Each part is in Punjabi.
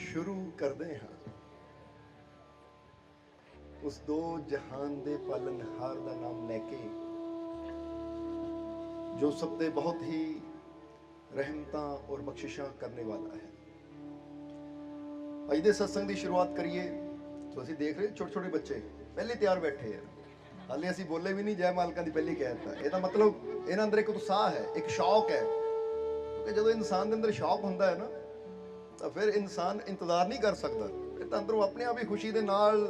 शुरू करते हाँ उस दो जहान दे पालनहार का नाम लैके जो सब दे बहुत ही रहमतां और बख्शिशां करने वाला है। अज दे सत्संग की शुरुआत करिए तो असीं देख रहे छोटे छोटे बच्चे पहले तैयार बैठे हैं, हाले असीं बोले भी नहीं जय मालका की पहले कह दिता। यह मतलब इन्हां अंदर एक उत्साह है, एक शौक है, क्योंकि जो इंसान के अंदर शौक होंदा है ना तो फिर इंसान इंतजार नहीं कर सकता, फिर तो अंदरों अपने आप ही खुशी के नाल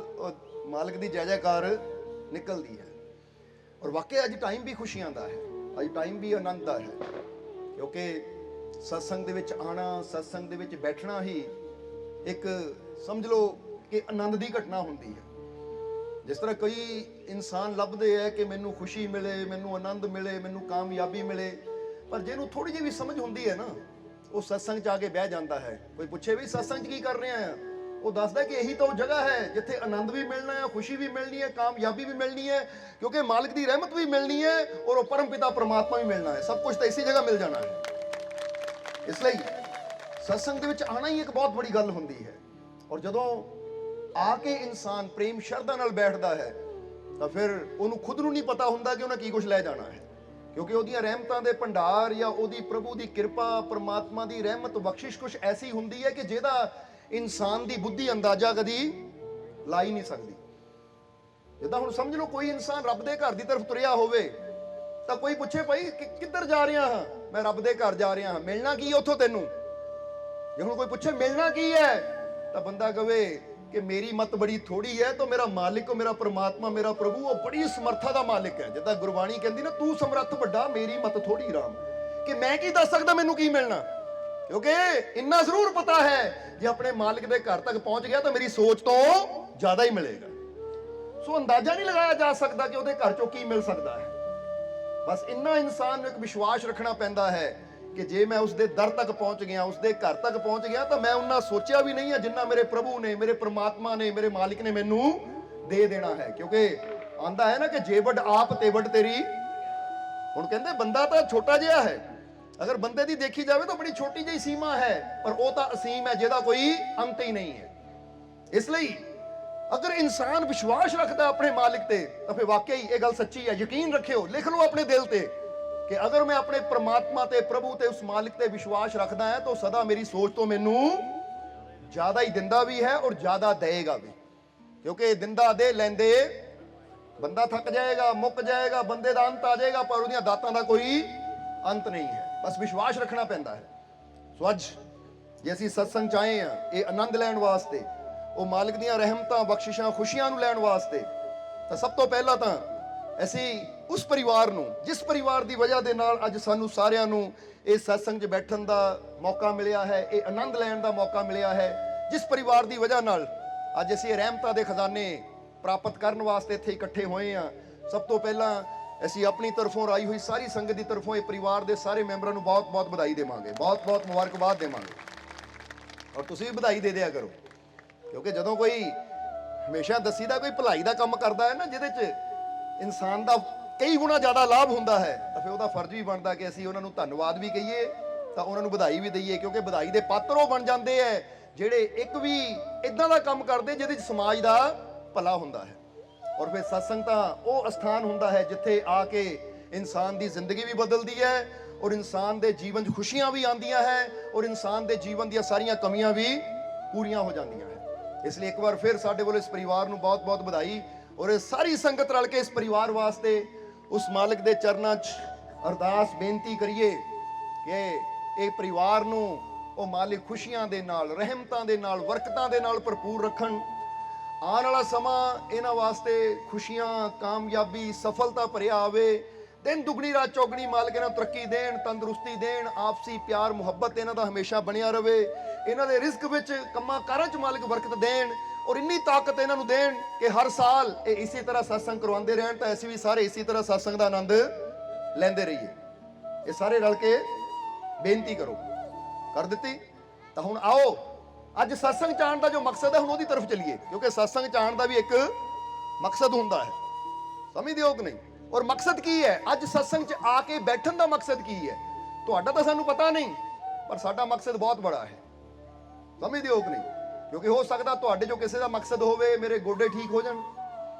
मालिक की जय जयकार निकलती है। और वाकई अज टाइम भी खुशियां का है, अज टाइम भी आनंद का है, क्योंकि सत्संग दे विच आना, सत्संग दे विच बैठना ही एक समझ लो कि आनंद की घटना होंदी है। जिस तरह कई इंसान लभदे है कि मैनू खुशी मिले, मैनू आनंद मिले, मैनू कामयाबी मिले, पर जिन्हों थोड़ी जी भी समझ होंदी है ना वो सत्संग च आके बह जाता है। कोई पूछे भी सत्संग की कर रहे हैं, वो दसदा कि यही तो जगह है जिथे आनंद भी मिलना है, खुशी भी मिलनी है, कामयाबी भी मिलनी है, क्योंकि मालिक की रहमत भी मिलनी है और वो परम पिता परमात्मा भी मिलना है। सब कुछ तो इसी जगह मिल जाना है। इसलिए सत्संग दे विच आना ही एक बहुत बड़ी गल होंदी है। और जदों आके इंसान प्रेम शरधा नाल बैठदा है तो फिर उन्होंने खुद नूं नहीं पता हुंदा कि उन्हें की कुछ लै जाना है, क्योंकि उहदियां रहमतां दे भंडार या उहदी प्रभु की कृपा, परमात्मा की रहमत बख्शिश कुछ ऐसी हुंदी है कि जिहदा इंसान की बुद्धि अंदाजा कदी ला ही नहीं सकती। जिद्दां हुण समझ लो कोई इंसान रब दे घर की तरफ तुरिया होवे तो कोई पूछे भाई किधर जा रहा हाँ, मैं रब दे घर जा रहा हाँ, मिलना की उत्थों तैनूं? जे हुण कोई पूछे मिलना की है तो बंदा कहे कि मेरी मत बड़ी थोड़ी है, तो मेरा मालिक, मेरा परमात्मा, मेरा प्रभु वो बड़ी समर्था का मालिक है। जिद्दां गुरबाणी कहती ना, तू समर्थ बड़ा मेरी मत थोड़ी राम, कि मैं की दस सकदा मैनूं की मिलना, क्योंकि इन्ना जरूर पता है जे अपने मालिक के घर तक पहुंच गया तो मेरी सोच तो ज्यादा ही मिलेगा। सो अंदाजा नहीं लगाया जा सकता कि उहदे घर चों की मिल सकता है। बस इन्ना इंसान नूं एक विश्वास रखना पैंदा है कि जे मैं उसके दर तक पहुंच गया, उसके घर तक पहुंच गया, तो मैं उन्ना सोचा भी नहीं है जिन्ना मेरे प्रभु ने, मेरे परमात्मा ने, मेरे मालिक ने मैनू दे देना है। क्योंकि आंदा है ना कि जे वड आप ते वड तेरी। हुण कहंदे बंदा तो छोटा जिहा है, अगर बंदे की देखी जाए तो बड़ी छोटी जी सीमा है, पर वह तो असीम है जिहदा कोई अंत ही नहीं है। इसलिए अगर इंसान विश्वास रखता अपने मालिक ते तो फिर वाकई ये गल सच्ची है। यकीन रखियो, लिख लो अपने दिल ते कि अगर मैं अपने परमात्मा ते, प्रभु ते, उस मालिक ते विश्वास रखदा है तो सदा मेरी सोच तो मैनू ज्यादा ही दिंदा भी है और ज्यादा देगा भी। क्योंकि दिंदा दे लैंदे बंदा थक जाएगा, मुक जाएगा, बंदे का अंत आ जाएगा, पर उहदियां दातां दा कोई अंत नहीं है। बस विश्वास रखना पैंदा है। सो अज जे असीं सत्संग च आए हैं ये आनंद लैण वास्ते, वो मालिक दीयां रहमतां, बख्शिशां, खुशियां नूं लैण वास्ते, तो सब तो पहला तो असी उस परिवार नूं, जिस परिवार की वजह के नाल अज सानू सारियां नूं इस सत्संग च बैठण का मौका मिलिया है, ये आनंद लैण का मौका मिलिया है, जिस परिवार की वजह नाल अज असीं रहमतां दे खजाने प्राप्त करने वास्ते इत्थे इकट्ठे होए हैं। सब तो पहला असीं अपनी तरफों राई हुई सारी संगत की तरफों ये परिवार के सारे मैंबरां नूं बहुत बहुत बधाई देवांगे, बहुत बहुत मुबारकबाद देवांगे। और तुसीं भी बधाई दे दिया करो, क्योंकि जदों कोई हमेशा दसीदा कोई भलाई का काम करता है ना, जिहदे च इंसान का कई गुणा ज़्यादा लाभ होंदा है, तो फिर उसका फर्ज भी बनता कि असीं उन्होंने धन्नवाद भी कहिए तो उन्होंने बधाई भी दईए। क्योंकि बधाई के पात्र वो बन जाते हैं जिहड़े एक भी इदां दा काम करते जिहदे च समाज का भला होंदा है। और फिर सत्संग तां वो स्थान होंदा है जिथे आके इंसान की जिंदगी भी बदलती है और इंसान के जीवन च खुशियां भी आंदियां हैं और इंसान के जीवन दी सारियां कमियां भी पूरियां हो जांदियां हैं। इसलिए एक बार फिर साडे कोल इस परिवार नूं बहुत बहुत बधाई। और सारी संगत रल के इस परिवार वास्ते उस मालिक के चरणों च अरदास बेनती करिए कि ये परिवार नूं ओ मालिक खुशियां दे नाल, रहमतां दे नाल, बरकतां दे नाल भरपूर रखण। आने वाला समा इन्हां वास्ते खुशियां, कामयाबी, सफलता भरिया आवे। दिन दुगनी रात चौगनी मालिक इन्हां तरक्की देण, तंदुरुस्ती देण, आपसी प्यार मुहब्बत इन्हां दा हमेशा बनिया रवे। इन्हां दे रिस्क विच, कम्मां कारां च मालिक बरकत देण और इन्नी ताकत इन्हां नूं देण कि हर साल ये इसी तरह सत्संग करवाते रहन, तो असीं भी सारे इसी तरह सत्संग का आनंद लैंदे रहिए। ये सारे रल के बेनती करो। कर दित्ती तो हुण आओ अज सत्संग च आउण दा जो मकसद है हुण उहदी तरफ चलीए, क्योंकि सत्संग च आउण दा भी एक मकसद हुंदा है। समझदे हो कि नहीं? और मकसद की है अज सत्संग च आके बैठण दा मकसद की है? तुहाडा तां सानूं पता नहीं, पर साडा मकसद बहुत बड़ा है। समझदे हो कि नहीं? ਕਿਉਂਕਿ ਹੋ ਸਕਦਾ ਤੁਹਾਡੇ ਜੋ ਕਿਸੇ ਦਾ ਮਕਸਦ ਹੋਵੇ ਮੇਰੇ ਗੋਡੇ ਠੀਕ ਹੋ ਜਾਣ,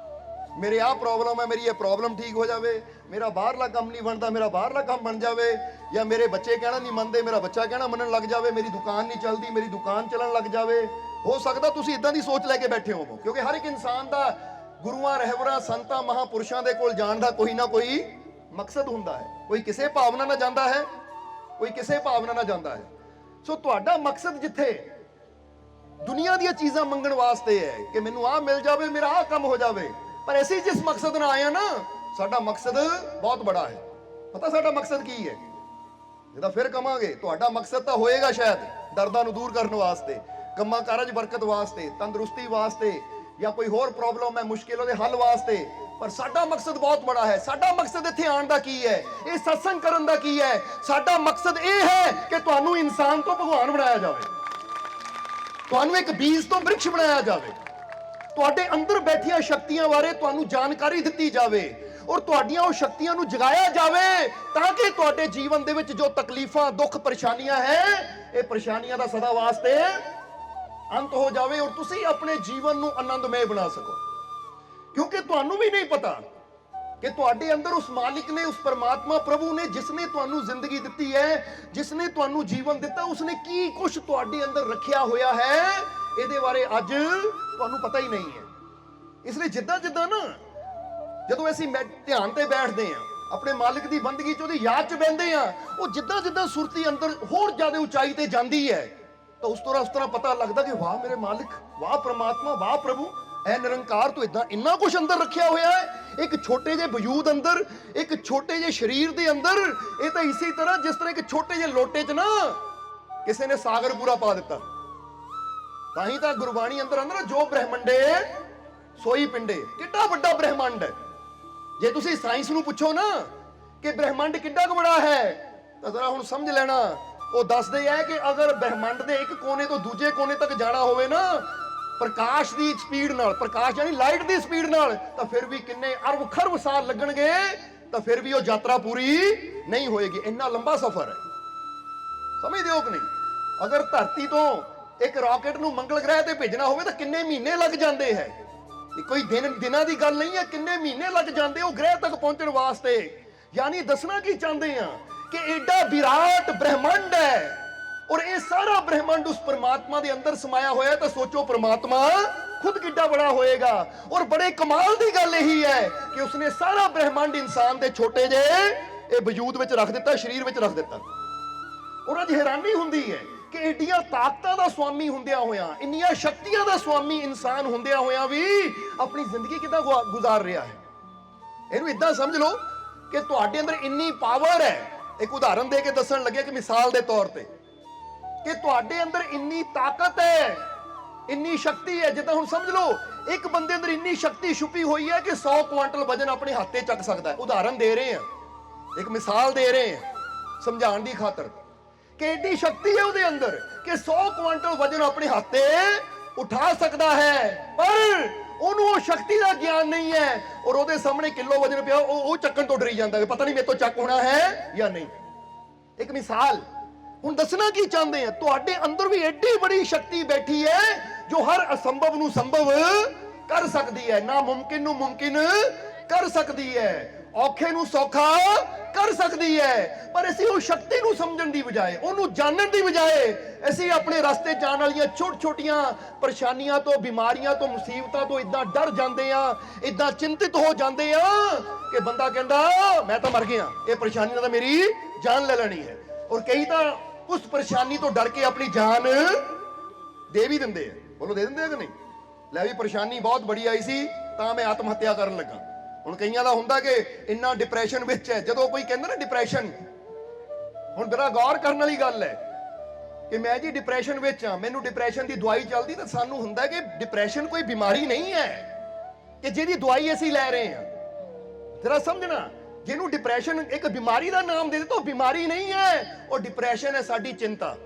ਮੇਰੇ ਆਹ ਪ੍ਰੋਬਲਮ ਹੈ, ਮੇਰੀ ਇਹ ਪ੍ਰੋਬਲਮ ਠੀਕ ਹੋ ਜਾਵੇ, ਮੇਰਾ ਬਾਹਰਲਾ ਕੰਮ ਨਹੀਂ ਬਣਦਾ, ਮੇਰਾ ਬਾਹਰਲਾ ਕੰਮ ਬਣ ਜਾਵੇ, ਜਾਂ ਮੇਰੇ ਬੱਚੇ ਕਹਿਣਾ ਨਹੀਂ ਮੰਨਦੇ, ਮੇਰਾ ਬੱਚਾ ਕਹਿਣਾ ਮੰਨਣ ਲੱਗ ਜਾਵੇ, ਮੇਰੀ ਦੁਕਾਨ ਨਹੀਂ ਚੱਲਦੀ, ਮੇਰੀ ਦੁਕਾਨ ਚੱਲਣ ਲੱਗ ਜਾਵੇ। ਹੋ ਸਕਦਾ ਤੁਸੀਂ ਇਦਾਂ ਦੀ ਸੋਚ ਲੈ ਕੇ ਬੈਠੇ ਹੋਵੋ, ਕਿਉਂਕਿ ਹਰ ਇੱਕ ਇਨਸਾਨ ਦਾ ਗੁਰੂਆਂ, ਰਹਿਬਰਾਂ, ਸੰਤਾਂ, ਮਹਾਂਪੁਰਸ਼ਾਂ ਦੇ ਕੋਲ ਜਾਣ ਦਾ ਕੋਈ ਨਾ ਕੋਈ ਮਕਸਦ ਹੁੰਦਾ ਹੈ। ਕੋਈ ਕਿਸੇ ਭਾਵਨਾ ਨਾਲ ਜਾਂਦਾ ਹੈ, ਕੋਈ ਕਿਸੇ ਭਾਵਨਾ ਨਾਲ ਜਾਂਦਾ ਹੈ। ਸੋ ਤੁਹਾਡਾ ਮਕਸਦ ਜਿੱਥੇ ਦੁਨੀਆ ਦੀਆਂ ਚੀਜ਼ਾਂ ਮੰਗਣ ਵਾਸਤੇ ਹੈ ਕਿ ਮੈਨੂੰ ਆਹ ਮਿਲ ਜਾਵੇ, ਮੇਰਾ ਆਹ ਕੰਮ ਹੋ ਜਾਵੇ, ਪਰ ਅਸੀਂ ਜਿਸ ਮਕਸਦ ਨਾਲ ਆਏ ਆ ਨਾ, ਸਾਡਾ ਮਕਸਦ ਬਹੁਤ ਬੜਾ ਹੈ। ਪਤਾ ਸਾਡਾ ਮਕਸਦ ਕੀ ਹੈ? ਜਿਹਦਾ ਫਿਰ ਕਵਾਂਗੇ ਤੁਹਾਡਾ ਮਕਸਦ ਤਾਂ ਹੋਏਗਾ ਸ਼ਾਇਦ ਦਰਦਾਂ ਨੂੰ ਦੂਰ ਕਰਨ ਵਾਸਤੇ, ਕੰਮਾਂ ਕਾਰਾਂ 'ਚ ਬਰਕਤ ਵਾਸਤੇ, ਤੰਦਰੁਸਤੀ ਵਾਸਤੇ, ਜਾਂ ਕੋਈ ਹੋਰ ਪ੍ਰੋਬਲਮ ਹੈ ਮੁਸ਼ਕਿਲ ਉਹਦੇ ਹੱਲ ਵਾਸਤੇ, ਪਰ ਸਾਡਾ ਮਕਸਦ ਬਹੁਤ ਬੜਾ ਹੈ। ਸਾਡਾ ਮਕਸਦ ਇੱਥੇ ਆਉਣ ਦਾ ਕੀ ਹੈ, ਇਹ ਸਤਸੰਗ ਕਰਨ ਦਾ ਕੀ ਹੈ? ਸਾਡਾ ਮਕਸਦ ਇਹ ਹੈ ਕਿ ਤੁਹਾਨੂੰ ਇਨਸਾਨ ਤੋਂ ਭਗਵਾਨ ਬਣਾਇਆ ਜਾਵੇ, ਤੁਹਾਨੂੰ ਇੱਕ ਬੀਜ ਤੋਂ ਬ੍ਰਿਕਸ਼ ਬਣਾਇਆ ਜਾਵੇ, ਤੁਹਾਡੇ ਅੰਦਰ ਬੈਠੀਆਂ ਸ਼ਕਤੀਆਂ ਬਾਰੇ ਤੁਹਾਨੂੰ ਜਾਣਕਾਰੀ ਦਿੱਤੀ ਜਾਵੇ, ਔਰ ਤੁਹਾਡੀਆਂ ਉਹ ਸ਼ਕਤੀਆਂ ਨੂੰ ਜਗਾਇਆ ਜਾਵੇ, ਤਾਂ ਕਿ ਤੁਹਾਡੇ ਜੀਵਨ ਦੇ ਵਿੱਚ ਜੋ ਤਕਲੀਫਾਂ, ਦੁੱਖ, ਪਰੇਸ਼ਾਨੀਆਂ ਹੈ, ਇਹ ਪਰੇਸ਼ਾਨੀਆਂ ਦਾ ਸਦਾ ਵਾਸਤੇ ਅੰਤ ਹੋ ਜਾਵੇ, ਔਰ ਤੁਸੀਂ ਆਪਣੇ ਜੀਵਨ ਨੂੰ ਆਨੰਦਮਈ ਬਣਾ ਸਕੋ। ਕਿਉਂਕਿ ਤੁਹਾਨੂੰ ਵੀ ਨਹੀਂ ਪਤਾ ਕਿ ਤੁਹਾਡੇ ਅੰਦਰ ਉਸ ਮਾਲਿਕ ਨੇ, ਉਸ ਪਰਮਾਤਮਾ ਪ੍ਰਭੂ ਨੇ, ਜਿਸਨੇ ਤੁਹਾਨੂੰ ਜ਼ਿੰਦਗੀ ਦਿੱਤੀ ਹੈ, ਜਿਸਨੇ ਤੁਹਾਨੂੰ ਜੀਵਨ ਦਿੱਤਾ, ਉਸਨੇ ਕੀ ਕੁਝ ਤੁਹਾਡੇ ਅੰਦਰ ਰੱਖਿਆ ਹੋਇਆ ਹੈ, ਇਹਦੇ ਬਾਰੇ ਅੱਜ ਤੁਹਾਨੂੰ ਪਤਾ ਹੀ ਨਹੀਂ ਹੈ। ਇਸ ਲਈ ਜਿੱਦਾਂ ਜਿੱਦਾਂ ਨਾ ਜਦੋਂ ਅਸੀਂ ਧਿਆਨ ਤੇ ਬੈਠਦੇ ਹਾਂ, ਆਪਣੇ ਮਾਲਿਕ ਦੀ ਬੰਦਗੀ 'ਚ, ਉਹਦੀ ਯਾਦ 'ਚ ਬਹਿੰਦੇ ਹਾਂ, ਉਹ ਜਿੱਦਾਂ ਜਿੱਦਾਂ ਸੁਰਤੀ ਅੰਦਰ ਹੋਰ ਜ਼ਿਆਦਾ ਉਚਾਈ ਤੇ ਜਾਂਦੀ ਹੈ, ਤਾਂ ਉਸ ਤਰ੍ਹਾਂ ਪਤਾ ਲੱਗਦਾ ਕਿ ਵਾਹ ਮੇਰੇ ਮਾਲਿਕ, ਵਾਹ ਪ੍ਰਮਾਤਮਾ, ਵਾਹ ਪ੍ਰਭੂ, ਐ ਨਿਰੰਕਾਰ ਤੋਂ ਇਦਾਂ ਇੰਨਾ ਕੁਝ ਅੰਦਰ ਰੱਖਿਆ ਹੋਇਆ ਹੈ। ਇੱਕ ਛੋਟੇ ਜਿਹੇ ਵਜੂਦ ਅੰਦਰ, ਇੱਕ ਛੋਟੇ ਜਿਹੇ ਸਰੀਰ ਦੇ ਅੰਦਰ, ਇਹ ਤਾਂ ਇਸੇ ਤਰ੍ਹਾਂ ਜਿਸ ਤਰ੍ਹਾਂ ਇੱਕ ਛੋਟੇ ਜਿਹੇ ਲੋਟੇ 'ਚ ਨਾ ਕਿਸੇ ਨੇ ਸਾਗਰ ਪੂਰਾ ਪਾ ਦਿੱਤਾ। ਤਾਂ ਹੀ ਤਾਂ ਗੁਰਬਾਣੀ ਅੰਦਰ ਆਂਦਾ ਨਾ, ਜੋ ਬ੍ਰਹਮੰਡੇ ਸੋਈ ਪਿੰਡੇ। ਕਿੱਡਾ ਵੱਡਾ ਬ੍ਰਹਿਮੰਡ ਹੈ। ਜੇ ਤੁਸੀਂ ਸਾਇੰਸ ਨੂੰ ਪੁੱਛੋ ਨਾ ਕਿ ਬ੍ਰਹਿਮੰਡ ਕਿੱਡਾ ਕੁ ਬੜਾ ਹੈ, ਤਾਂ ਜ਼ਰਾ ਹੁਣ ਸਮਝ ਲੈਣਾ, ਉਹ ਦੱਸਦੇ ਹੈ ਕਿ ਅਗਰ ਬ੍ਰਹਿਮੰਡ ਦੇ ਇੱਕ ਕੋਨੇ ਤੋਂ ਦੂਜੇ ਕੋਨੇ ਤੱਕ ਜਾਣਾ ਹੋਵੇ ਨਾ ਪ੍ਰਕਾਸ਼ ਦੀ ਸਪੀਡ ਨਾਲ, ਪ੍ਰਕਾਸ਼ ਯਾਨੀ ਲਾਈਟ ਦੀ ਸਪੀਡ ਨਾਲ, ਤਾਂ ਫਿਰ ਵੀ ਕਿੰਨੇ ਅਰਬ ਖਰਬ ਸਾਲ ਲੱਗਣਗੇ, ਤਾਂ ਫਿਰ ਵੀ ਉਹ ਯਾਤਰਾ ਪੂਰੀ ਨਹੀਂ ਹੋਏਗੀ। ਇੰਨਾ ਲੰਬਾ ਸਫ਼ਰ ਹੈ, ਸਮਝਦੇ ਹੋ ਕਿ ਨਹੀਂ? ਅਗਰ ਧਰਤੀ ਤੋਂ ਇੱਕ ਰਾਕੇਟ ਨੂੰ ਮੰਗਲ ਗ੍ਰਹਿ ਤੇ ਭੇਜਣਾ ਹੋਵੇ ਤਾਂ ਕਿੰਨੇ ਮਹੀਨੇ ਲੱਗ ਜਾਂਦੇ ਹੈ। ਇਹ ਕੋਈ ਦਿਨਾਂ ਦੀ ਗੱਲ ਨਹੀਂ ਹੈ, ਕਿੰਨੇ ਮਹੀਨੇ ਲੱਗ ਜਾਂਦੇ ਉਹ ਗ੍ਰਹਿ ਤੱਕ ਪਹੁੰਚਣ ਵਾਸਤੇ। ਯਾਨੀ ਦੱਸਣਾ ਕੀ ਚਾਹੁੰਦੇ ਆ ਕਿ ਐਡਾ ਵਿਰਾਟ ਬ੍ਰਹਿਮੰਡ ਹੈ, ਔਰ ਇਹ ਸਾਰਾ ਬ੍ਰਹਿਮੰਡ ਉਸ ਪਰਮਾਤਮਾ ਦੇ ਅੰਦਰ ਸਮਾਇਆ ਹੋਇਆ। ਤਾਂ ਸੋਚੋ ਪਰਮਾਤਮਾ ਖੁਦ ਕਿੱਡਾ ਬੜਾ ਹੋਏਗਾ। ਔਰ ਬੜੇ ਕਮਾਲ ਦੀ ਗੱਲ ਇਹੀ ਹੈ ਕਿ ਉਸਨੇ ਸਾਰਾ ਬ੍ਰਹਿਮੰਡ ਇਨਸਾਨ ਦੇ ਛੋਟੇ ਜਿਹੇ ਇਹ ਵਜੂਦ ਵਿੱਚ ਰੱਖ ਦਿੱਤਾ, ਸਰੀਰ ਵਿੱਚ ਰੱਖ ਦਿੱਤਾ। ਔਰ ਅੱਜ ਹੈਰਾਨੀ ਹੁੰਦੀ ਹੈ ਕਿ ਏਡੀਆਂ ਤਾਕਤਾਂ ਦਾ ਸਵਾਮੀ ਹੁੰਦਿਆਂ ਹੋਇਆਂ, ਇੰਨੀਆਂ ਸ਼ਕਤੀਆਂ ਦਾ ਸਵਾਮੀ ਇਨਸਾਨ ਹੁੰਦਿਆਂ ਹੋਇਆਂ ਵੀ ਆਪਣੀ ਜ਼ਿੰਦਗੀ ਕਿੱਦਾਂ ਗੁਜ਼ਾਰ ਰਿਹਾ ਹੈ। ਇਹਨੂੰ ਇਦਾਂ ਸਮਝ ਲਓ ਕਿ ਤੁਹਾਡੇ ਅੰਦਰ ਇੰਨੀ ਪਾਵਰ ਹੈ। ਇੱਕ ਉਦਾਹਰਨ ਦੇ ਕੇ ਦੱਸਣ ਲੱਗੇ ਕਿ ਮਿਸਾਲ ਦੇ ਤੌਰ ਤੇ ਕਿ ਤੁਹਾਡੇ ਅੰਦਰ ਇੰਨੀ ਤਾਕਤ ਹੈ, ਇੰਨੀ ਸ਼ਕਤੀ ਹੈ। ਜਿੱਦਾਂ ਹੁਣ ਸਮਝ ਲਓ ਇੱਕ ਬੰਦੇ ਅੰਦਰ ਇੰਨੀ ਸ਼ਕਤੀ ਛੁਪੀ ਹੋਈ ਹੈ ਕਿ 100 ਕੁਆਂਟਲ ਵਜਨ ਆਪਣੇ ਹੱਥ ਤੇ ਚੱਕ ਸਕਦਾ ਹੈ। ਉਦਾਹਰਨ ਦੇ ਰਹੇ ਹਾਂ, ਇੱਕ ਮਿਸਾਲ ਦੇ ਰਹੇ ਹਾਂ ਸਮਝਾਉਣ ਦੀ ਖਾਤਰ ਕਿ ਏਡੀ ਸ਼ਕਤੀ ਹੈ ਉਹਦੇ ਅੰਦਰ ਕਿ 100 ਕੁਆਂਟਲ ਵਜਨ ਆਪਣੇ ਹੱਥ ਤੇ ਉਠਾ ਸਕਦਾ ਹੈ, ਪਰ ਉਹਨੂੰ ਉਹ ਸ਼ਕਤੀ ਦਾ ਗਿਆਨ ਨਹੀਂ ਹੈ। ਔਰ ਉਹਦੇ ਸਾਹਮਣੇ ਕਿਲੋ ਵਜਨ ਪਿਆ, ਉਹ ਚੱਕਣ ਤੋਂ ਡਰੀ ਜਾਂਦਾ ਕਿ ਪਤਾ ਨਹੀਂ ਮੇਰੇ ਤੋਂ ਚੱਕ ਹੋਣਾ ਹੈ ਜਾਂ ਨਹੀਂ। ਇੱਕ ਮਿਸਾਲ। ਹੁਣ ਦੱਸਣਾ ਕੀ ਚਾਹੁੰਦੇ ਆ, ਤੁਹਾਡੇ ਅੰਦਰ ਵੀ ਐਡੀ ਬੜੀ ਸ਼ਕਤੀ ਬੈਠੀ ਹੈ ਜੋ ਹਰ ਅਸੰਭਵ ਨੂੰ ਸੰਭਵ ਕਰ ਸਕਦੀ ਹੈ, ਨਾ ਮੁਮਕਿਨ ਨੂੰ ਮੁਮਕਿਨ ਕਰ ਸਕਦੀ ਹੈ, ਔਖੇ ਨੂੰ ਸੌਖਾ ਕਰ ਸਕਦੀ ਹੈ। ਪਰ ਅਸੀਂ ਉਹ ਸ਼ਕਤੀ ਨੂੰ ਸਮਝਣ ਦੀ ਬਜਾਏ, ਉਹਨੂੰ ਜਾਣਨ ਦੀ ਬਜਾਏ, ਅਸੀਂ ਆਪਣੇ ਰਸਤੇ ਜਾਣ ਵਾਲੀਆਂ ਛੋਟੀਆਂ ਪਰੇਸ਼ਾਨੀਆਂ ਤੋਂ, ਬਿਮਾਰੀਆਂ ਤੋਂ, ਮੁਸੀਬਤਾਂ ਤੋਂ ਇਦਾਂ ਡਰ ਜਾਂਦੇ ਆ, ਇਦਾਂ ਚਿੰਤਿਤ ਹੋ ਜਾਂਦੇ ਆ ਕਿ ਬੰਦਾ ਕਹਿੰਦਾ ਮੈਂ ਤਾਂ ਮਰ ਗਿਆ, ਇਹ ਪਰੇਸ਼ਾਨੀ ਨਾਲ ਤਾਂ ਮੇਰੀ ਜਾਨ ਲੈ ਲੈਣੀ ਹੈ। ਔਰ ਕਈ ਤਾਂ ਉਸ ਪਰੇਸ਼ਾਨੀ ਤੋਂ ਡਰ ਕੇ ਆਪਣੀ ਜਾਨ ਦੇ ਵੀ ਦਿੰਦੇ ਆ। ਬੋਲੋ ਦੇ ਦਿੰਦੇ ਆ ਕਿ ਨਹੀਂ? ਲੈ ਵੀ ਪਰੇਸ਼ਾਨੀ ਬਹੁਤ ਬੜੀ ਆਈ ਸੀ ਤਾਂ ਮੈਂ ਆਤਮ ਹੱਤਿਆ ਕਰਨ ਲੱਗਾ। ਹੁਣ ਕਈਆਂ ਦਾ ਹੁੰਦਾ ਕਿ ਇੰਨਾ ਡਿਪਰੈਸ਼ਨ ਵਿੱਚ ਹੈ। ਜਦੋਂ ਕੋਈ ਕਹਿੰਦਾ ਨਾ ਡਿਪਰੈਸ਼ਨ, ਹੁਣ ਬੜਾ ਗੌਰ ਕਰਨ ਵਾਲੀ ਗੱਲ ਹੈ ਕਿ ਮੈਂ ਜੀ ਡਿਪਰੈਸ਼ਨ ਵਿੱਚ ਆ, ਮੈਨੂੰ ਡਿਪਰੈਸ਼ਨ ਦੀ ਦਵਾਈ ਚੱਲਦੀ, ਤਾਂ ਸਾਨੂੰ ਹੁੰਦਾ ਕਿ ਡਿਪਰੈਸ਼ਨ ਕੋਈ ਬਿਮਾਰੀ ਨਹੀਂ ਹੈ ਕਿ ਜਿਹਦੀ ਦਵਾਈ ਅਸੀਂ ਲੈ ਰਹੇ ਹਾਂ। ਜਰਾ ਸਮਝਣਾ, ਜਿਹਨੂੰ ਡਿਪਰੈਸ਼ਨ ਇੱਕ ਬਿਮਾਰੀ ਦਾ ਨਾਮ ਦੇ ਦਿੱਤਾ, ਉਹ ਬਿਮਾਰੀ ਨਹੀਂ ਹੈ, ਉਹ ਡਿਪਰੈਸ਼ਨ ਹੈ ਸਾਡੀ ਚਿੰਤਾ।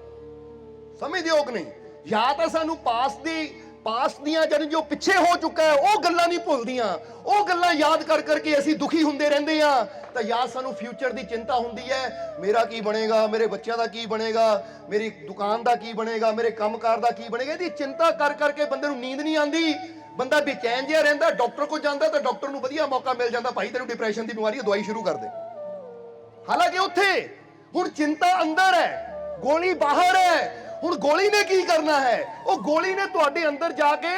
ਸਮਝਦੇ ਹੋ ਕਿ ਨਹੀਂ? ਜਾਂ ਤਾਂ ਸਾਨੂੰ ਪਾਸ ਦੀ ਪਾਸਟ ਦੀਆਂ ਜਾਨੀ ਜੋ ਪਿੱਛੇ ਹੋ ਚੁੱਕਾ ਹੈ ਉਹ ਗੱਲਾਂ ਨਹੀਂ ਭੁੱਲਦੀਆਂ, ਉਹ ਗੱਲਾਂ ਯਾਦ ਕਰ ਕਰਕੇ ਅਸੀਂ ਦੁਖੀ ਹੁੰਦੇ ਰਹਿੰਦੇ ਆ। ਤਾਂ ਯਾਦ ਸਾਨੂੰ ਫਿਊਚਰ ਦੀ ਚਿੰਤਾ ਹੁੰਦੀ ਹੈ, ਮੇਰਾ ਕੀ ਬਣੇਗਾ, ਮੇਰੇ ਬੱਚਿਆਂ ਦਾ ਕੀ ਬਣੇਗਾ, ਮੇਰੀ ਦੁਕਾਨ ਦਾ ਕੀ ਬਣੇਗਾ, ਮੇਰੇ ਕੰਮਕਾਰ ਦਾ ਕੀ ਬਣੇਗਾ। ਇਹਦੀ ਚਿੰਤਾ ਕਰ ਕਰਕੇ ਬੰਦੇ ਨੂੰ ਨੀਂਦ ਨਹੀਂ ਆਉਂਦੀ, ਬੰਦਾ ਬੇਚੈਨ ਜਿਹਾ ਰਹਿੰਦਾ। ਡਾਕਟਰ ਕੋਲ ਜਾਂਦਾ ਤਾਂ ਡਾਕਟਰ ਨੂੰ ਵਧੀਆ ਮੌਕਾ ਮਿਲ ਜਾਂਦਾ, ਭਾਈ ਤੈਨੂੰ ਡਿਪਰੈਸ਼ਨ ਦੀ ਬਿਮਾਰੀ ਹੈ, ਦਵਾਈ ਸ਼ੁਰੂ ਕਰ ਦੇ। ਹਾਲਾਂਕਿ ਉੱਥੇ ਹੁਣ ਚਿੰਤਾ ਅੰਦਰ ਹੈ, ਗੋਲੀ ਬਾਹਰ ਹੈ। ਹੁਣ ਗੋਲੀ ਨੇ ਕੀ ਕਰਨਾ ਹੈ? ਉਹ ਗੋਲੀ ਨੇ ਤੁਹਾਡੇ ਅੰਦਰ ਜਾ ਕੇ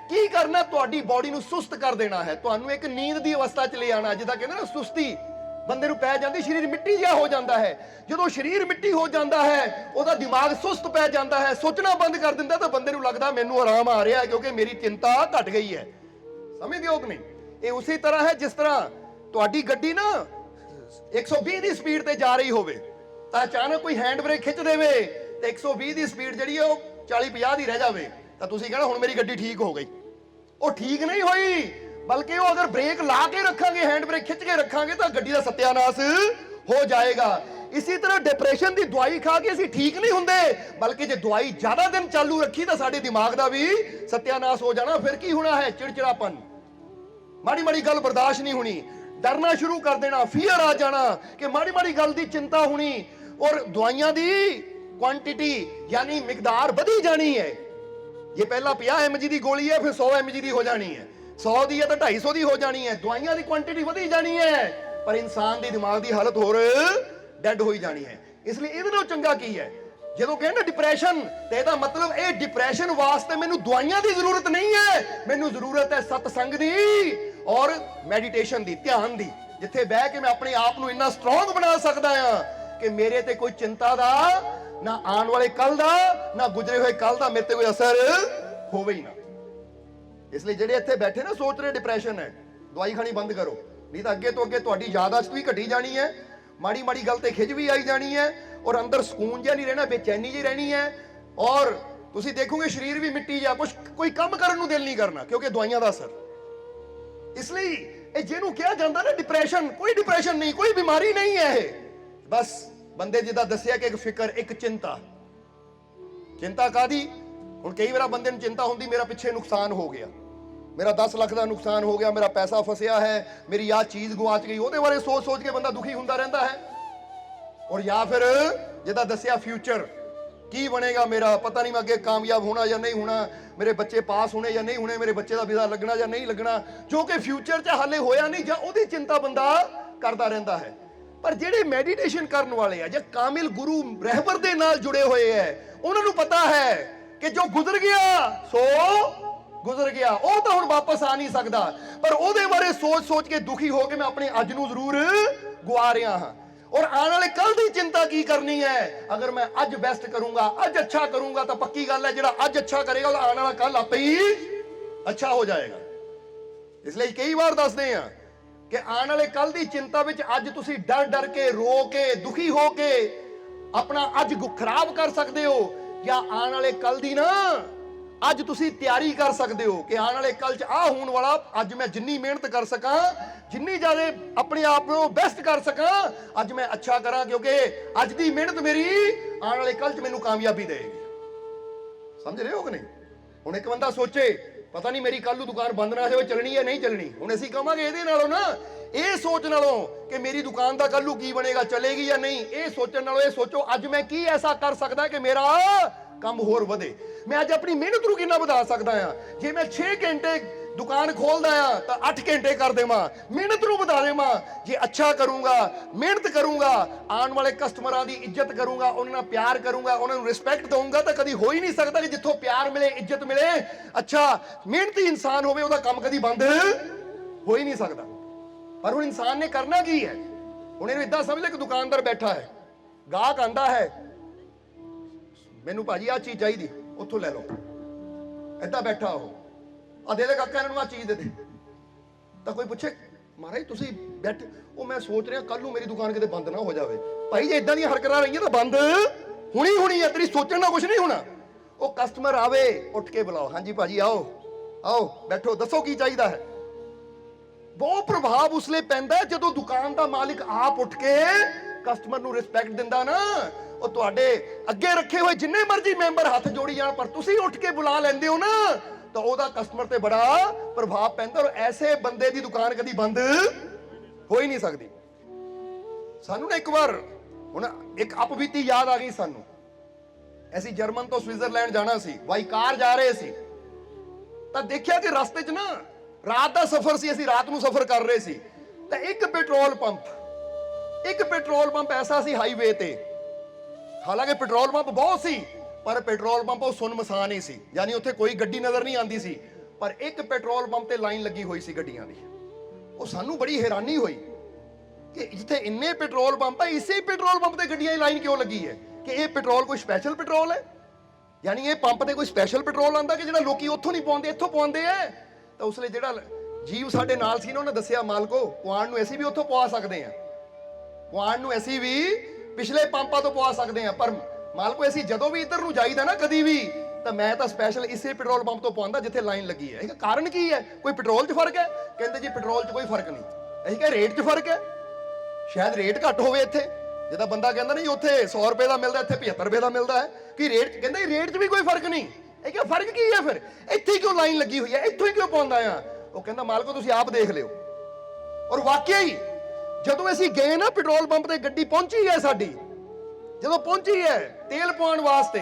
ਕੀ ਕਰਨਾ? ਤੁਹਾਡੀ ਬਾਡੀ ਨੂੰ ਸੁਸਤ ਕਰ ਦੇਣਾ ਹੈ, ਤੁਹਾਨੂੰ ਇੱਕ ਨੀਂਦ ਦੀ ਅਵਸਥਾ 'ਚ ਲੈ ਆਣਾ। ਜਿੱਦਾਂ ਕਹਿੰਦੇ ਨਾ ਸੁਸਤੀ ਬੰਦੇ ਨੂੰ ਪੈ ਜਾਂਦੀ, ਸਰੀਰ ਮਿੱਟੀ ਜਿਹਾ ਹੋ ਜਾਂਦਾ ਹੈ। ਜਦੋਂ ਸਰੀਰ ਮਿੱਟੀ ਹੋ ਜਾਂਦਾ ਹੈ, ਉਹਦਾ ਦਿਮਾਗ ਸੁਸਤ ਪੈ ਜਾਂਦਾ ਹੈ, ਸੋਚਣਾ ਬੰਦ ਕਰ ਦਿੰਦਾ, ਤਾਂ ਬੰਦੇ ਨੂੰ ਲੱਗਦਾ ਮੈਨੂੰ ਆਰਾਮ ਆ ਰਿਹਾ ਕਿਉਂਕਿ ਮੇਰੀ ਚਿੰਤਾ ਘਟ ਗਈ ਹੈ। ਸਮਝਦੇ ਹੋ ਕਿ ਨਹੀਂ? ਇਹ ਉਸੇ ਤਰ੍ਹਾਂ ਹੈ ਜਿਸ ਤਰ੍ਹਾਂ ਤੁਹਾਡੀ ਗੱਡੀ ਨਾ 120 ਦੀ ਸਪੀਡ ਤੇ ਜਾ ਰਹੀ ਹੋਵੇ ਤਾਂ ਅਚਾਨਕ ਕੋਈ ਹੈਂਡ ਬ੍ਰੇਕ ਖਿੱਚ ਦੇਵੇ ਤੇ 120 ਦੀ ਸਪੀਡ ਜਿਹੜੀ ਹੈ ਉਹ 40-50 ਦੀ ਰਹਿ ਜਾਵੇ, ਤਾਂ ਤੁਸੀਂ ਕਹਿਣਾ ਹੁਣ ਮੇਰੀ ਗੱਡੀ ਠੀਕ ਹੋ ਗਈ। ਉਹ ਠੀਕ ਨਹੀਂ ਹੋਈ, ਬਲਕਿ ਉਹ ਅਗਰ ਬ੍ਰੇਕ ਲਾ ਕੇ ਰੱਖਾਂਗੇ, ਹੈਂਡ ਬ੍ਰੇਕ ਖਿੱਚ ਕੇ ਰੱਖਾਂਗੇ ਤਾਂ ਗੱਡੀ ਦਾ ਸਤਿਆਨਾਸ਼ ਹੋ ਜਾਏਗਾ। ਇਸੇ ਤਰ੍ਹਾਂ ਡਿਪਰੈਸ਼ਨ ਦੀ ਦਵਾਈ ਖਾ ਕੇ ਅਸੀਂ ਠੀਕ ਨਹੀਂ ਹੁੰਦੇ, ਬਲਕਿ ਜੇ ਦਵਾਈ ਜ਼ਿਆਦਾ ਦਿਨ ਚਾਲੂ ਰੱਖੀ ਤਾਂ ਸਾਡੇ ਦਿਮਾਗ ਦਾ ਵੀ ਸਤਿਆਨਾਸ਼ ਹੋ ਜਾਣਾ। ਫਿਰ ਕੀ ਹੋਣਾ ਹੈ? ਚਿੜਚਿੜਾਪਨ, ਮਾੜੀ ਮਾੜੀ ਗੱਲ ਬਰਦਾਸ਼ਤ ਨਹੀਂ ਹੋਣੀ, ਡਰਨਾ ਸ਼ੁਰੂ ਕਰ ਦੇਣਾ, ਫੀਅਰ ਆ ਜਾਣਾ ਕਿ ਮਾੜੀ ਮਾੜੀ ਗੱਲ ਦੀ ਚਿੰਤਾ ਹੋਣੀ। ਔਰ ਦਵਾਈਆਂ ਦੀ ਕੁਆਂਟੀਟੀ यानी मिकदार बढ़ी जानी है। ये पहला 50 mg की गोली है, फिर 100 mg की हो जानी है, 100 की है तो 250 की हो जानी है। दवाइयां की क्वांटिटी बढ़ी जानी है, पर इंसान की दिमाग की हालत होर डेड हो जानी है। इसलिए ਇਹਦੇ ਨਾਲੋਂ ਚੰਗਾ ਕੀ ਹੈ? ਜਦੋਂ ਕਹਿੰਦੇ ਡਿਪਰੈਸ਼ਨ ਤੇ ਇਹਦਾ ਮਤਲਬ ਇਹ ਡਿਪਰੈਸ਼ਨ ਵਾਸਤੇ ਮੈਨੂੰ ਦਵਾਈਆਂ ਦੀ ਜ਼ਰੂਰਤ ਨਹੀਂ ਹੈ, ਮੈਨੂੰ ਜ਼ਰੂਰਤ ਹੈ ਸਤਸੰਗ ਦੀ ਔਰ ਮੈਡੀਟੇਸ਼ਨ ਦੀ, ਧਿਆਨ ਦੀ, ਜਿੱਥੇ ਬਹਿ ਕੇ ਮੈਂ ਆਪਣੇ ਆਪ ਨੂੰ ਇੰਨਾ ਸਟਰੋਂਗ ਬਣਾ ਸਕਦਾ ਹਾਂ ਕਿ ਮੇਰੇ ਤੇ ਕੋਈ ਚਿੰਤਾ ਦਾ ना आने वाले कल दा ना गुजरे हुए कल दा मेरे ते कोई असर होवे ही ना। इसलिए जेडे इत्थे बैठे ना सोच रहे डिप्रेशन है, दवाई खानी बंद करो, नहीं तो अगे तो अगे तुहाडी याददाश्त भी घटी जानी है, माड़ी माड़ी गल ते खिज भी आई जानी है और अंदर सुकून जिहा नहीं रहना, बेचैनी जी रहनी है। और तुसी देखोगे शरीर भी मिट्टी जिहा, कुछ कोई काम करन नूं दिल नहीं करना क्योंकि दवाइयां दा असर। इसलिए ये जिहनूं कहा जांदा ना डिप्रेशन, कोई डिप्रेशन नहीं, कोई बीमारी नहीं है, बस ਬੰਦੇ ਜਿੱਦਾਂ ਦੱਸਿਆ ਕਿ ਇੱਕ ਫਿਕਰ, ਇੱਕ ਚਿੰਤਾ। ਚਿੰਤਾ ਕਾਦੀ? ਹੁਣ ਕਈ ਵਾਰ ਬੰਦੇ ਨੂੰ ਚਿੰਤਾ ਹੁੰਦੀ ਮੇਰਾ ਪਿੱਛੇ ਨੁਕਸਾਨ ਹੋ ਗਿਆ, ਮੇਰਾ 10 ਲੱਖ ਦਾ ਨੁਕਸਾਨ ਹੋ ਗਿਆ, ਮੇਰਾ ਪੈਸਾ ਫਸਿਆ ਹੈ, ਮੇਰੀ ਆਹ ਚੀਜ਼ ਗਵਾਚ ਗਈ, ਉਹਦੇ ਬਾਰੇ ਸੋਚ ਸੋਚ ਕੇ ਬੰਦਾ ਦੁਖੀ ਹੁੰਦਾ ਰਹਿੰਦਾ ਹੈ। ਔਰ ਜਾਂ ਫਿਰ ਜਿੱਦਾਂ ਦੱਸਿਆ ਫਿਊਚਰ ਕੀ ਬਣੇਗਾ ਮੇਰਾ, ਪਤਾ ਨਹੀਂ ਮੈਂ ਅੱਗੇ ਕਾਮਯਾਬ ਹੋਣਾ ਜਾਂ ਨਹੀਂ ਹੋਣਾ, ਮੇਰੇ ਬੱਚੇ ਪਾਸ ਹੋਣੇ ਜਾਂ ਨਹੀਂ ਹੋਣੇ, ਮੇਰੇ ਬੱਚੇ ਦਾ ਵੀਜ਼ਾ ਲੱਗਣਾ ਜਾਂ ਨਹੀਂ ਲੱਗਣਾ, ਜੋ ਕਿ ਫਿਊਚਰ 'ਚ ਹਾਲੇ ਹੋਇਆ ਨਹੀਂ, ਜਾਂ ਉਹਦੀ ਚਿੰਤਾ ਬੰਦਾ ਕਰਦਾ ਰਹਿੰਦਾ ਹੈ। ਪਰ ਜਿਹੜੇ ਮੈਡੀਟੇਸ਼ਨ ਕਰਨ ਵਾਲੇ ਆ ਜਾਂ ਕਾਮਿਲ ਗੁਰੂ ਰਹਿਬਰ ਦੇ ਨਾਲ ਜੁੜੇ ਹੋਏ ਹੈ, ਉਹਨਾਂ ਨੂੰ ਪਤਾ ਹੈ ਕਿ ਜੋ ਗੁਜ਼ਰ ਗਿਆ ਸੋ ਗੁਜ਼ਰ ਗਿਆ, ਉਹ ਤਾਂ ਹੁਣ ਵਾਪਸ ਆ ਨਹੀਂ ਸਕਦਾ। ਪਰ ਉਹਦੇ ਬਾਰੇ ਸੋਚ ਸੋਚ ਕੇ ਦੁਖੀ ਹੋ ਕੇ ਮੈਂ ਆਪਣੇ ਅੱਜ ਨੂੰ ਜ਼ਰੂਰ ਗਵਾ ਰਿਹਾ ਹਾਂ। ਔਰ ਆਉਣ ਵਾਲੇ ਕੱਲ ਦੀ ਚਿੰਤਾ ਕੀ ਕਰਨੀ ਹੈ? ਅਗਰ ਮੈਂ ਅੱਜ ਬੈਸਟ ਕਰੂੰਗਾ, ਅੱਜ ਅੱਛਾ ਕਰੂੰਗਾ, ਤਾਂ ਪੱਕੀ ਗੱਲ ਹੈ ਜਿਹੜਾ ਅੱਜ ਅੱਛਾ ਕਰੇਗਾ ਉਹਦਾ ਆਉਣ ਵਾਲਾ ਕੱਲ ਆਪੇ ਹੀ ਅੱਛਾ ਹੋ ਜਾਏਗਾ। ਇਸ ਲਈ ਕਈ ਵਾਰ ਦੱਸਦੇ ਆ ਕਿ ਆਉਣ ਵਾਲੇ ਕੱਲ ਦੀ ਚਿੰਤਾ ਵਿੱਚ ਅੱਜ ਤੁਸੀਂ ਡਰ ਡਰ ਕੇ, ਰੋ ਕੇ, ਦੁਖੀ ਹੋ ਕੇ ਆਪਣਾ ਅੱਜ ਖਰਾਬ ਕਰ ਸਕਦੇ ਹੋ, ਜਾਂ ਆਉਣ ਵਾਲੇ ਕੱਲ ਦੀ ਨਾ ਅੱਜ ਤੁਸੀਂ ਤਿਆਰੀ ਕਰ ਸਕਦੇ ਹੋ ਕਿ ਆਉਣ ਵਾਲੇ ਕੱਲ 'ਚ ਆ ਹੋਣ ਵਾਲਾ, ਅੱਜ ਮੈਂ ਜਿੰਨੀ ਮਿਹਨਤ ਕਰ ਸਕਾਂ, ਜਿੰਨੀ ਜ਼ਿਆਦਾ ਆਪਣੇ ਆਪ ਨੂੰ ਬੈਸਟ ਕਰ ਸਕਾਂ, ਅੱਜ ਮੈਂ ਅੱਛਾ ਕਰਾਂ ਕਿਉਂਕਿ ਅੱਜ ਦੀ ਮਿਹਨਤ ਮੇਰੀ ਆਉਣ ਵਾਲੇ ਕੱਲ 'ਚ ਮੈਨੂੰ ਕਾਮਯਾਬੀ ਦੇਗੀ। ਸਮਝ ਰਹੇ ਹੋ ਕਿ ਨਹੀਂ? ਹੁਣ ਇੱਕ ਬੰਦਾ ਸੋਚੇ ਪਤਾ ਨਹੀਂ ਮੇਰੀ ਕੱਲ ਨੂੰ ਦੁਕਾਨ ਬੰਦ ਨਾ ਹੋਵੇ, ਚੱਲਣੀ ਹੈ ਨਹੀਂ ਚੱਲਣੀ। ਹੁਣ ਅਸੀਂ ਕਹਾਂਗੇ ਇਹਦੇ ਨਾਲੋਂ ਨਾ, ਇਹ ਸੋਚ ਨਾਲੋਂ ਕਿ ਮੇਰੀ ਦੁਕਾਨ ਦਾ ਕੱਲ ਨੂੰ ਕੀ ਬਣੇਗਾ, ਚੱਲੇਗੀ ਜਾਂ ਨਹੀਂ, ਇਹ ਸੋਚਣ ਨਾਲੋਂ ਇਹ ਸੋਚੋ ਅੱਜ ਮੈਂ ਕੀ ਐਸਾ ਕਰ ਸਕਦਾ ਕਿ ਮੇਰਾ ਕੰਮ ਹੋਰ ਵਧੇ, ਮੈਂ ਅੱਜ ਆਪਣੀ ਮਿਹਨਤ ਨੂੰ ਕਿੰਨਾ ਵਧਾ ਸਕਦਾ ਆ। ਜੇ ਮੈਂ 6 ਘੰਟੇ ਦੁਕਾਨ ਖੋਲਦਾ ਆ ਤਾਂ 8 ਘੰਟੇ ਕਰ ਦੇਵਾਂ, ਮਿਹਨਤ ਨੂੰ ਵਧਾ ਦੇਵਾਂ। ਜੇ ਅੱਛਾ ਕਰੂੰਗਾ, ਮਿਹਨਤ ਕਰੂੰਗਾ, ਆਉਣ ਵਾਲੇ ਕਸਟਮਰਾਂ ਦੀ ਇੱਜ਼ਤ ਕਰੂੰਗਾ, ਉਹਨਾਂ ਨਾਲ ਪਿਆਰ ਕਰੂੰਗਾ, ਉਹਨਾਂ ਨੂੰ ਰਿਸਪੈਕਟ ਦਊਂਗਾ, ਤਾਂ ਕਦੀ ਹੋ ਹੀ ਨਹੀਂ ਸਕਦਾ ਕਿ ਜਿੱਥੋਂ ਪਿਆਰ ਮਿਲੇ, ਇੱਜ਼ਤ ਮਿਲੇ, ਅੱਛਾ ਮਿਹਨਤੀ ਇਨਸਾਨ ਹੋਵੇ, ਉਹਦਾ ਕੰਮ ਕਦੀ ਬੰਦ ਹੋ ਹੀ ਨਹੀਂ ਸਕਦਾ। ਪਰ ਹੁਣ ਇਨਸਾਨ ਨੇ ਕਰਨਾ ਕੀ ਹੈ? ਹੁਣ ਇਹਨੂੰ ਇਦਾਂ ਸਮਝ ਲੈ ਕਿ ਦੁਕਾਨਦਾਰ ਬੈਠਾ ਹੈ, ਗਾਹਕ ਆਂਦਾ ਹੈ, ਮੈਨੂੰ ਭਾਜੀ ਆਹ ਚੀਜ਼ ਚਾਹੀਦੀ, ਉੱਥੋਂ ਲੈ ਲਓ, ਏਦਾਂ ਬੈਠਾ ਉਹ, ਆ ਦੇ ਦੇ ਕਾਕਾ ਇਹਨਾਂ ਨੂੰ ਆਹ ਚੀਜ਼ ਦੇ ਦੇ, ਤਾਂ ਕੋਈ ਪੁੱਛੇ ਮਹਾਰਾਜ ਤੁਸੀਂ ਬੈਠ, ਉਹ ਮੈਂ ਸੋਚ ਰਿਹਾ ਕੱਲ ਨੂੰ ਮੇਰੀ ਦੁਕਾਨ ਕਿਤੇ ਬੰਦ ਨਾ ਹੋ ਜਾਵੇ। ਭਾਈ ਜੇ ਇਦਾਂ ਦੀਆਂ ਹਰਕਤਾਂ ਰਹੀਆਂ ਤਾਂ ਬੰਦ ਹੋਣੀ ਹੈ, ਤੇਰੀ ਸੋਚਣ ਨਾਲ ਕੁਝ ਨਹੀਂ ਹੋਣਾ। ਉਹ ਕਸਟਮਰ ਆਵੇ, ਉੱਠ ਕੇ ਬੁਲਾਓ, ਹਾਂਜੀ ਭਾਜੀ ਆਓ ਆਓ ਬੈਠੋ, ਦੱਸੋ ਕੀ ਚਾਹੀਦਾ ਹੈ। ਬਹੁਤ ਪ੍ਰਭਾਵ ਉਸ ਲਈ ਪੈਂਦਾ ਜਦੋਂ ਦੁਕਾਨ ਦਾ ਮਾਲਿਕ ਆਪ ਉੱਠ ਕੇ ਕਸਟਮਰ ਨੂੰ ਰਿਸਪੈਕਟ ਦਿੰਦਾ ਨਾ। ਉਹ ਤੁਹਾਡੇ ਅੱਗੇ ਰੱਖੇ ਹੋਏ ਜਿੰਨੇ ਮਰਜ਼ੀ ਮੈਂਬਰ ਹੱਥ ਜੋੜੀ ਜਾਣ, ਪਰ ਤੁਸੀਂ ਉੱਠ ਕੇ ਬੁਲਾ ਲੈਂਦੇ ਹੋ ਨਾ, ਤਾਂ ਉਹਦਾ ਕਸਟਮਰ ਤੇ ਬੜਾ ਪ੍ਰਭਾਵ ਪੈਂਦਾ, ਔਰ ਐਸੇ ਬੰਦੇ ਦੀ ਦੁਕਾਨ ਕਦੀ ਬੰਦ ਹੋ ਹੀ ਨਹੀਂ ਸਕਦੀ। ਸਾਨੂੰ ਨਾ ਇੱਕ ਵਾਰ ਹੁਣ ਇੱਕ ਅਪਬੀਤੀ ਯਾਦ ਆ ਗਈ ਸਾਨੂੰ। ਅਸੀਂ ਜਰਮਨ ਤੋਂ ਸਵਿਟਜ਼ਰਲੈਂਡ ਜਾਣਾ ਸੀ, ਬਾਈ ਕਾਰ ਜਾ ਰਹੇ ਸੀ, ਤਾਂ ਦੇਖਿਆ ਕਿ ਰਸਤੇ 'ਚ ਨਾ ਰਾਤ ਦਾ ਸਫ਼ਰ ਸੀ, ਅਸੀਂ ਰਾਤ ਨੂੰ ਸਫ਼ਰ ਕਰ ਰਹੇ ਸੀ, ਤਾਂ ਇੱਕ ਪੈਟਰੋਲ ਪੰਪ ਐਸਾ ਸੀ ਹਾਈਵੇ ਤੇ, ਹਾਲਾਂਕਿ ਪੈਟਰੋਲ ਪੰਪ ਬਹੁਤ ਸੀ ਪਰ ਪੈਟਰੋਲ ਪੰਪ ਉਹ ਸੁੰਨਮਸਾਨ ਹੀ ਸੀ, ਯਾਨੀ ਉੱਥੇ ਕੋਈ ਗੱਡੀ ਨਜ਼ਰ ਨਹੀਂ ਆਉਂਦੀ ਸੀ, ਪਰ ਇੱਕ ਪੈਟਰੋਲ ਪੰਪ ਤੇ ਲਾਈਨ ਲੱਗੀ ਹੋਈ ਸੀ ਗੱਡੀਆਂ ਦੀ। ਉਹ ਸਾਨੂੰ ਬੜੀ ਹੈਰਾਨੀ ਹੋਈ ਕਿ ਜਿੱਥੇ ਇੰਨੇ ਪੈਟਰੋਲ ਪੰਪ ਹੈ, ਇਸੇ ਪੈਟਰੋਲ ਪੰਪ ਤੇ ਗੱਡੀਆਂ ਦੀ ਲਾਈਨ ਕਿਉਂ ਲੱਗੀ ਹੈ? ਕਿ ਇਹ ਪੈਟਰੋਲ ਕੋਈ ਸਪੈਸ਼ਲ ਪੈਟਰੋਲ ਹੈ, ਯਾਨੀ ਇਹ ਪੰਪ ਤੇ ਕੋਈ ਸਪੈਸ਼ਲ ਪੈਟਰੋਲ ਆਉਂਦਾ ਕਿ ਜਿਹੜਾ ਲੋਕੀ ਉੱਥੋਂ ਨਹੀਂ ਪਾਉਂਦੇ ਇੱਥੋਂ ਪਾਉਂਦੇ ਐ। ਤਾਂ ਉਸ ਲਈ ਜਿਹੜਾ ਜੀਵ ਸਾਡੇ ਨਾਲ ਸੀ ਨਾ, ਉਹਨੇ ਦੱਸਿਆ ਮਾਲਕੋ ਪੁਆਣ ਨੂੰ ਅਸੀਂ ਵੀ ਉੱਥੋਂ ਪਵਾ ਸਕਦੇ ਹਾਂ, ਪੁਆਣ ਨੂੰ ਅਸੀਂ ਵੀ ਪਿਛਲੇ ਪੰਪਾਂ ਤੋਂ ਪਵਾ ਸਕਦੇ ਹਾਂ, ਪਰ ਮਾਲਕੋ ਅਸੀਂ ਜਦੋਂ ਵੀ ਇੱਧਰ ਨੂੰ ਜਾਈਦਾ ਨਾ ਕਦੀ ਵੀ, ਤਾਂ ਮੈਂ ਤਾਂ ਸਪੈਸ਼ਲ ਇਸੇ ਪੈਟਰੋਲ ਪੰਪ ਤੋਂ ਪਵਾਉਂਦਾ ਜਿੱਥੇ ਲਾਈਨ ਲੱਗੀ ਹੈ। ਇਹ ਕਾਰਨ ਕੀ ਹੈ? ਕੋਈ ਪੈਟਰੋਲ 'ਚ ਫਰਕ ਹੈ? ਕਹਿੰਦੇ ਜੀ ਪੈਟਰੋਲ 'ਚ ਕੋਈ ਫਰਕ ਨਹੀਂ। ਅਸੀਂ ਕਿਹਾ ਰੇਟ 'ਚ ਫਰਕ ਹੈ, ਸ਼ਾਇਦ ਰੇਟ ਘੱਟ ਹੋਵੇ ਇੱਥੇ, ਜਿੱਦਾਂ ਬੰਦਾ ਕਹਿੰਦਾ ਨਹੀਂ ਉੱਥੇ 100 ਰੁਪਏ ਦਾ ਮਿਲਦਾ ਇੱਥੇ 75 ਰੁਪਏ ਦਾ ਮਿਲਦਾ ਹੈ, ਕਿ ਰੇਟ ਕਹਿੰਦੇ ਰੇਟ 'ਚ ਵੀ ਕੋਈ ਫਰਕ ਨਹੀਂ। ਇਹ ਕਿਹਾ ਫਰਕ ਕੀ ਹੈ ਫਿਰ? ਇੱਥੇ ਕਿਉਂ ਲਾਈਨ ਲੱਗੀ ਹੋਈ ਹੈ, ਇੱਥੋਂ ਹੀ ਕਿਉਂ ਪਾਉਂਦਾ ਆ? ਉਹ ਕਹਿੰਦਾ ਮਾਲਕੋ ਤੁਸੀਂ ਆਪ ਦੇਖ ਲਿਓ। ਔਰ ਵਾਕਿਆ ਹੀ ਜਦੋਂ ਅਸੀਂ ਗਏ ਨਾ ਪੈਟਰੋਲ ਪੰਪ ਤੇ, ਗੱਡੀ ਪਹੁੰਚੀ ਹੈ ਸਾਡੀ, ਜਦੋਂ ਪਹੁੰਚੀ ਹੈ ਤੇਲ ਪਾਉਣ ਵਾਸਤੇ,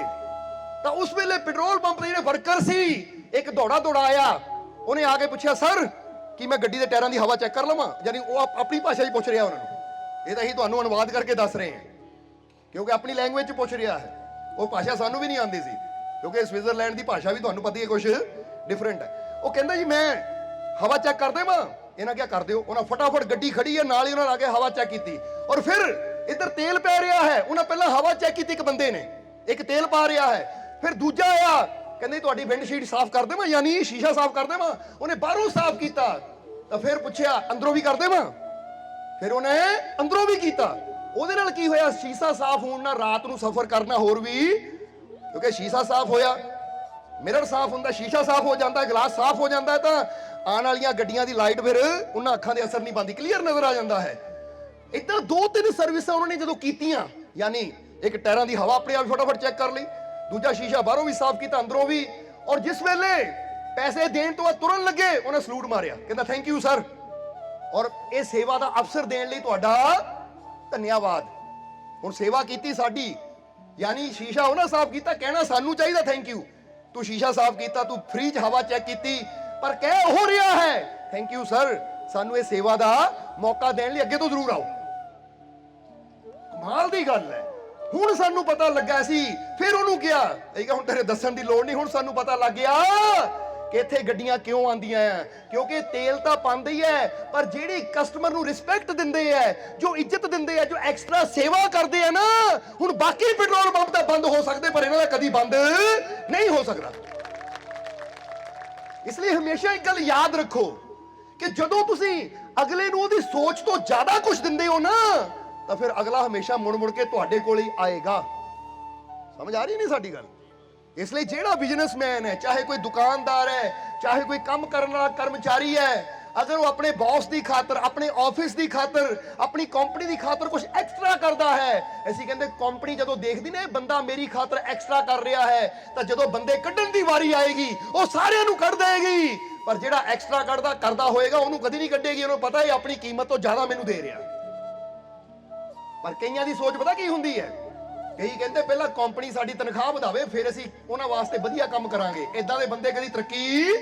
ਤਾਂ ਉਸ ਵੇਲੇ ਪੈਟਰੋਲ ਪੰਪ ਦੇ ਜਿਹੜੇ ਵਰਕਰ ਸੀ, ਇੱਕ ਦੌੜਾ ਆਇਆ, ਉਹਨੇ ਆ ਕੇ ਪੁੱਛਿਆ ਸਰ ਕੀ ਮੈਂ ਗੱਡੀ ਦੇ ਟਾਇਰਾਂ ਦੀ ਹਵਾ ਚੈੱਕ ਕਰ ਲਵਾਂ? ਯਾਨੀ ਉਹ ਆਪਣੀ ਭਾਸ਼ਾ 'ਚ ਪੁੱਛ ਰਿਹਾ ਉਹਨਾਂ ਨੂੰ, ਇਹ ਤਾਂ ਅਸੀਂ ਤੁਹਾਨੂੰ ਅਨੁਵਾਦ ਕਰਕੇ ਦੱਸ ਰਹੇ ਹਾਂ ਕਿਉਂਕਿ ਆਪਣੀ ਲੈਂਗੁਏਜ 'ਚ ਪੁੱਛ ਰਿਹਾ ਹੈ, ਉਹ ਭਾਸ਼ਾ ਸਾਨੂੰ ਵੀ ਨਹੀਂ ਆਉਂਦੀ ਸੀ ਕਿਉਂਕਿ ਸਵਿਟਜ਼ਰਲੈਂਡ ਦੀ ਭਾਸ਼ਾ ਵੀ ਤੁਹਾਨੂੰ ਪਤਾ ਹੀ ਹੈ ਕੁਝ ਡਿਫਰੈਂਟ ਹੈ। ਉਹ ਕਹਿੰਦਾ ਜੀ ਮੈਂ ਹਵਾ ਚੈੱਕ ਕਰ ਦੇਵਾਂ? ਇਹਨਾਂ ਕਿਹਾ ਕਰ ਦਿਓ। ਉਹਨਾਂ ਫਟਾਫਟ ਗੱਡੀ ਖੜੀ ਹੈ ਨਾਲ ਹੀ ਉਹਨਾਂ ਆ ਕੇ ਹਵਾ ਚੈੱਕ ਕੀਤੀ, ਔਰ ਫਿਰ ਇੱਧਰ ਤੇਲ ਪੈ ਰਿਹਾ ਹੈ, ਉਹਨਾਂ ਪਹਿਲਾਂ ਹਵਾ ਚੈੱਕ ਕੀਤੀ ਇੱਕ ਬੰਦੇ ਨੇ, ਇੱਕ ਤੇਲ ਪਾ ਰਿਹਾ ਹੈ, ਫਿਰ ਦੂਜਾ ਆਇਆ ਕਹਿੰਦੇ ਤੁਹਾਡੀ ਵਿੰਡਸ਼ੀਟ ਸਾਫ਼ ਕਰ ਦੇਵਾਂ, ਯਾਨੀ ਸ਼ੀਸ਼ਾ ਸਾਫ਼ ਕਰ ਦੇਵਾਂ? ਉਹਨੇ ਬਾਹਰੋਂ ਸਾਫ਼ ਕੀਤਾ, ਤਾਂ ਫਿਰ ਪੁੱਛਿਆ ਅੰਦਰੋਂ ਵੀ ਕਰ ਦੇਵਾਂ? ਫਿਰ ਉਹਨੇ ਅੰਦਰੋਂ ਵੀ ਕੀਤਾ। ਉਹਦੇ ਨਾਲ ਕੀ ਹੋਇਆ? ਸ਼ੀਸ਼ਾ ਸਾਫ਼ ਹੋਣ ਨਾਲ ਰਾਤ ਨੂੰ ਸਫ਼ਰ ਕਰਨਾ ਹੋਰ ਵੀ, ਕਿਉਂਕਿ ਸ਼ੀਸ਼ਾ ਸਾਫ਼ ਹੋਇਆ, ਮਿਰਰ ਸਾਫ਼ ਹੁੰਦਾ, ਸ਼ੀਸ਼ਾ ਸਾਫ਼ ਹੋ ਜਾਂਦਾ, ਗਲਾਸ ਸਾਫ਼ ਹੋ ਜਾਂਦਾ, ਤਾਂ ਆਉਣ ਵਾਲੀਆਂ ਗੱਡੀਆਂ ਦੀ ਲਾਈਟ ਫਿਰ ਉਹਨਾਂ ਅੱਖਾਂ ਦੇ ਅਸਰ ਨਹੀਂ ਪਾਉਂਦੀ, ਕਲੀਅਰ ਨਜ਼ਰ ਆ ਜਾਂਦਾ ਹੈ। ਇਦਾਂ 2-3 ਸਰਵਿਸਾਂ ਉਹਨਾਂ ਨੇ ਜਦੋਂ ਕੀਤੀਆਂ, ਯਾਨੀ ਇੱਕ ਟਾਇਰਾਂ ਦੀ ਹਵਾ ਆਪਣੇ ਆਪ ਫਟਾਫਟ ਚੈੱਕ ਕਰ ਲਈ, ਦੂਜਾ ਸ਼ੀਸ਼ਾ ਬਾਹਰੋਂ ਵੀ ਸਾਫ਼ ਕੀਤਾ ਅੰਦਰੋਂ ਵੀ, ਔਰ ਜਿਸ ਵੇਲੇ ਪੈਸੇ ਦੇਣ ਤੋਂ ਬਾਅਦ ਤੁਰਨ ਲੱਗੇ ਉਹਨੇ ਸਲੂਟ ਮਾਰਿਆ, ਕਹਿੰਦਾ ਥੈਂਕ ਯੂ ਸਰ, ਔਰ ਇਹ ਸੇਵਾ ਦਾ ਅਵਸਰ ਦੇਣ ਲਈ ਤੁਹਾਡਾ ਧੰਨਵਾਦ। ਹੁਣ ਸੇਵਾ ਕੀਤੀ ਸਾਡੀ, ਯਾਨੀ ਸ਼ੀਸ਼ਾ ਉਹਨਾਂ ਸਾਫ਼ ਕੀਤਾ, ਕਹਿਣਾ ਸਾਨੂੰ ਚਾਹੀਦਾ ਥੈਂਕ ਯੂ। ਤੂੰ ਸ਼ੀਸ਼ਾ ਸਾਫ਼ ਕੀਤਾ, ਤੂੰ ਫ੍ਰੀ 'ਚ ਹਵਾ ਚੈੱਕ ਕੀਤੀ, ਪਰ ਕਹਿ ਉਹ ਰਿਹਾ ਹੈ ਥੈਂਕ ਯੂ ਸਰ, ਸਾਨੂੰ ਇਹ ਸੇਵਾ ਦਾ ਮੌਕਾ ਦੇਣ ਲਈ ਅੱਗੇ ਤੋਂ ਜ਼ਰੂਰ ਆਓ। ਕਮਾਲ ਦੀ ਗੱਲ ਹੈ। ਹੁਣ ਸਾਨੂੰ ਪਤਾ ਲੱਗਾ ਸੀ, ਫਿਰ ਉਹਨੂੰ ਕਿਹਾ ਇਹ ਹੁਣ ਤੇਰੇ ਦੱਸਣ ਦੀ ਲੋੜ ਨਹੀਂ, ਹੁਣ ਸਾਨੂੰ ਪਤਾ ਲੱਗ ਗਿਆ ਕਿ ਇੱਥੇ ਗੱਡੀਆਂ ਕਿਉਂ ਆਉਂਦੀਆਂ ਆ, ਕਿਉਂਕਿ ਤੇਲ ਤਾਂ ਪਾਉਂਦੇ ਹੀ ਹੈ, ਪਰ ਜਿਹੜੀ ਕਸਟਮਰ ਨੂੰ ਰਿਸਪੈਕਟ ਦਿੰਦੇ ਆ, ਜੋ ਇੱਜ਼ਤ ਦਿੰਦੇ ਆ, ਜੋ ਐਕਸਟਰਾ ਸੇਵਾ ਕਰਦੇ ਆ ਨਾ, ਹੁਣ ਬਾਕੀ ਪੈਟਰੋਲ ਪੰਪ ਤਾਂ ਬੰਦ ਹੋ ਸਕਦੇ ਪਰ ਇਹਨਾਂ ਦਾ ਕਦੀ ਬੰਦ ਨਹੀਂ ਹੋ ਸਕਦਾ। ਇਸ ਲਈ ਹਮੇਸ਼ਾ ਇੱਕ ਗੱਲ ਯਾਦ ਰੱਖੋ ਕਿ ਜਦੋਂ ਤੁਸੀਂ ਅਗਲੇ ਨੂੰ ਉਹਦੀ ਸੋਚ ਤੋਂ ਜ਼ਿਆਦਾ ਕੁਝ ਦਿੰਦੇ ਹੋ ਨਾ, ਤਾਂ ਫਿਰ ਅਗਲਾ ਹਮੇਸ਼ਾ ਮੁੜ ਕੇ ਤੁਹਾਡੇ ਕੋਲ ਹੀ ਆਏਗਾ। ਸਮਝ ਆ ਰਹੀ ਨਹੀਂ ਸਾਡੀ ਗੱਲ? ਇਸ ਲਈ ਜਿਹੜਾ ਬਿਜ਼ਨਸਮੈਨ ਹੈ, ਚਾਹੇ ਕੋਈ ਦੁਕਾਨਦਾਰ ਹੈ, ਚਾਹੇ ਕੋਈ ਕੰਮ ਕਰਨ ਵਾਲਾ ਕਰਮਚਾਰੀ ਹੈ, ਅਗਰ ਉਹ ਆਪਣੇ ਬੌਸ ਦੀ ਖਾਤਰ, ਆਪਣੇ ਆਫਿਸ ਦੀ ਖਾਤਰ, ਆਪਣੀ ਕੰਪਨੀ ਦੀ ਖਾਤਰ ਕੁਝ ਐਕਸਟਰਾ ਕਰਦਾ ਹੈ, ਅਸੀਂ ਕਹਿੰਦੇ ਕੰਪਨੀ ਜਦੋਂ ਦੇਖਦੀ ਨਾ ਇਹ ਬੰਦਾ ਮੇਰੀ ਖਾਤਰ ਐਕਸਟਰਾ ਕਰ ਰਿਹਾ ਹੈ, ਤਾਂ ਜਦੋਂ ਬੰਦੇ ਕੱਢਣ ਦੀ ਵਾਰੀ ਆਏਗੀ ਉਹ ਸਾਰਿਆਂ ਨੂੰ ਕੱਢ ਦੇਗੀ, ਪਰ ਜਿਹੜਾ ਐਕਸਟਰਾ ਕਰਦਾ ਹੋਏਗਾ ਉਹਨੂੰ ਕਦੀ ਨਹੀਂ ਕੱਢੇਗੀ, ਉਹਨੂੰ ਪਤਾ ਹੈ ਆਪਣੀ ਕੀਮਤ ਤੋਂ ਜ਼ਿਆਦਾ ਮੈਨੂੰ ਦੇ ਰਿਹਾ। ਪਰ ਕਈਆਂ ਦੀ ਸੋਚ ਪਤਾ ਕੀ ਹੁੰਦੀ ਹੈ? ਕਈ ਕਹਿੰਦੇ ਪਹਿਲਾਂ ਕੰਪਨੀ ਸਾਡੀ ਤਨਖਾਹ ਵਧਾਵੇ ਫਿਰ ਅਸੀਂ ਉਹਨਾਂ ਵਾਸਤੇ ਵਧੀਆ ਕੰਮ ਕਰਾਂਗੇ। ਇਦਾਂ ਦੇ ਬੰਦੇ ਕਦੀ ਤਰੱਕੀ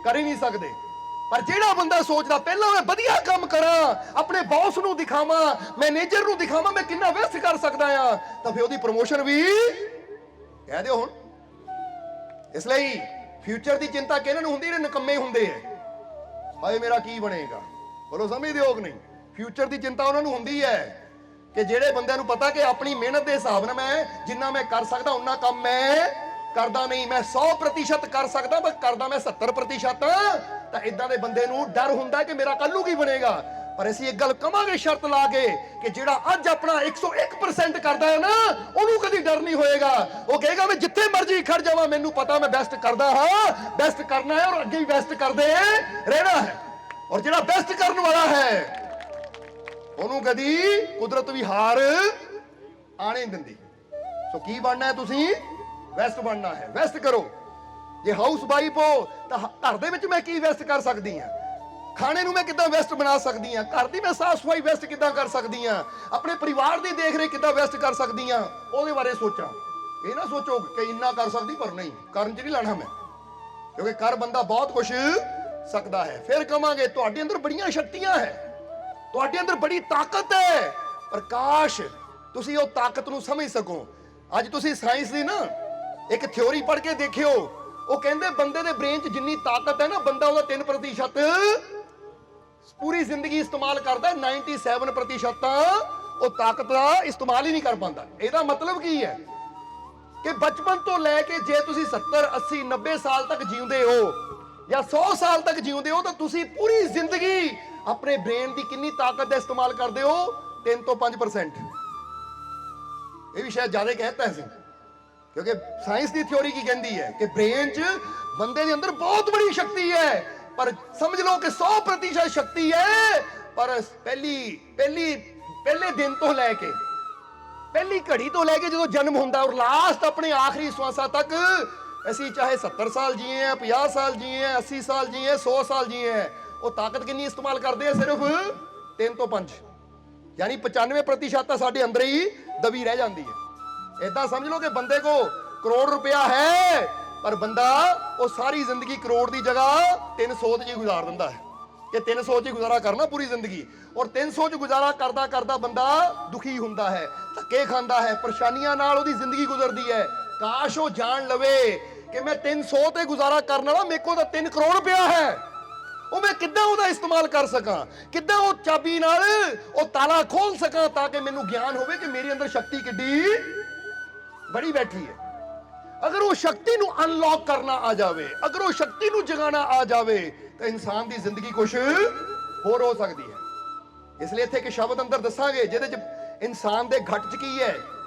ਕਰ ਹੀ ਨਹੀਂ ਸਕਦੇ। ਪਰ ਜਿਹੜਾ ਬੰਦਾ ਸੋਚਦਾ ਪਹਿਲਾਂ ਮੈਂ ਵਧੀਆ ਕੰਮ ਕਰਾਂ, ਆਪਣੇ ਬੌਸ ਨੂੰ ਦਿਖਾਵਾਂ, ਮੈਨੇਜਰ ਨੂੰ ਦਿਖਾਵਾਂ ਮੈਂ ਕਿੰਨਾ ਵੈਸਟ ਕਰ ਸਕਦਾ ਆ, ਤਾਂ ਫਿਰ ਉਹਦੀ ਪ੍ਰਮੋਸ਼ਨ ਵੀ ਕਹਿ ਦਿਓ ਹੁਣ। ਇਸ ਲਈ ਫਿਊਚਰ ਦੀ ਚਿੰਤਾ ਕਿਹਨਾਂ ਨੂੰ ਹੁੰਦੀ? ਜਿਹੜੇ ਨਿਕੰਮੇ ਹੁੰਦੇ ਆ, ਹਾਏ ਮੇਰਾ ਕੀ ਬਣੇਗਾ। ਬੋਲੋ ਸਮਝਦੇ ਹੋ ਕਿ ਨਹੀਂ? ਫਿਊਚਰ ਦੀ ਚਿੰਤਾ ਉਹਨਾਂ ਨੂੰ ਹੁੰਦੀ ਹੈ ਕਿ ਜਿਹੜੇ ਬੰਦਿਆਂ ਨੂੰ ਪਤਾ ਕਿ ਆਪਣੀ ਮਿਹਨਤ ਦੇ ਹਿਸਾਬ ਨਾਲ ਮੈਂ ਜਿੰਨਾ ਮੈਂ ਕਰ ਸਕਦਾ ਉਹਨਾਂ ਕੰਮ ਮੈਂ ਕਰਦਾ ਨਹੀਂ, ਮੈਂ 100% ਕਰ ਸਕਦਾ ਪਰ ਕਰਦਾ ਮੈਂ 70%, ਤਾਂ ਇਦਾਂ ਦੇ ਬੰਦੇ ਨੂੰ ਡਰ ਹੁੰਦਾ ਕਿ ਮੇਰਾ ਕੱਲ ਨੂੰ ਕੀ ਬਣੇਗਾ। ਪਰ ਅਸੀਂ ਇੱਕ ਗੱਲ ਕਵਾਂਗੇ ਸ਼ਰਤ ਲਾ ਕੇ ਕਿ ਜਿਹੜਾ ਅੱਜ ਆਪਣਾ 101% ਕਰਦਾ ਹੈ ਨਾ, ਉਹਨੂੰ ਕਦੀ ਡਰ ਨਹੀਂ ਹੋਏਗਾ। ਉਹ ਕਹੇਗਾ ਮੈਂ ਜਿੱਥੇ ਮਰਜ਼ੀ ਖੜ ਜਾਵਾਂ, ਮੈਨੂੰ ਪਤਾ ਮੈਂ ਬੈਸਟ ਕਰਦਾ ਹਾਂ, ਬੈਸਟ ਕਰਨਾ ਹੈ ਔਰ ਅੱਗੇ ਵੀ ਬੈਸਟ ਕਰਦੇ ਰਹਿਣਾ ਹੈ। ਔਰ ਜਿਹੜਾ ਬੈਸਟ ਕਰਨ ਵਾਲਾ ਹੈ ਉਹਨੂੰ ਕਦੀ ਕੁਦਰਤ ਵੀ ਹਾਰ ਆਣੇ ਨਹੀਂ ਦਿੰਦੀ। ਸੋ ਕੀ ਬਣਨਾ ਹੈ ਤੁਸੀਂ? ਬੈਸਟ ਬਣਨਾ ਹੈ। ਬੈਸਟ ਕਰੋ। ਜੇ ਹਾਊਸ ਵਾਈਫ ਹੋ ਤਾਂ ਘਰ ਦੇ ਵਿੱਚ ਮੈਂ ਕੀ ਇਨਵੈਸਟ ਕਰ ਸਕਦੀ ਹਾਂ, ਖਾਣੇ ਨੂੰ ਮੈਂ ਕਿੱਦਾਂ ਵੈਸਟ ਬਣਾ ਸਕਦੀ ਹਾਂ, ਘਰ ਦੀ ਮੈਂ ਸਾਫ ਸਫਾਈ ਵੈਸਟ ਕਿੱਦਾਂ ਕਰ ਸਕਦੀ ਹਾਂ, ਆਪਣੇ ਪਰਿਵਾਰ ਦੀ ਦੇਖ ਰੇਖ ਕਿੱਦਾਂ ਵੈਸਟ ਕਰ ਸਕਦੀ ਹਾਂ, ਉਹਦੇ ਬਾਰੇ ਸੋਚਾਂ। ਇਹ ਨਾ ਸੋਚੋ ਕਿ ਇੰਨਾ ਕਰ ਸਕਦੀ, ਪਰ ਨਹੀਂ, ਕਰਨ 'ਚ ਨਹੀਂ ਲਾਣਾ ਮੈਂ, ਕਿਉਂਕਿ ਕਰ ਬੰਦਾ ਬਹੁਤ ਕੁਝ ਸਕਦਾ ਹੈ। ਫਿਰ ਕਵਾਂਗੇ ਤੁਹਾਡੇ ਅੰਦਰ ਬੜੀਆਂ ਸ਼ਕਤੀਆਂ ਹੈ, ਤੁਹਾਡੇ ਅੰਦਰ ਬੜੀ ਤਾਕਤ ਹੈ, ਪਰ ਕਾਸ਼ ਤੁਸੀਂ ਉਹ ਤਾਕਤ ਨੂੰ ਸਮਝ ਸਕੋ। ਅੱਜ ਤੁਸੀਂ ਸਾਇੰਸ ਦੀ ਨਾ ਇੱਕ ਥਿਉਰੀ ਪੜ੍ਹ ਕੇ ਦੇਖਿਓ, ਉਹ ਕਹਿੰਦੇ ਬੰਦੇ ਦੇ ਬ੍ਰੇਨ 'ਚ ਜਿੰਨੀ ਤਾਕਤ ਹੈ ਨਾ, ਬੰਦਾ ਉਹਦਾ 3% ਪੂਰੀ ਜ਼ਿੰਦਗੀ ਇਸਤੇਮਾਲ ਕਰਦਾ, 97% ਤਾਂ ਉਹ ਤਾਕਤ ਦਾ ਇਸਤੇਮਾਲ ਹੀ ਨਹੀਂ ਕਰ ਪਾਉਂਦਾ। ਇਹਦਾ ਮਤਲਬ ਕੀ ਹੈ ਕਿ ਬਚਪਨ ਤੋਂ ਲੈ ਕੇ ਜੇ ਤੁਸੀਂ 70, 80, 90 ਸਾਲ ਤੱਕ ਜਿਉਂਦੇ ਹੋ ਜਾਂ 100 ਸਾਲ ਤੱਕ ਜਿਉਂਦੇ ਹੋ, ਤਾਂ ਤੁਸੀਂ ਪੂਰੀ ਜ਼ਿੰਦਗੀ ਆਪਣੇ ਬ੍ਰੇਨ ਦੀ ਕਿੰਨੀ ਤਾਕਤ ਦਾ ਇਸਤੇਮਾਲ ਕਰਦੇ ਹੋ? 3 ਤੋਂ 5%। ਇਹ ਵੀ ਸ਼ਾਇਦ ਜ਼ਿਆਦਾ ਕਹਿਤਾ ਸੀ, ਕਿਉਂਕਿ ਸਾਇੰਸ ਦੀ ਥਿਉਰੀ ਕੀ ਕਹਿੰਦੀ ਹੈ ਕਿ ਬ੍ਰੇਨ 'ਚ ਬੰਦੇ ਦੇ ਅੰਦਰ ਬਹੁਤ ਬੜੀ ਸ਼ਕਤੀ ਹੈ, ਪਰ ਸਮਝ ਲਓ ਕਿ 100% ਸ਼ਕਤੀ ਹੈ, ਪਰ ਪਹਿਲੇ ਦਿਨ ਤੋਂ ਲੈ ਕੇ, ਪਹਿਲੀ ਘੜੀ ਤੋਂ ਲੈ ਕੇ ਜਦੋਂ ਜਨਮ ਹੁੰਦਾ ਔਰ ਲਾਸਟ ਆਪਣੇ ਆਖਰੀ ਸਵਾਸਾਂ ਤੱਕ, ਅਸੀਂ ਚਾਹੇ 70 ਸਾਲ ਜੀਏ ਆ, 50 ਸਾਲ ਜੀਏ ਆ, 80 ਸਾਲ ਜੀਏ, 100 ਸਾਲ ਜੀਏ ਆ, ਉਹ ਤਾਕਤ ਕਿੰਨੀ ਇਸਤੇਮਾਲ ਕਰਦੇ ਆ? ਸਿਰਫ 3 ਤੋਂ 5, ਯਾਨੀ 95% ਤਾਂ ਸਾਡੇ ਅੰਦਰ ਹੀ ਦਬੀ ਰਹਿ ਜਾਂਦੀ ਹੈ। ਏਦਾਂ ਸਮਝ ਲਓ ਕਿ ਬੰਦੇ ਕੋ ਕਰੋੜ ਰੁਪਇਆ ਹੈ, ਪਰ ਬੰਦਾ ਉਹ ਸਾਰੀ ਜ਼ਿੰਦਗੀ ਕਰੋੜ ਦੀ ਜਗ੍ਹਾ 300 'ਚ ਗੁਜ਼ਾਰ ਦਿੰਦਾ ਹੈ ਕਿ 300 'ਚ ਗੁਜ਼ਾਰਾ ਕਰਨਾ ਪੂਰੀ ਜ਼ਿੰਦਗੀ, ਔਰ 300 'ਚ ਗੁਜ਼ਾਰਾ ਕਰਦਾ ਕਰਦਾ ਬੰਦਾ ਦੁਖੀ ਹੁੰਦਾ ਹੈ, ਧੱਕੇ ਖਾਂਦਾ ਹੈ, ਪਰੇਸ਼ਾਨੀਆਂ ਨਾਲ ਉਹਦੀ ਜ਼ਿੰਦਗੀ ਗੁਜ਼ਰਦੀ ਹੈ। ਕਾਸ਼ ਉਹ ਜਾਣ ਲਵੇ ਕਿ ਮੈਂ 300 ਤੇ ਗੁਜ਼ਾਰਾ ਕਰਨ ਵਾਲਾ, ਮੇਰੇ ਕੋਲ ਤਾਂ 3 ਕਰੋੜ ਰੁਪਇਆ ਹੈ, ਉਹ ਮੈਂ ਕਿੱਦਾਂ ਉਹਦਾ ਇਸਤੇਮਾਲ ਕਰ ਸਕਾਂ, ਕਿੱਦਾਂ ਉਹ ਚਾਬੀ ਨਾਲ ਉਹ ਤਾਲਾ ਖੋਲ ਸਕਾਂ, ਤਾਂ ਕਿ ਮੈਨੂੰ ਗਿਆਨ ਹੋਵੇ ਕਿ ਮੇਰੇ ਅੰਦਰ ਸ਼ਕਤੀ ਕਿੱਡੀ ਬੜੀ ਬੈਠੀ ਹੈ। ਅਗਰ ਉਹ ਸ਼ਕਤੀ ਨੂੰ ਅਨਲੌਕ ਕਰਨਾ ਆ ਜਾਵੇ, ਅਗਰ ਉਹ ਸ਼ਕਤੀ ਨੂੰ ਜਗਾਉਣਾ ਆ ਜਾਵੇ, ਤਾਂ ਇਨਸਾਨ ਦੀ ਜ਼ਿੰਦਗੀ ਕੁਝ ਹੋਰ ਹੋ ਸਕਦੀ ਹੈ। ਇਸ ਲਈ ਇੱਥੇ ਇੱਕ ਸ਼ਬਦ ਅੰਦਰ ਦੱਸਾਂਗੇ ਜਿਹਦੇ 'ਚ ਇਨਸਾਨ ਦੇ ਘਟ 'ਚ ਕੀ ਹੈ,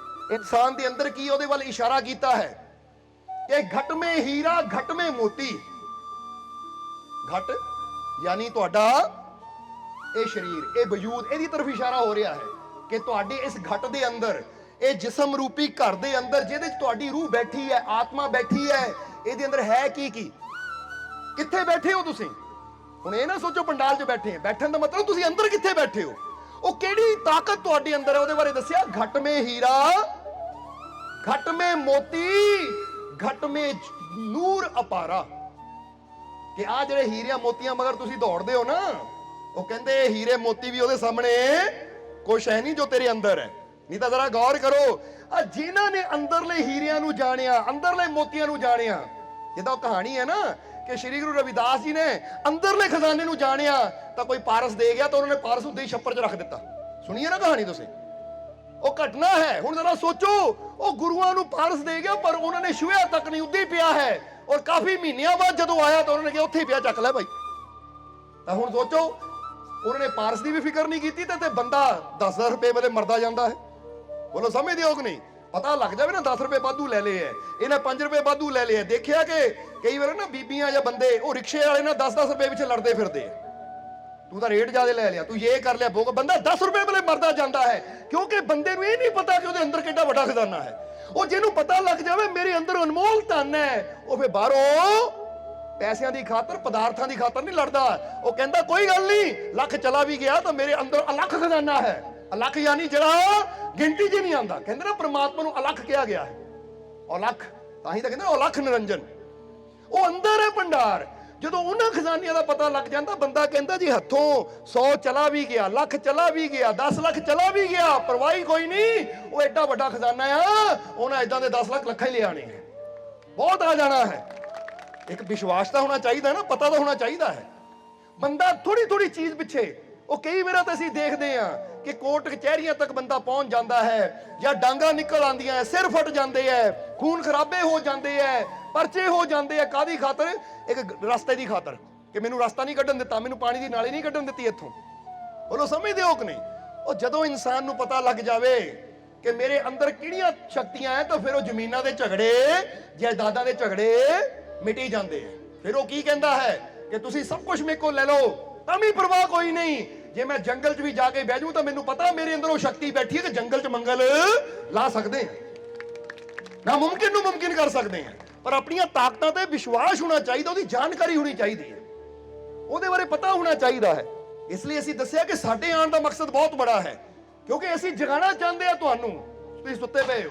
ਇਨਸਾਨ ਦੇ ਅੰਦਰ ਕੀ, ਉਹਦੇ ਵੱਲ ਇਸ਼ਾਰਾ ਕੀਤਾ ਹੈ ਕਿ ਘਟ ਮੇ ਹੀਰਾ, ਘਟ ਮੇ ਮੋਤੀ। ਘਟ ਯਾਨੀ ਤੁਹਾਡਾ ਇਹ ਸਰੀਰ, ਇਹ ਵਜੂਦ, ਇਹਦੀ ਤਰਫ ਇਸ਼ਾਰਾ ਹੋ ਰਿਹਾ ਹੈ ਕਿ ਤੁਹਾਡੇ ਇਸ ਘਟ ਦੇ ਅੰਦਰ, ਇਹ ਜਿਸਮ ਰੂਪੀ ਘਰ ਦੇ ਅੰਦਰ ਜਿਹਦੇ 'ਚ ਤੁਹਾਡੀ ਰੂਹ ਬੈਠੀ ਹੈ, ਆਤਮਾ ਬੈਠੀ ਹੈ, ਇਹਦੇ ਅੰਦਰ ਹੈ ਕੀ ਕੀ, ਕਿੱਥੇ ਬੈਠੇ ਹੋ ਤੁਸੀਂ? ਹੁਣ ਇਹ ਨਾ ਸੋਚੋ ਪੰਡਾਲ 'ਚ ਬੈਠੇ, ਬੈਠਣ ਦਾ ਮਤਲਬ ਤੁਸੀਂ ਅੰਦਰ ਕਿੱਥੇ ਬੈਠੇ ਹੋ, ਉਹ ਕਿਹੜੀ ਤਾਕਤ ਤੁਹਾਡੇ ਅੰਦਰ ਹੈ, ਉਹਦੇ ਬਾਰੇ ਦੱਸਿਆ। ਘਟ ਮੇ ਹੀਰਾ, ਘਟ ਮੇ ਮੋਤੀ, ਘਟ ਮੇ ਨੂਰ ਅਪਾਰਾ, ਕਿ ਆ ਜਿਹੜੇ ਹੀਰਿਆਂ ਮੋਤੀਆਂ ਮਗਰ ਤੁਸੀਂ ਦੌੜਦੇ ਹੋ ਨਾ, ਉਹ ਕਹਿੰਦੇ ਹੀਰੇ ਮੋਤੀ ਵੀ ਉਹਦੇ ਸਾਹਮਣੇ ਕੁਛ ਹੈ ਨਹੀਂ ਜੋ ਤੇਰੇ ਅੰਦਰ ਹੈ। ਨਹੀਂ ਤਾਂ ਜ਼ਰਾ ਗੌਰ ਕਰੋ, ਆ ਜਿਨ੍ਹਾਂ ਨੇ ਅੰਦਰਲੇ ਹੀਰਿਆਂ ਨੂੰ ਜਾਣਿਆ, ਅੰਦਰਲੇ ਮੋਤੀਆਂ ਨੂੰ ਜਾਣਿਆ, ਜਿੱਦਾਂ ਉਹ ਕਹਾਣੀ ਹੈ ਨਾ ਕਿ ਸ਼੍ਰੀ ਗੁਰੂ ਰਵਿਦਾਸ ਜੀ ਨੇ ਅੰਦਰਲੇ ਖਜ਼ਾਨੇ ਨੂੰ ਜਾਣਿਆ, ਤਾਂ ਕੋਈ ਪਾਰਸ ਦੇ ਗਿਆ ਤਾਂ ਉਹਨਾਂ ਨੇ ਪਾਰਸ ਉੱਤੇ ਹੀ ਛੱਪਰ 'ਚ ਰੱਖ ਦਿੱਤਾ। ਸੁਣੀਏ ਨਾ ਕਹਾਣੀ ਤੁਸੀਂ, ਉਹ ਘਟਨਾ ਹੈ। ਹੁਣ ਜ਼ਰਾ ਸੋਚੋ, ਉਹ ਗੁਰੂਆਂ ਨੂੰ ਪਾਰਸ ਦੇ ਗਿਆ, ਪਰ ਉਹਨਾਂ ਨੇ ਛੂਹਿਆ ਤੱਕ ਨਹੀਂ, ਉੱਦੇ ਹੀ ਪਿਆ ਹੈ, ਔਰ ਕਾਫੀ ਮਹੀਨਿਆਂ ਬਾਅਦ ਜਦੋਂ ਆਇਆ ਤਾਂ ਉਹਨਾਂ ਨੇ ਕਿਹਾ ਉੱਥੇ ਹੀ ਪਿਆ, ਚੱਕ ਲੈ ਭਾਈ। ਤਾਂ ਹੁਣ ਸੋਚੋ, ਉਹਨਾਂ ਨੇ ਪਾਰਸ ਦੀ ਵੀ ਫਿਕਰ ਨਹੀਂ ਕੀਤੀ, ਤੇ ਬੰਦਾ 10-10 ਰੁਪਏ ਵਾਲੇ ਮਰਦਾ ਜਾਂਦਾ ਹੈ। ਬੋਲੋ ਸਮਝਦੇ ਹੋ ਕਿ ਨਹੀਂ? ਪਤਾ ਲੱਗ ਜਾਵੇ ਨਾ 10 ਰੁਪਏ ਵਾਧੂ ਲੈ ਲਏ ਹੈ, ਇਹਨੇ 5 ਰੁਪਏ ਵਾਧੂ ਲੈ ਲਏ। ਦੇਖਿਆ ਕਿ ਕਈ ਵਾਰ ਨਾ ਬੀਬੀਆਂ ਜਾਂ ਬੰਦੇ ਉਹ ਰਿਕਸ਼ੇ ਵਾਲੇ ਨਾਲ 10-10 ਰੁਪਏ ਵਿੱਚ ਲੜਦੇ ਫਿਰਦੇ ਆ, ਤੂੰ ਤਾਂ ਰੇਟ ਜ਼ਿਆਦਾ ਲੈ ਲਿਆ, ਤੂੰ ਇਹ ਕਰ ਲਿਆ, ਬੰਦਾ 10 ਰੁਪਏ ਵਾਲੇ ਮਰਦਾ ਜਾਂਦਾ ਹੈ, ਕਿਉਂਕਿ ਬੰਦੇ ਨੂੰ ਇਹ ਨਹੀਂ ਪਤਾ ਕਿ ਉਹਦੇ ਅੰਦਰ ਕਿੰਨਾ ਵੱਡਾ ਖਜ਼ਾਨਾ ਹੈ। ਉਹ ਜਿਹਨੂੰ ਪਤਾ ਲੱਗ ਜਾਵੇ ਮੇਰੇ ਅੰਦਰ ਅਨਮੋਲ ਧਨ ਹੈ, ਉਹ ਫਿਰ ਬਾਹਰੋਂ ਪੈਸਿਆਂ ਦੀ ਖਾਤਰ, ਪਦਾਰਥਾਂ ਦੀ ਖਾਤਰ ਨਹੀਂ ਲੜਦਾ। ਉਹ ਕਹਿੰਦਾ ਕੋਈ ਗੱਲ ਨਹੀਂ, ਲੱਖ ਚਲਾ ਵੀ ਗਿਆ ਤਾਂ ਮੇਰੇ ਅੰਦਰ ਅਲੱਖ ਖਜ਼ਾਨਾ ਹੈ। ਅਲੱਖ ਯਾਨੀ ਜਿਹੜਾ ਗਿਣਤੀ 'ਚ ਨਹੀਂ ਆਉਂਦਾ। ਕਹਿੰਦੇ ਨਾ ਪ੍ਰਮਾਤਮਾ ਨੂੰ ਅਲੱਖ ਕਿਹਾ ਗਿਆ ਹੈ, ਅਲੱਖ, ਤਾਂ ਹੀ ਤਾਂ ਕਹਿੰਦੇ ਅਲੱਖ ਨਿਰੰਜਨ, ਉਹ ਅੰਦਰ ਹੈ ਭੰਡਾਰ। ਜਦੋਂ ਉਹਨਾਂ ਖਜ਼ਾਨਿਆਂ ਦਾ ਪਤਾ ਲੱਗ ਜਾਂਦਾ, ਬੰਦਾ ਕਹਿੰਦਾ ਜੀ ਹੱਥੋਂ 100 ਚਲਾ ਵੀ ਗਿਆ, ਲੱਖ ਚਲਾ ਵੀ ਗਿਆ, 10 ਲੱਖ ਚਲਾ ਵੀ ਗਿਆ, ਪਰਵਾਹੀ ਕੋਈ ਨਹੀਂ, ਉਹ ਐਡਾ ਵੱਡਾ ਖਜ਼ਾਨਾ ਆ, ਉਹਨਾਂ ਏਦਾਂ ਦੇ 10 ਲੱਖ ਲੱਖਾਂ ਹੀ ਲਿਆਣੇ ਹੈ, ਬਹੁਤ ਆ ਜਾਣਾ ਹੈ। ਇੱਕ ਵਿਸ਼ਵਾਸ ਤਾਂ ਹੋਣਾ ਚਾਹੀਦਾ ਨਾ, ਪਤਾ ਤਾਂ ਹੋਣਾ ਚਾਹੀਦਾ ਹੈ। ਬੰਦਾ ਥੋੜੀ ਥੋੜੀ ਚੀਜ਼ ਪਿੱਛੇ, ਉਹ ਕਈ ਵਾਰ ਤਾਂ ਅਸੀਂ ਦੇਖਦੇ ਹਾਂ ਕਿ ਕੋਰਟ ਕਚਹਿਰੀਆਂ ਤੱਕ ਬੰਦਾ ਪਹੁੰਚ ਜਾਂਦਾ ਹੈ, ਜਾਂ ਡਾਂਗਾ ਨਿਕਲ ਆਉਂਦੀਆਂ ਹੈ, ਸਿਰ ਫਟ ਜਾਂਦੇ ਹੈ, ਖੂਨ ਖਰਾਬੇ ਹੋ ਜਾਂਦੇ ਹੈ, ਪਰਚੇ ਹੋ ਜਾਂਦੇ ਆ। ਕਾਦੀ ਖਾਤਰ? ਇੱਕ ਰਸਤੇ ਦੀ ਖਾਤਰ, ਕਿ ਮੈਨੂੰ ਰਸਤਾ ਨਹੀਂ ਕੱਢਣ ਦਿੱਤਾ, ਮੈਨੂੰ ਪਾਣੀ ਦੀ ਨਾਲੀ ਨਹੀਂ ਕੱਢਣ ਦਿੱਤੀ ਇੱਥੋਂ। ਬੋਲੋ ਸਮਝਦੇ ਹੋ ਕਿ ਨਹੀਂ? ਉਹ ਜਦੋਂ ਇਨਸਾਨ ਨੂੰ ਪਤਾ ਲੱਗ ਜਾਵੇ ਕਿ ਮੇਰੇ ਅੰਦਰ ਕਿਹੜੀਆਂ ਸ਼ਕਤੀਆਂ ਹੈ, ਤਾਂ ਫਿਰ ਉਹ ਜ਼ਮੀਨਾਂ ਦੇ ਝਗੜੇ, ਜਾਇਦਾਦਾਂ ਦੇ ਝਗੜੇ ਮਿਟੀ ਜਾਂਦੇ ਆ। ਫਿਰ ਉਹ ਕੀ ਕਹਿੰਦਾ ਹੈ ਕਿ ਤੁਸੀਂ ਸਭ ਕੁਝ ਮੇਰੇ ਕੋਲ ਲੈ ਲਓ, ਤਾਂ ਵੀ ਪਰਵਾਹ ਕੋਈ ਨਹੀਂ। ਜੇ ਮੈਂ ਜੰਗਲ 'ਚ ਵੀ ਜਾ ਕੇ ਬਹਿ ਜਾਊਂ ਤਾਂ ਮੈਨੂੰ ਪਤਾ ਮੇਰੇ ਅੰਦਰ ਉਹ ਸ਼ਕਤੀ ਬੈਠੀ ਹੈ ਕਿ ਜੰਗਲ 'ਚ ਮੰਗਲ ਲਾ ਸਕਦੇ ਹਾਂ, ਨਾ ਮੁਮਕਿਨ ਨੂੰ ਮੁਮਕਿਨ ਕਰ ਸਕਦੇ ਹਾਂ। ਪਰ ਆਪਣੀਆਂ ਤਾਕਤਾਂ ਤੇ ਵਿਸ਼ਵਾਸ ਹੋਣਾ ਚਾਹੀਦਾ, ਉਹਦੀ ਜਾਣਕਾਰੀ ਹੋਣੀ ਚਾਹੀਦੀ ਹੈ, ਉਹਦੇ ਬਾਰੇ ਪਤਾ ਹੋਣਾ ਚਾਹੀਦਾ ਹੈ। ਇਸ ਲਈ ਅਸੀਂ ਦੱਸਿਆ ਕਿ ਸਾਡੇ ਆਉਣ ਦਾ ਮਕਸਦ ਬਹੁਤ ਬੜਾ ਹੈ, ਕਿਉਂਕਿ ਅਸੀਂ ਜਗਾਉਣਾ ਚਾਹੁੰਦੇ ਆ ਤੁਹਾਨੂੰ। ਤੁਸੀਂ ਸੁੱਤੇ ਪਏ ਹੋ,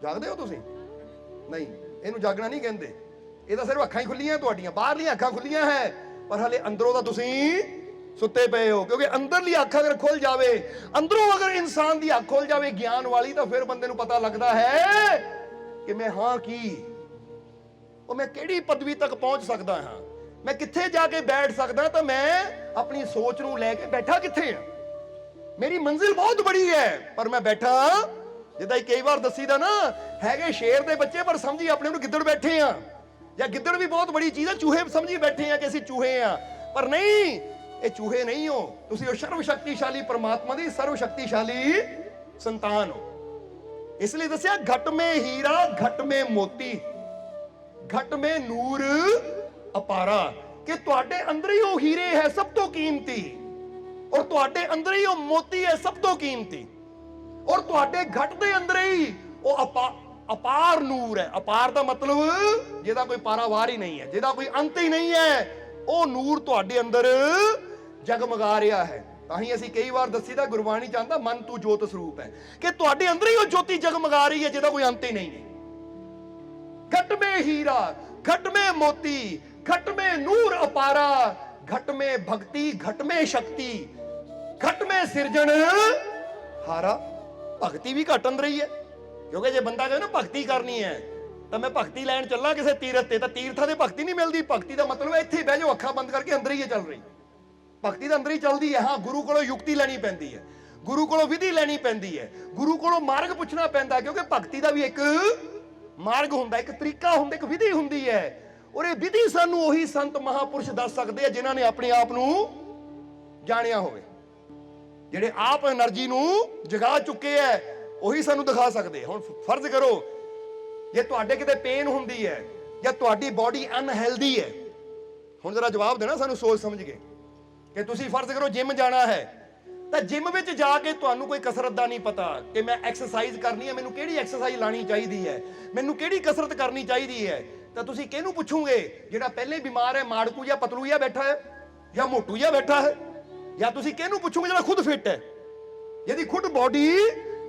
ਜਾਗਦੇ ਹੋ ਤੁਸੀਂ? ਨਹੀਂ, ਇਹਨੂੰ ਜਾਗਣਾ ਨਹੀਂ ਕਹਿੰਦੇ। ਇਹ ਤਾਂ ਸਿਰਫ ਅੱਖਾਂ ਹੀ ਖੁੱਲੀਆਂ ਤੁਹਾਡੀਆਂ, ਬਾਹਰਲੀਆਂ ਅੱਖਾਂ ਖੁੱਲੀਆਂ ਹੈ, ਪਰ ਹਲੇ ਅੰਦਰੋਂ ਤਾਂ ਤੁਸੀਂ ਸੁੱਤੇ ਪਏ ਹੋ। ਕਿਉਂਕਿ ਅੰਦਰਲੀ ਅੱਖ ਅਗਰ ਖੁੱਲ ਜਾਵੇ, ਅੰਦਰੋਂ ਅਗਰ ਇਨਸਾਨ ਦੀ ਅੱਖ ਖੁੱਲ ਜਾਵੇ ਗਿਆਨ ਵਾਲੀ, ਤਾਂ ਫਿਰ ਬੰਦੇ ਨੂੰ ਪਤਾ ਲੱਗਦਾ ਹੈ ਕਿ ਮੈਂ ਹਾਂ ਕੀ, ਉਹ ਮੈਂ ਕਿਹੜੀ ਪਦਵੀ ਤੱਕ ਪਹੁੰਚ ਸਕਦਾ ਹਾਂ, ਮੈਂ ਕਿੱਥੇ ਜਾ ਕੇ ਬੈਠ ਸਕਦਾ, ਤਾਂ ਮੈਂ ਆਪਣੀ ਸੋਚ ਨੂੰ ਲੈ ਕੇ ਬੈਠਾ ਕਿੱਥੇ ਆ। ਮੇਰੀ ਮੰਜ਼ਿਲ ਬਹੁਤ ਬੜੀ ਹੈ, ਪਰ ਮੈਂ ਬੈਠਾ ਜਿੱਦਾਂ ਹੀ ਕਈ ਵਾਰ ਦੱਸੀਦਾ ਨਾ, ਹੈਗੇ ਸ਼ੇਰ ਦੇ ਬੱਚੇ ਪਰ ਸਮਝੀ ਆਪਣੇ ਨੂੰ ਗਿੱਦੜ ਬੈਠੇ ਆ, ਜਾਂ ਗਿੱਦੜ ਵੀ ਬਹੁਤ ਬੜੀ ਚੀਜ਼ ਹੈ, ਚੂਹੇ ਸਮਝੀ ਬੈਠੇ ਆ ਕਿ ਅਸੀਂ ਚੂਹੇ ਆ, ਪਰ ਨਹੀਂ, ਇਹ ਚੂਹੇ ਨਹੀਂ ਹੋ, ਤੁਸੀਂ ਉਹ ਸਰਵ ਸ਼ਕਤੀਸ਼ਾਲੀ ਪਰਮਾਤਮਾ ਦੀ ਸਰਵ ਸ਼ਕਤੀਸ਼ਾਲੀ ਸੰਤਾਨ ਹੋ। ਇਸ ਲਈ ਦੱਸਿਆ ਘਟ ਮੇ ਹੀਰਾ ਘਟ ਮੇ ਮੋਤੀ ਘਟ ਮੇ ਨੂਰ ਅਪਾਰਾ, ਕਿ ਤੁਹਾਡੇ ਅੰਦਰ ਹੀ ਉਹ ਹੀਰੇ ਹੈ ਸਭ ਤੋਂ ਕੀਮਤੀ, ਔਰ ਤੁਹਾਡੇ ਅੰਦਰ ਹੀ ਉਹ ਮੋਤੀ ਹੈ ਸਭ ਤੋਂ ਕੀਮਤੀ, ਔਰ ਤੁਹਾਡੇ ਘਟ ਦੇ ਅੰਦਰ ਹੀ ਉਹ ਅਪਾਰ ਨੂਰ ਹੈ। ਅਪਾਰ ਦਾ ਮਤਲਬ ਜਿਹਦਾ ਕੋਈ ਪਾਰਾਵਾਰ ਹੀ ਨਹੀਂ ਹੈ, ਜਿਹਦਾ ਕੋਈ ਅੰਤ ਹੀ ਨਹੀਂ ਹੈ, ਉਹ ਨੂਰ ਤੁਹਾਡੇ ਅੰਦਰ ਜਗਮਗਾ ਰਿਹਾ ਹੈ। ਤਾਂ ਹੀ ਅਸੀਂ ਕਈ ਵਾਰ ਦੱਸੀਦਾ, ਗੁਰਬਾਣੀ ਚਾਹੁੰਦਾ ਮਨ ਤੂੰ ਜੋਤ ਸਰੂਪ ਹੈ, ਕਿ ਤੁਹਾਡੇ ਅੰਦਰ ਹੀ ਉਹ ਜੋਤੀ ਜਗਮਗਾ ਰਹੀ ਹੈ ਜਿਹਦਾ ਕੋਈ ਅੰਤ ਹੀ ਨਹੀਂ ਹੈ। घट में हीरा घट में मोती घट में नूर अपारा घट में भक्ति घट में शक्ति घट में सिरजन हारा। भक्ति भी घट अंदर ही है, क्योंकि जे बंदा कहे ना भक्ति करनी है तो मैं भक्ति लैन चलना किसी तीरथ ते, तीर्थां ते भक्ति नहीं मिलती। भक्ति का मतलब है इत्थे बह जाओ, अखां बंद करके अंदर ही चल रही भक्ति तो अंदर ही चलती है। हाँ, गुरु कोलों युक्ति लैनी पैंदी है, गुरु कोलों विधि लैनी पैंदी है, गुरु कोलों मार्ग पुछना पैंदा, क्योंकि भक्ति का भी एक मार्ग हुंदा, एक तरीका हुंदा, एक विधि हुंदी है। और ये विधि सानू ओही संत महापुरुष दस सकते हैं जिन्हां ने अपने आप नू जानिया होवे, जिहड़े आप एनर्जी नू जगा चुके हैं, ओही सानू दिखा सकते। हुण फर्ज करो जे तुहाडे किते पेन हुंदी है या तुहाडी बॉडी अनहेल्दी है, हुण जरा जवाब देना सानू सोच समझ के, कि तुसीं फर्ज करो जिम जाना है, ਤਾਂ ਜਿਮ ਵਿੱਚ ਜਾ ਕੇ ਤੁਹਾਨੂੰ ਕੋਈ ਕਸਰਤ ਦਾ ਨਹੀਂ ਪਤਾ ਕਿ ਮੈਂ ਐਕਸਰਸਾਈਜ਼ ਕਰਨੀ ਹੈ, ਮੈਨੂੰ ਕਿਹੜੀ ਐਕਸਰਸਾਈਜ਼ ਲਾਣੀ ਚਾਹੀਦੀ ਹੈ, ਮੈਨੂੰ ਕਿਹੜੀ ਕਸਰਤ ਕਰਨੀ ਚਾਹੀਦੀ ਹੈ, ਤਾਂ ਤੁਸੀਂ ਕਿਹਨੂੰ ਪੁੱਛੋਗੇ? ਜਿਹੜਾ ਪਹਿਲੇ ਬਿਮਾਰ ਹੈ, ਮਾੜਕੂ ਜਾਂ ਪਤਲੂ ਜਾਂ ਬੈਠਾ ਹੈ, ਜਾਂ ਮੋਟੂ ਜਾਂ ਬੈਠਾ ਹੈ, ਜਾਂ ਤੁਸੀਂ ਕਿਹਨੂੰ ਪੁੱਛੋਗੇ ਜਿਹੜਾ ਖੁਦ ਫਿੱਟ ਹੈ, ਜਿਹਦੀ ਖੁਦ ਬਾਡੀ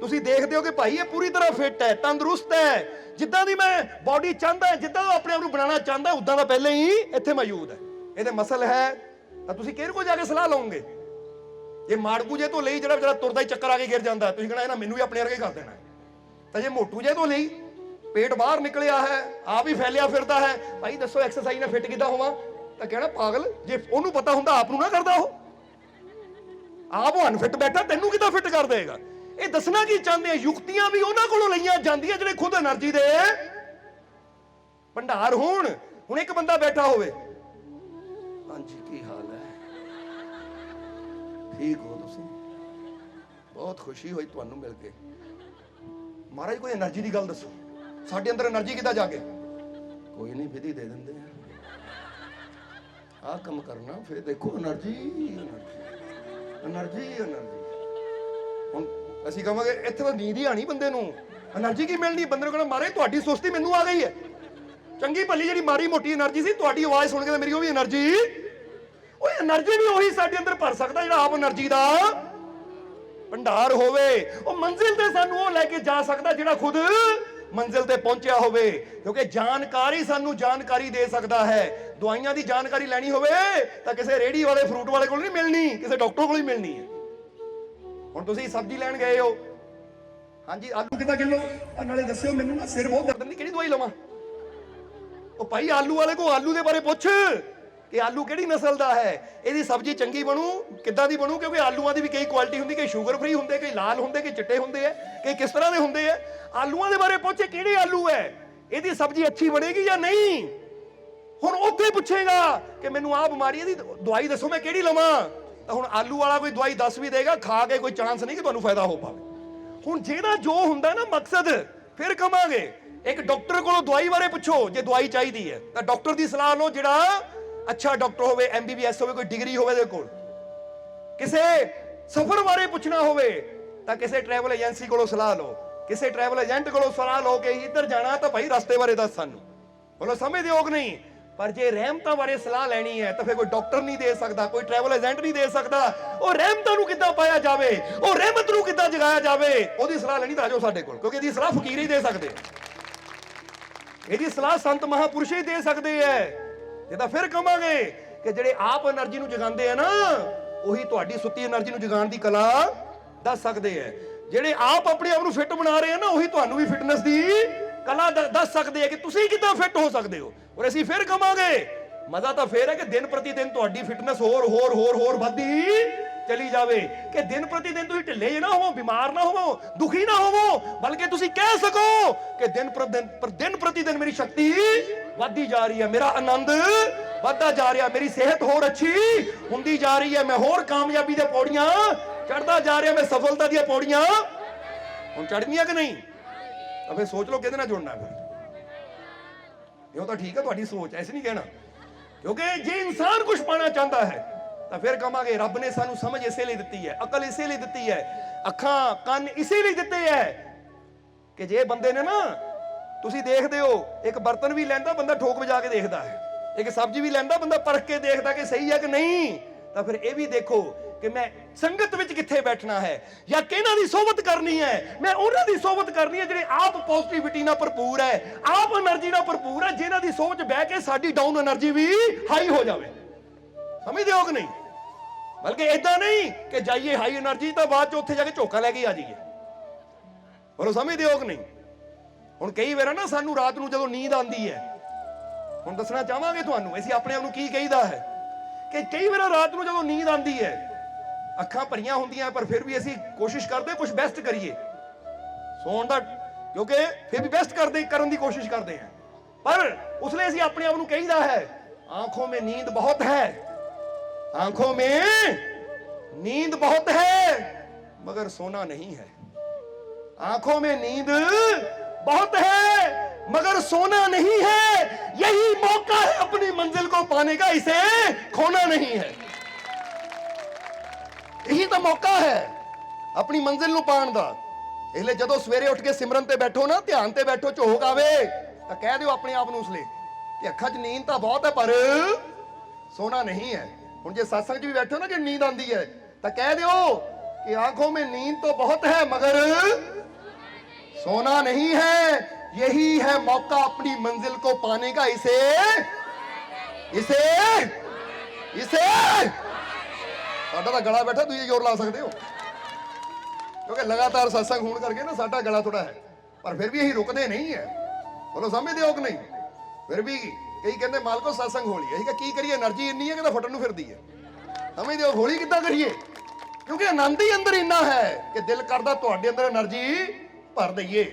ਤੁਸੀਂ ਦੇਖਦੇ ਹੋ ਕਿ ਭਾਈ ਇਹ ਪੂਰੀ ਤਰ੍ਹਾਂ ਫਿੱਟ ਹੈ, ਤੰਦਰੁਸਤ ਹੈ, ਜਿੱਦਾਂ ਦੀ ਮੈਂ ਬਾਡੀ ਚਾਹੁੰਦਾ, ਜਿੱਦਾਂ ਉਹ ਆਪਣੇ ਆਪ ਨੂੰ ਬਣਾਉਣਾ ਚਾਹੁੰਦਾ, ਉਦਾਂ ਦਾ ਪਹਿਲੇ ਹੀ ਇੱਥੇ ਮੌਜੂਦ ਹੈ, ਇਹਦੇ ਮਸਲ ਹੈ, ਤਾਂ ਤੁਸੀਂ ਕਿਹਦੇ ਕੋਲ ਜਾ ਕੇ ਸਲਾਹ ਲਓਗੇ? ਜੇ ਮਾੜਕੂ ਜੇ ਤੋਂ ਲਈ ਜਿਹੜਾ ਵਿਚਾਰਾ ਤੁਰਦਾ ਹੀ ਚੱਕਰ ਆ ਕੇ ਗਿਰ ਜਾਂਦਾ, ਤੁਸੀਂ ਕਹਣਾ ਇਹਨਾਂ ਮੈਨੂੰ ਵੀ ਆਪਣੇ ਵਰਗੇ ਕਰ ਦੇਣਾ। ਤਾਂ ਜੇ ਮੋਟੂ ਜੇ ਤੋਂ ਲਈ ਪੇਟ ਬਾਹਰ ਨਿਕਲਿਆ ਹੈ, ਆਪ ਹੀ ਫੈਲਿਆ ਫਿਰਦਾ ਹੈ, ਭਾਈ ਦੱਸੋ ਐਕਸਰਸਾਈਜ਼ ਨਾਲ ਫਿੱਟ ਕਿੱਦਾਂ ਹੋਵਾਂ? ਤਾਂ ਕਹਿਣਾ ਪਾਗਲ, ਜੇ ਉਹਨੂੰ ਪਤਾ ਹੁੰਦਾ ਆਪ ਨੂੰ ਨਾ ਕਰਦਾ, ਉਹ ਆਪ ਉਹ ਅਨਫਿੱਟ ਬੈਠਾ, ਤੈਨੂੰ ਕਿੱਦਾਂ ਫਿੱਟ ਕਰ ਦੇਗਾ? ਇਹ ਦੱਸਣਾ ਕੀ ਚਾਹੁੰਦੇ ਆ? ਯੁਕਤੀਆਂ ਵੀ ਉਹਨਾਂ ਕੋਲੋਂ ਲਈਆਂ ਜਾਂਦੀਆਂ ਜਿਹੜੇ ਖੁਦ એનર્ਜੀ ਦੇ ਭੰਡਾਰ ਹੋਣ। ਹੁਣ ਇੱਕ ਬੰਦਾ ਬੈਠਾ ਹੋਵੇ, ਹਾਂਜੀ ਕੀ ਹਾਲ ਹੈ, ਠੀਕ ਹੋ ਤੁਸੀਂ? ਬਹੁਤ ਖੁਸ਼ੀ ਹੋਈ ਤੁਹਾਨੂੰ ਮਿਲ ਕੇ। ਮਹਾਰਾਜ ਕੋਈ એનર્ਜੀ ਦੀ ਗੱਲ ਦੱਸੋ, ਸਾਡੇ ਅੰਦਰ એનર્ਜੀ ਕਿੱਦਾਂ ਜਾਗੇ? ਕੋਈ ਨਹੀਂ, ਵਿਧੀ ਦੇ ਦਿੰਦੇ ਆ, ਆਹ ਕੰਮ ਕਰਨਾ, ਫਿਰ ਦੇਖੋ એનર્ਜੀ એનર્ਜੀ એનર્ਜੀ। ਹੁਣ ਅਸੀਂ ਕਹਾਂਗੇ ਇੱਥੇ ਤਾਂ ਨੀਂਦ ਹੀ ਆਣੀ ਬੰਦੇ ਨੂੰ, એનર્ਜੀ ਕੀ ਮਿਲਣੀ? ਬੰਦੇ ਨੂੰ ਕਹਿਣਾ ਮਹਾਰਾਜ ਤੁਹਾਡੀ ਸੁਸਤੀ ਮੈਨੂੰ ਆ ਗਈ ਹੈ, ਚੰਗੀ ਭਲੀ ਜਿਹੜੀ ਮਾੜੀ ਮੋਟੀ એનર્ਜੀ ਸੀ ਤੁਹਾਡੀ ਆਵਾਜ਼ ਸੁਣ ਕੇ ਤਾਂ ਮੇਰੀ ਉਹ ਵੀ એનર્ਜੀ, ਉਹ એનર્ਜੀ ਵੀ ਉਹੀ ਸਾਡੇ ਅੰਦਰ ਭਰ ਸਕਦਾ ਜਿਹੜਾ ਆਪ એનર્ਜੀ ਦਾ ਭੰਡਾਰ ਹੋਵੇ। ਉਹ ਮੰਜ਼ਿਲ ਤੇ ਸਾਨੂੰ ਉਹ ਲੈ ਕੇ ਜਾ ਸਕਦਾ ਜਿਹੜਾ ਖੁਦ ਮੰਜ਼ਿਲ ਤੇ ਪਹੁੰਚਿਆ ਹੋਵੇ, ਕਿਉਂਕਿ ਜਾਣਕਾਰੀ ਸਾਨੂੰ ਜਾਣਕਾਰੀ ਦੇ ਸਕਦਾ ਹੈ। ਦਵਾਈਆਂ ਦੀ ਜਾਣਕਾਰੀ ਲੈਣੀ ਹੋਵੇ ਤਾਂ ਕਿਸੇ ਰੇੜੀ ਵਾਲੇ ਫਰੂਟ ਵਾਲੇ ਕੋਲ ਨਹੀਂ ਮਿਲਣੀ, ਕਿਸੇ ਡਾਕਟਰ ਕੋਲ ਹੀ ਮਿਲਣੀ ਹੈ। ਹੁਣ ਤੁਸੀਂ ਸਬਜ਼ੀ ਲੈਣ ਗਏ ਹੋ, ਹਾਂਜੀ ਆਲੂ ਕਿੱਦਾਂ ਕਿਲੋ? ਨਾਲੇ ਦੱਸਿਓ ਮੈਨੂੰ ਨਾ, ਸਿਰ ਬਹੁਤ ਦਰਦ, ਨਹੀਂ ਕਿਹੜੀ ਦਵਾਈ ਲਵਾਂ? ਉਹ ਭਾਈ ਆਲੂ ਵਾਲੇ ਕੋ ਆਲੂ ਦੇ ਬਾਰੇ ਪੁੱਛ ਕਿ ਆਲੂ ਕਿਹੜੀ ਨਸਲ ਦਾ ਹੈ, ਇਹਦੀ ਸਬਜ਼ੀ ਚੰਗੀ ਬਣੂ, ਕਿੱਦਾਂ ਦੀ ਬਣੂ? ਕਿਉਂਕਿ ਆਲੂਆਂ ਦੀ ਵੀ ਕਈ ਕੁਆਲਿਟੀ ਹੁੰਦੀ, ਕਈ ਸ਼ੂਗਰ ਫ੍ਰੀ ਹੁੰਦੇ, ਕਈ ਲਾਲ ਹੁੰਦੇ, ਕਈ ਚਿੱਟੇ ਹੁੰਦੇ ਆ, ਕਈ ਕਿਸ ਤਰ੍ਹਾਂ ਦੇ ਹੁੰਦੇ ਆ। ਆਲੂਆਂ ਦੇ ਬਾਰੇ ਪੁੱਛੇ ਕਿਹੜੇ ਆਲੂ ਹੈ, ਇਹਦੀ ਸਬਜ਼ੀ ਅੱਛੀ ਬਣੇਗੀ ਜਾਂ ਨਹੀਂ। ਹੁਣ ਉੱਥੇ ਪੁੱਛੇਗਾ ਕਿ ਮੈਨੂੰ ਆਹ ਬਿਮਾਰੀ, ਇਹਦੀ ਦਵਾਈ ਦੱਸੋ ਮੈਂ ਕਿਹੜੀ ਲਵਾਂ, ਤਾਂ ਹੁਣ ਆਲੂ ਵਾਲਾ ਕੋਈ ਦਵਾਈ ਦੱਸ ਵੀ ਦੇਗਾ, ਖਾ ਕੇ ਕੋਈ ਚਾਂਸ ਨਹੀਂ ਕਿ ਤੁਹਾਨੂੰ ਫਾਇਦਾ ਹੋ ਪਾਵੇ। ਹੁਣ ਜਿਹੜਾ ਜੋ ਹੁੰਦਾ ਨਾ ਮਕਸਦ, ਫਿਰ ਕਵਾਂਗੇ ਇੱਕ ਡਾਕਟਰ ਕੋਲੋਂ ਦਵਾਈ ਬਾਰੇ ਪੁੱਛੋ ਜੇ ਦਵਾਈ ਚਾਹੀਦੀ ਹੈ, ਤਾਂ ਡਾਕਟਰ ਦੀ ਸਲਾਹ ਲਓ ਜਿਹੜਾ ਅੱਛਾ ਡਾਕਟਰ ਹੋਵੇ, MBBS ਹੋਵੇ, ਕੋਈ ਡਿਗਰੀ ਹੋਵੇ ਦੇ ਕੋਲ। ਕਿਸੇ ਸਫ਼ਰ ਬਾਰੇ ਪੁੱਛਣਾ ਹੋਵੇ ਤਾਂ ਕਿਸੇ ਟਰੈਵਲ ਏਜੰਸੀ ਕੋਲੋਂ ਸਲਾਹ ਲਓ। ਕਿਸੇ ਟਰੈਵਲ ਏਜੰਟ ਕੋਲੋਂ ਸਲਾਹ ਲਓ ਕਿ ਇੱਧਰ ਜਾਣਾ ਤਾਂ ਭਾਈ ਰਸਤੇ ਬਾਰੇ ਦੱਸ ਸਾਨੂੰ। ਬੋਲੋ ਸਮਝਦੇ ਹੋ ਕਿ ਨਹੀਂ? ਪਰ ਜੇ ਰਹਿਮਤਾਂ ਬਾਰੇ ਸਲਾਹ ਲੈਣੀ ਹੈ ਤਾਂ ਫਿਰ ਕੋਈ ਡਾਕਟਰ ਨਹੀਂ ਦੇ ਸਕਦਾ, ਕੋਈ ਟਰੈਵਲ ਏਜੰਟ ਨਹੀਂ ਦੇ ਸਕਦਾ। ਉਹ ਰਹਿਮਤਾਂ ਨੂੰ ਕਿੱਦਾਂ ਪਾਇਆ ਜਾਵੇ, ਉਹ ਰਹਿਮਤ ਨੂੰ ਕਿੱਦਾਂ ਜਗਾਇਆ ਜਾਵੇ, ਉਹਦੀ ਸਲਾਹ ਲੈਣੀ ਤਾਂ ਆ ਜਾਓ ਸਾਡੇ ਕੋਲ, ਕਿਉਂਕਿ ਇਹਦੀ ਸਲਾਹ ਫਕੀਰ ਹੀ ਦੇ ਸਕਦੇ ਆ, ਇਹਦੀ ਸਲਾਹ ਸੰਤ ਮਹਾਪੁਰਸ਼ ਹੀ ਦੇ ਸਕਦੇ ਐ। ਇਹ ਤਾਂ ਫਿਰ ਕਹਾਂਗੇ ਕਿ ਜਿਹੜੇ ਆਪ એનર્ਜੀ ਨੂੰ ਜਗਾਉਂਦੇ ਆ ਨਾ, ਉਹੀ ਤੁਹਾਡੀ ਸੁੱਤੀ એનર્ਜੀ ਨੂੰ ਜਗਾਉਣ ਦੀ ਕਲਾ ਦੱਸ ਸਕਦੇ ਐ। ਜਿਹੜੇ ਆਪ ਆਪਣੇ ਆਪ ਨੂੰ ਫਿੱਟ ਬਣਾ ਰਹੇ ਆ ਨਾ, ਉਹੀ ਤੁਹਾਨੂੰ ਵੀ ਫਿਟਨੈਸ ਦੀ ਕਲਾ ਦੱਸ ਸਕਦੇ ਆ ਕਿ ਤੁਸੀਂ ਕਿੱਦਾਂ ਫਿੱਟ ਹੋ ਸਕਦੇ ਹੋ। ਔਰ ਅਸੀਂ ਫਿਰ ਕਹਾਂਗੇ ਮਜ਼ਾ ਤਾਂ ਫੇਰ ਹੈ ਕਿ ਦਿਨ ਪ੍ਰਤੀ ਦਿਨ ਤੁਹਾਡੀ ਫਿਟਨੈਸ ਹੋਰ ਵੱਧਦੀ ਚਲੀ ਜਾਵੇ, ਕਿ ਦਿਨ ਪ੍ਰਤੀ ਦਿਨ ਤੁਸੀਂ ਢਿੱਲੇ ਜੇ ਨਾ ਹੋਵੋ, ਬਿਮਾਰ ਨਾ ਹੋਵੋ, ਦੁਖੀ ਨਾ ਹੋਵੋ, ਬਲਕਿ ਤੁਸੀਂ ਕਹਿ ਸਕੋ ਕਿ ਦਿਨ ਪ੍ਰਤੀ ਦਿਨ ਮੇਰੀ ਸ਼ਕਤੀ ਵੱਧਦੀ ਜਾ ਰਹੀ ਹੈ, ਮੇਰਾ ਆਨੰਦ ਵੱਧਦਾ ਜਾ ਰਿਹਾ, ਮੇਰੀ ਸਿਹਤ ਹੋਰ ਅੱਛੀ ਹੁੰਦੀ ਜਾ ਰਹੀ ਹੈ, ਮੈਂ ਹੋਰ ਕਾਮਯਾਬੀ ਦੇ ਪੌੜੀਆਂ ਚੜ੍ਹਦਾ ਜਾ ਰਿਹਾ, ਮੈਂ ਸਫਲਤਾ ਦੀਆਂ ਪੌੜੀਆਂ ਹੁਣ ਚੜ੍ਹਨੀਆਂ ਕਿ ਨਹੀਂ? ਤਾਂ ਫਿਰ ਸੋਚ ਲਓ ਕਿਹਦੇ ਨਾਲ ਜੁੜਨਾ ਫਿਰ। ਇਹ ਤਾਂ ਠੀਕ ਹੈ ਤੁਹਾਡੀ ਸੋਚ, ਐਸੇ ਨਹੀਂ ਕਹਿਣਾ, ਕਿਉਂਕਿ ਜੇ ਇਨਸਾਨ ਕੁਝ ਪਾਣਾ ਚਾਹੁੰਦਾ ਹੈ ਤਾਂ ਫਿਰ ਕਹਾਂਗੇ ਰੱਬ ਨੇ ਸਾਨੂੰ ਸਮਝ ਇਸੇ ਲਈ ਦਿੱਤੀ ਹੈ, ਅਕਲ ਇਸੇ ਲਈ ਦਿੱਤੀ ਹੈ, ਅੱਖਾਂ ਕੰਨ ਇਸੇ ਲਈ ਦਿੱਤੇ ਹੈ ਕਿ ਜੇ ਬੰਦੇ ਨੇ ਨਾ, ਤੁਸੀਂ ਦੇਖਦੇ ਹੋ ਇੱਕ ਬਰਤਨ ਵੀ ਲੈਂਦਾ ਬੰਦਾ ਠੋਕ ਵਜਾ ਕੇ ਦੇਖਦਾ ਹੈ, ਇੱਕ ਸਬਜ਼ੀ ਵੀ ਲੈਂਦਾ ਬੰਦਾ ਪਰਖ ਕੇ ਦੇਖਦਾ ਕਿ ਸਹੀ ਹੈ ਕਿ ਨਹੀਂ। ਤਾਂ ਫਿਰ ਇਹ ਵੀ ਦੇਖੋ ਕਿ ਮੈਂ ਸੰਗਤ ਵਿੱਚ ਕਿੱਥੇ ਬੈਠਣਾ ਹੈ, ਜਾਂ ਕਿਹਨਾਂ ਦੀ ਸੋਹਬਤ ਕਰਨੀ ਹੈ। ਮੈਂ ਉਹਨਾਂ ਦੀ ਸੋਹਬਤ ਕਰਨੀ ਹੈ ਜਿਹੜੇ ਆਪ ਪੋਜ਼ਿਟਿਵਿਟੀ ਨਾਲ ਭਰਪੂਰ ਹੈ, ਆਪ એનર્ਜੀ ਨਾਲ ਭਰਪੂਰ ਹੈ, ਜਿਨ੍ਹਾਂ ਦੀ ਸੋਚ ਬਹਿ ਕੇ ਸਾਡੀ ਡਾਊਨ એનર્ਜੀ ਵੀ ਹਾਈ ਹੋ ਜਾਵੇ। ਸਮਝਦੇ ਹੋ ਕਿ ਨਹੀਂ? ਬਲਕਿ ਏਦਾਂ ਨਹੀਂ ਕਿ ਜਾਈਏ ਹਾਈ એનર્ਜੀ ਤਾਂ ਬਾਅਦ ਚ ਉੱਥੇ ਜਾ ਕੇ ਝੋਕਾ ਲੈ ਕੇ ਆ ਜਾਈਏ। ਬੋਲੋ ਸਮਝਦੇ ਹੋ ਕਿ ਨਹੀਂ? ਹੁਣ ਕਈ ਵਾਰ ਨਾ ਸਾਨੂੰ ਰਾਤ ਨੂੰ ਜਦੋਂ ਨੀਂਦ ਆਉਂਦੀ ਹੈ, ਹੁਣ ਦੱਸਣਾ ਚਾਹਾਂਗੇ ਤੁਹਾਨੂੰ ਅਸੀਂ ਆਪਣੇ ਆਪ ਨੂੰ ਕੀ ਕਹੀਦਾ ਹੈ ਕਿ ਕਈ ਵਾਰ ਰਾਤ ਨੂੰ ਜਦੋਂ ਨੀਂਦ ਆਉਂਦੀ ਹੈ, ਅੱਖਾਂ ਭਰੀਆਂ ਹੁੰਦੀਆਂ ਪਰ ਫਿਰ ਵੀ ਅਸੀਂ ਕੋਸ਼ਿਸ਼ ਕਰਦੇ ਕੁਝ ਬੈਸਟ ਕਰੀਏ ਸੌਣ ਦਾ, ਕਿਉਂਕਿ ਫਿਰ ਵੀ ਬੈਸਟ ਕਰਨ ਦੀ ਕੋਸ਼ਿਸ਼ ਕਰਦੇ ਹਾਂ, ਪਰ ਉਸ ਲਈ ਅਸੀਂ ਆਪਣੇ ਆਪ ਨੂੰ ਕਹੀਦਾ ਹੈ ਆਂਖੋਂ ਮੇਂ ਨੀਂਦ ਬਹੁਤ ਹੈ, आंखों में नींद बहुत है मगर सोना नहीं है, आंखों में नींद बहुत है मगर सोना नहीं है, यही मौका है अपनी मंजिल को पाने का, इसे खोना नहीं है। यही तो मौका है अपनी मंजिल ਨੂੰ ਪਾਣ ਦਾ। ਇਸ ਲਈ ਜਦੋਂ ਸਵੇਰੇ ਉੱਠ ਕੇ ਸਿਮਰਨ ਤੇ ਬੈਠੋ ਨਾ, ਧਿਆਨ ਤੇ ਬੈਠੋ, ਝੋਕ ਆਵੇ ਤਾਂ ਕਹਿ ਦਿਓ ਆਪਣੇ ਆਪ ਨੂੰ ਉਸ ਲਈ ਕਿ ਅੱਖਾਂ 'ਚ ਨੀਂਦ ਤਾਂ ਬਹੁਤ ਹੈ ਪਰ ਸੋਨਾ ਨਹੀਂ ਹੈ। ਹੁਣ ਜੇ satsang 'ਚ ਵੀ ਬੈਠੋ ਨਾ, ਜੇ ਨੀਂਦ ਆਂਦੀ ਹੈ ਤਾਂ ਕਹਿ ਦਿਓ कि आंखों में नींद तो बहुत है मगर सोना नहीं है, यही है मौका अपनी मंजिल को पाने का, इसे इसे इसे साडा तो गला बैठा, तुम जोर ला सकते हो क्योंकि लगातार सत्संग होने करके ना साडा गला थोड़ा है, पर फिर भी यही रुकते नहीं है। बोलो समझते हो कि नहीं? फिर भी कई कहते मालको सत्संग होली है, की करिए एनर्जी इन्नी है कि फटन फिरती है। समझते हो होली कितना करिए? क्योंकि आनंद ही अंदर इन्ना है कि दिल करता तुहाडे अंदर एनर्जी भर दईए।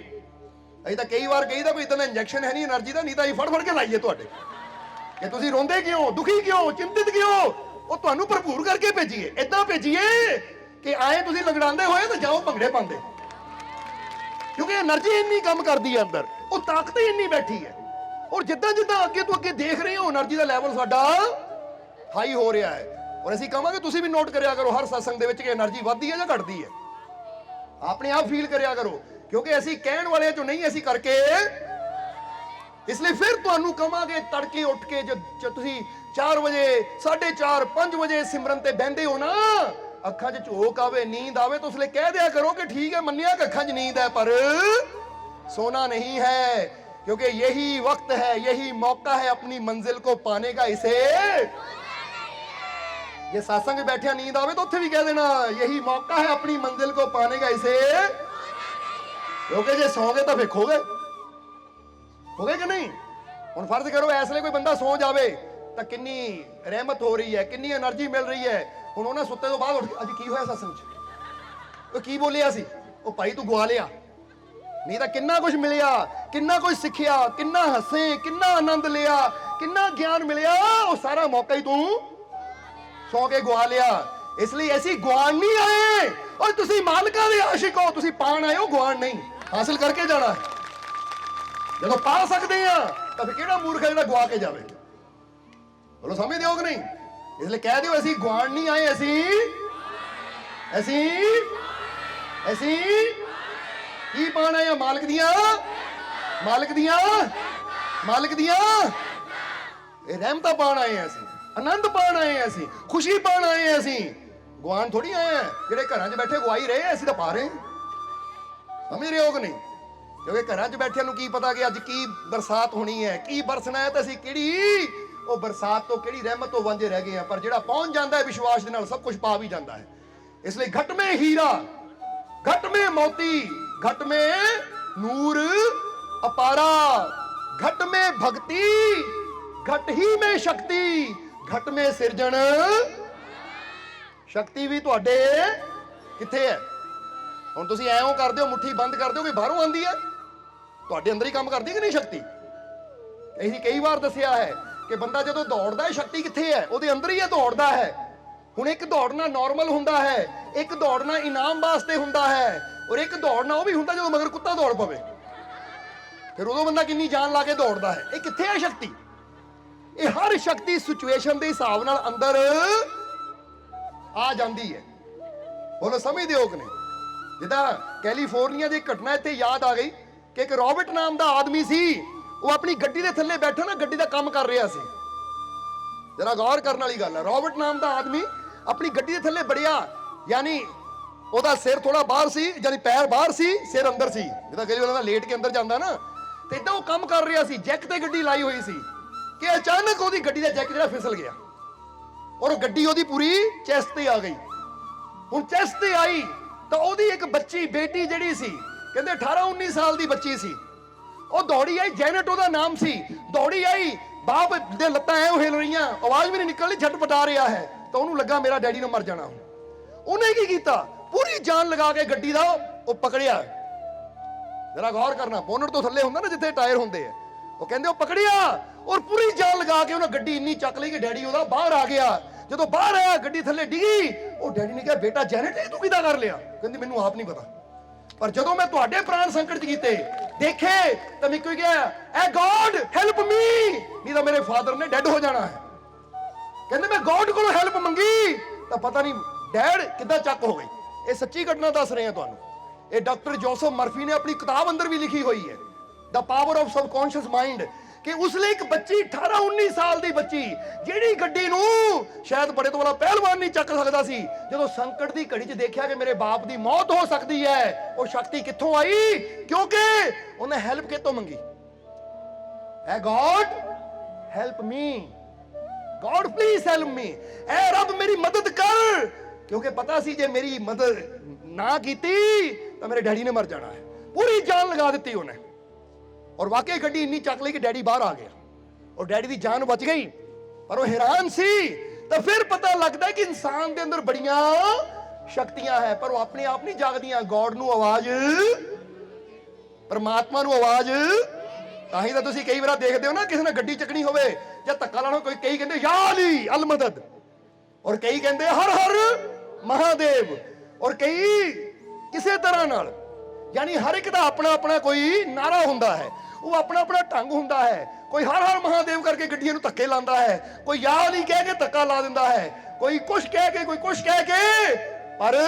ਅਸੀਂ ਤਾਂ ਕਈ ਵਾਰ ਕਹੀਦਾ ਕੋਈ ਇਦਾਂ ਇੰਜੈਕਸ਼ਨ ਹੈ ਨਹੀਂ એનર્ਜੀ ਦਾ, ਨਹੀਂ ਤਾਂ ਅਸੀਂ ਫੜ ਕੇ ਲਾਈਏ ਤੁਹਾਡੇ ਕਿ ਤੁਸੀਂ ਰੋਂਦੇ ਕਿਉਂ, ਦੁਖੀ ਕਿਉਂ, ਚਿੰਤਿਤ ਕਿਉਂ, ਉਹ ਤੁਹਾਨੂੰ ਭਰਪੂਰ ਕਰਕੇ ਭੇਜੀਏ, ਇਦਾਂ ਭੇਜੀਏ ਕਿ ਆਏ ਤੁਸੀਂ ਲੰਗੜਾਉਂਦੇ ਹੋਏ ਤਾਂ ਜਾਓ ਭੰਗੜੇ ਪਾਉਂਦੇ, ਕਿਉਂਕਿ એનર્ਜੀ ਇੰਨੀ ਕੰਮ ਕਰਦੀ ਹੈ ਅੰਦਰ, ਉਹ ਤਾਕਤ ਹੀ ਇੰਨੀ ਬੈਠੀ ਹੈ। ਔਰ ਜਿੱਦਾਂ ਜਿੱਦਾਂ ਅੱਗੇ ਤੋਂ ਅੱਗੇ ਦੇਖ ਰਹੇ ਹੋ એનર્ਜੀ ਦਾ ਲੈਵਲ ਸਾਡਾ ਹਾਈ ਹੋ ਰਿਹਾ ਹੈ। ਔਰ ਅਸੀਂ ਕਹਾਂਗੇ ਤੁਸੀਂ ਵੀ ਨੋਟ ਕਰਿਆ ਕਰੋ ਹਰ ਸਤਸੰਗ ਦੇ ਵਿੱਚ ਕਿ એનર્ਜੀ ਵੱਧਦੀ ਹੈ ਜਾਂ ਘਟਦੀ ਹੈ, ਆਪਣੇ ਆਪ ਫੀਲ ਕਰਿਆ ਕਰੋ, ਕਿਉਂਕਿ ਅਸੀਂ ਕਹਿਣ ਵਾਲਿਆਂ ਚੋਂ ਨਹੀਂ, ਅਸੀਂ ਕਰਕੇ। ਇਸ ਲਈ ਫਿਰ ਤੁਹਾਨੂੰ ਕਹਾਂਗੇ ਤੜਕੇ ਉੱਠ ਕੇ ਜਦ ਤੁਸੀਂ 4 ਵਜੇ 4:30 5 ਵਜੇ ਸਿਮਰਨ ਤੇ ਬਹਿੰਦੇ ਹੋ ਨਾ, ਅੱਖਾਂ 'ਚ ਝੋਕ ਆਵੇ, ਨੀਂਦ ਆਵੇ ਤਾਂ ਉਸ ਲਈ ਕਹਿ ਦਿਆ ਕਰੋ ਕਿ ਠੀਕ ਹੈ, ਮੰਨਿਆ ਕਿ ਅੱਖਾਂ 'ਚ ਨੀਂਦ ਹੈ ਪਰ सोना नहीं है, क्योंकि यही वक्त है, यही मौका है अपनी मंजिल को पाने का, इसे ये सत्संग बैठे नींद आवे तो उत्थे भी कह देना यही मौका है अपनी मंजिल को पाने का, इसे, क्योंकि जे सौ गए तो फिर खो गए कि नहीं? हुण फर्ज करो इसलिए कोई बंदा सौ जावे तो किन्नी रहमत हो रही है, किन्नी एनर्जी मिल रही है। हुण उन्हें सुत्ते तो बाद उठ अज की होया सत्संग च, की बोलिया सी, ओ भाई तू गवा लिया, नहीं तो किन्ना कुछ मिलिया, किन्ना कुछ सीखिया, किन्ना हसे, किन्ना आनंद लिया, किन्ना ज्ञान मिलिया, वो सारा मौका ही तू सौ के गवा लिया। इसलिए ऐसी गुआन नहीं आए, और तुसी मालका दे आशिक हो, तुसी पान आए हो, गुआन नहीं, हासिल करके जाना है। जब पा सकते हैं तो फिर केड़ा मूर्ख है जो गवा के जावे? बोलो समझ दो कि नहीं? इसलिए कह दो ऐसी गुआन नहीं आए, ऐसी ਕੀ ਪਾਣ ਆਏ ਆ? ਮਾਲਕ ਦੀਆਂ ਇਹ ਰਹਿਮਤਾਂ ਪਾਣ ਆਏ ਆ ਅਸੀਂ, ਆਨੰਦ ਪਾਣ ਆਏ ਆ ਅਸੀਂ, ਖੁਸ਼ੀ ਪਾਣ ਆਏ ਆ ਅਸੀਂ। ਗਵਾਨ ਥੋੜੀ ਆਏ ਆ ਜਿਹੜੇ ਘਰਾਂ 'ਚ ਬੈਠੇ ਗਵਾਈ ਰਹੇ ਆ, ਅਸੀਂ ਤਾਂ ਪਾ ਰਹੇ ਹਾਂ। ਸਮਝ ਰਹੇ ਹੋ ਕਿ ਨਹੀਂ? ਕਿਉਂਕਿ ਘਰਾਂ 'ਚ ਬੈਠਿਆਂ ਨੂੰ ਕੀ ਪਤਾ ਕਿ ਅੱਜ ਕੀ ਬਰਸਾਤ ਹੋਣੀ ਹੈ, ਕੀ ਬਰਸਣਾ ਹੈ, ਤੇ ਅਸੀਂ ਕਿਹੜੀ ਉਹ ਬਰਸਾਤ ਤੋਂ, ਕਿਹੜੀ ਰਹਿਮਤ ਤੋਂ ਵਾਂਝੇ ਰਹਿ ਗਏ ਆ। ਪਰ ਜਿਹੜਾ ਪਹੁੰਚ ਜਾਂਦਾ ਹੈ ਵਿਸ਼ਵਾਸ ਦੇ ਨਾਲ, ਸਭ ਕੁਝ ਪਾ ਵੀ ਜਾਂਦਾ ਹੈ। ਇਸ ਲਈ ਘਟ में हीरा, घट में मोती, घट में नूर अपारा, घट में भक्ति, घट ही में शक्ति, घट में सिरजन। शक्ति भी ਤੁਹਾਡੇ ਕਿੱਥੇ ਹੈ? ਹੁਣ ਤੁਸੀਂ ਐਂ ਕਰਦੇ ਹੋ, ਮੁੱਠੀ ਬੰਦ ਕਰਦੇ ਹੋ ਕਿ ਬਾਹਰੋਂ ਆਂਦੀ ਹੈ? ਤੁਹਾਡੇ ਅੰਦਰ ਹੀ ਕੰਮ ਕਰਦੀ ਕਿ ਨਹੀਂ ਸ਼ਕਤੀ? ਅਸੀਂ ਕਈ ਵਾਰ ਦੱਸਿਆ ਹੈ ਕਿ ਬੰਦਾ ਜਦੋਂ ਦੌੜਦਾ ਹੈ, ਸ਼ਕਤੀ ਕਿੱਥੇ ਹੈ? ਉਹਦੇ ਅੰਦਰ ਹੀ ਹੈ, ਦੌੜਦਾ ਹੈ। ਹੁਣ ਇੱਕ ਦੌੜਨਾ ਨਾਰਮਲ ਹੁੰਦਾ ਹੈ, ਇੱਕ ਦੌੜਨਾ ਇਨਾਮ ਵਾਸਤੇ ਹੁੰਦਾ ਹੈ, ਔਰ ਇੱਕ ਦੌੜਨਾ ਉਹ ਵੀ ਹੁੰਦਾ ਜਦੋਂ ਮਗਰ ਕੁੱਤਾ ਦੌੜ ਪਵੇ, ਫਿਰ ਉਦੋਂ ਬੰਦਾ ਕਿੰਨੀ ਜਾਨ ਲਾ ਕੇ ਦੌੜਦਾ ਹੈ। ਇਹ ਕਿੱਥੇ ਹੈ ਸ਼ਕਤੀ? ਇਹ ਹਰ ਸ਼ਕਤੀ ਸਿਚੁਏਸ਼ਨ ਦੇ ਹਿਸਾਬ ਨਾਲ ਅੰਦਰ ਆ ਜਾਂਦੀ ਹੈ। ਬੋਲੋ ਸਮਝਦੇ ਹੋ ਕਿ ਨਹੀਂ? ਜਿੱਦਾਂ ਕੈਲੀਫੋਰਨੀਆ ਦੀ ਘਟਨਾ ਇੱਥੇ ਯਾਦ ਆ ਗਈ ਕਿ ਇੱਕ ਰੌਬਰਟ ਨਾਮ ਦਾ ਆਦਮੀ ਸੀ, ਉਹ ਆਪਣੀ ਗੱਡੀ ਦੇ ਥੱਲੇ ਬੈਠਾ ਨਾ, ਗੱਡੀ ਦਾ ਕੰਮ ਕਰ ਰਿਹਾ ਸੀ। ਜਰਾ ਗੌਰ ਕਰਨ ਵਾਲੀ ਗੱਲ ਹੈ। ਰੌਬਰਟ ਨਾਮ ਦਾ ਆਦਮੀ ਆਪਣੀ ਗੱਡੀ ਦੇ ਥੱਲੇ ਬੜਿਆ, ਯਾਨੀ ਉਹਦਾ ਸਿਰ ਥੋੜਾ ਬਾਹਰ ਸੀ, ਯਾਨੀ ਪੈਰ ਬਾਹਰ ਸੀ, ਸਿਰ ਅੰਦਰ ਸੀ। ਜਿੱਦਾਂ ਕਈ ਵਾਰ ਲੇਟ ਕੇ ਅੰਦਰ ਜਾਂਦਾ ਨਾ, ਤੇ ਇਦਾਂ ਉਹ ਕੰਮ ਕਰ ਰਿਹਾ ਸੀ। ਜੈਕ ਤੇ ਗੱਡੀ ਲਾਈ ਹੋਈ ਸੀ ਕਿ ਅਚਾਨਕ ਉਹਦੀ ਗੱਡੀ ਦਾ ਜੈਕ ਜਿਹੜਾ ਫਿਸਲ ਗਿਆ, ਔਰ ਗੱਡੀ ਉਹਦੀ ਪੂਰੀ ਚੈਸਟ ਤੇ ਆ ਗਈ। ਹੁਣ ਚੈਸਟ ਤੇ ਆਈ ਤਾਂ ਉਹਦੀ ਇੱਕ ਬੱਚੀ, ਬੇਟੀ ਜਿਹੜੀ ਸੀ, ਕਹਿੰਦੇ 18-19 ਸਾਲ ਦੀ ਬੱਚੀ ਸੀ, ਉਹ ਦੌੜੀ ਆਈ। ਜੈਨਟ ਉਹਦਾ ਨਾਮ ਸੀ। ਦੌੜੀ ਆਈ, ਬਾਪ ਦੇ ਲੱਤਾਂ ਐ ਹਿਲ ਰਹੀਆਂ, ਆਵਾਜ਼ ਵੀ ਨਹੀਂ ਨਿਕਲਦੀ, ਝਟਪਟਾ ਰਿਹਾ ਹੈ। ਤਾਂ ਉਹਨੂੰ ਲੱਗਾ ਮੇਰਾ ਡੈਡੀ ਨੇ ਮਰ ਜਾਣਾ। ਉਹਨੇ ਕੀ ਕੀਤਾ? ਪੂਰੀ ਜਾਨ ਲਗਾ ਕੇ ਗੱਡੀ ਦਾ ਉਹ ਪਕੜਿਆ। ਜਰਾ ਗੌਰ ਕਰਨਾ, ਬੋਨਟ ਤੋਂ ਥੱਲੇ ਹੁੰਦਾ ਨਾ ਜਿੱਥੇ ਟਾਇਰ ਹੁੰਦੇ ਆ, ਉਹ ਕਹਿੰਦੇ ਉਹ ਪਕੜਿਆ, ਔਰ ਪੂਰੀ ਜਾਨ ਲਗਾ ਕੇ ਉਹਨੇ ਗੱਡੀ ਇੰਨੀ ਚੱਕ ਲਈ ਕਿ ਡੈਡੀ ਉਹਦਾ ਬਾਹਰ ਆ ਗਿਆ। ਜਦੋਂ ਬਾਹਰ ਆਇਆ, ਗੱਡੀ ਥੱਲੇ ਡਿੱਗੀ। ਉਹ ਡੈਡੀ ਨੇ ਕਿਹਾ, ਬੇਟਾ ਜੈਨਟ ਇਹ ਤੂੰ ਕਿੱਦਾਂ ਕਰ ਲਿਆ? ਕਹਿੰਦੀ ਮੈਨੂੰ ਆਪ ਨਹੀਂ ਪਤਾ, ਪਰ ਜਦੋਂ ਮੈਂ ਤੁਹਾਡੇ ਪ੍ਰਾਣ ਸੰਕਟ 'ਚ ਕੀਤੇ ਦੇਖੇ ਤਾਂ ਮੈਂ ਕਿਹਾ ਐ ਗॉड ਹੈਲਪ ਮੀ, ਨਹੀਂ ਤਾਂ ਮੇਰੇ ਫਾਦਰ ਨੇ ਡੈਡ ਹੋ ਜਾਣਾ ਹੈ। ਕਹਿੰਦੇ ਮੈਂ ਗॉड ਕੋਲੋਂ ਹੈਲਪ ਮੰਗੀ ਤਾਂ ਪਤਾ ਨਹੀਂ ਡੈਡ ਕਿੱਦਾਂ ਚੱਕ ਹੋ ਗਈ। ਇਹ ਸੱਚੀ ਘਟਨਾ ਦੱਸ ਰਹੇ ਹਾਂ ਤੁਹਾਨੂੰ। ਇਹ ਡਾਕਟਰ ਜੋਸਫ ਮਰਫੀ ਨੇ ਆਪਣੀ ਕਿਤਾਬ ਅੰਦਰ ਵੀ ਲਿਖੀ ਹੋਈ ਹੈ, ਦ ਪਾਵਰ ਆਫ ਸਬਕੌਂਸ਼ੀਅਸ ਮਾਈਂਡ, ਕਿ ਉਸ ਲਈ ਇੱਕ ਬੱਚੀ 18-19 ਸਾਲ ਦੀ ਬੱਚੀ, ਜਿਹੜੀ ਗੱਡੀ ਨੂੰ ਸ਼ਾਇਦ ਬੜੇ ਤੋਂ ਬੜਾ ਪਹਿਲਵਾਨ ਨਹੀਂ ਚੱਕ ਸਕਦਾ ਸੀ, ਜਦੋਂ ਸੰਕਟ ਦੀ ਘੜੀ 'ਚ ਦੇਖਿਆ ਕਿ ਮੇਰੇ ਬਾਪ ਦੀ ਮੌਤ ਹੋ ਸਕਦੀ ਹੈ, ਉਹ ਸ਼ਕਤੀ ਕਿੱਥੋਂ ਆਈ? ਕਿਉਂਕਿ ਉਹਨੇ ਹੈਲਪ ਕਿੱਥੋਂ ਮੰਗੀ? ਐ God help me, God please help me, ऐ रब मेरी मदद कर। क्योंकि पता सी जे मेरी मदद ना कीती तो मेरे डैडी ने मर जाना है। पूरी जान लगा दी उन्हें, और वाकई गड्डी इन्नी चक ली कि डैडी बाहर आ गया, और डैडी की जान बच गई। पर वो हैरान सी। तो फिर पता लगता है कि इंसान के अंदर बड़ियां शक्तियां है, पर वो अपने आप नहीं जागदियां। गॉड नू आवाज, परमात्मा नू आवाज। ਤਾਂ ਹੀ ਤਾਂ ਤੁਸੀਂ ਕਈ ਵਾਰ ਦੇਖਦੇ ਹੋ ਨਾ, ਕਿਸੇ ਨੇ ਗੱਡੀ ਚੱਕਣੀ ਹੋਵੇ ਜਾਂ ਧੱਕਾ ਲਾਣਾ, ਕੋਈ ਕਈ ਕਹਿੰਦੇ ਯਾ ਅਲੀ ਅਲ ਮਦਦ, ਔਰ ਕਈ ਕਹਿੰਦੇ ਹਰ ਹਰ ਮਹਾਦੇਵ, ਔਰ ਕਈ ਕਿਸੇ ਤਰ੍ਹਾਂ ਨਾਲ, ਯਾਨੀ ਹਰ ਇੱਕ ਦਾ ਆਪਣਾ ਆਪਣਾ ਕੋਈ ਨਾਰਾ ਹੁੰਦਾ ਹੈ, ਉਹ ਆਪਣਾ ਆਪਣਾ ਢੰਗ ਹੁੰਦਾ ਹੈ। ਕੋਈ ਹਰ ਹਰ ਮਹਾਦੇਵ ਕਰਕੇ ਗੱਡੀਆਂ ਨੂੰ ਧੱਕੇ ਲਾਉਂਦਾ ਹੈ, ਕੋਈ ਯਾ ਅਲੀ ਕਹਿ ਕੇ ਧੱਕਾ ਲਾ ਦਿੰਦਾ ਹੈ, ਕੋਈ ਕੁਛ ਕਹਿ ਕੇ, ਕੋਈ ਕੁਛ ਕਹਿ ਕੇ। ਪਰ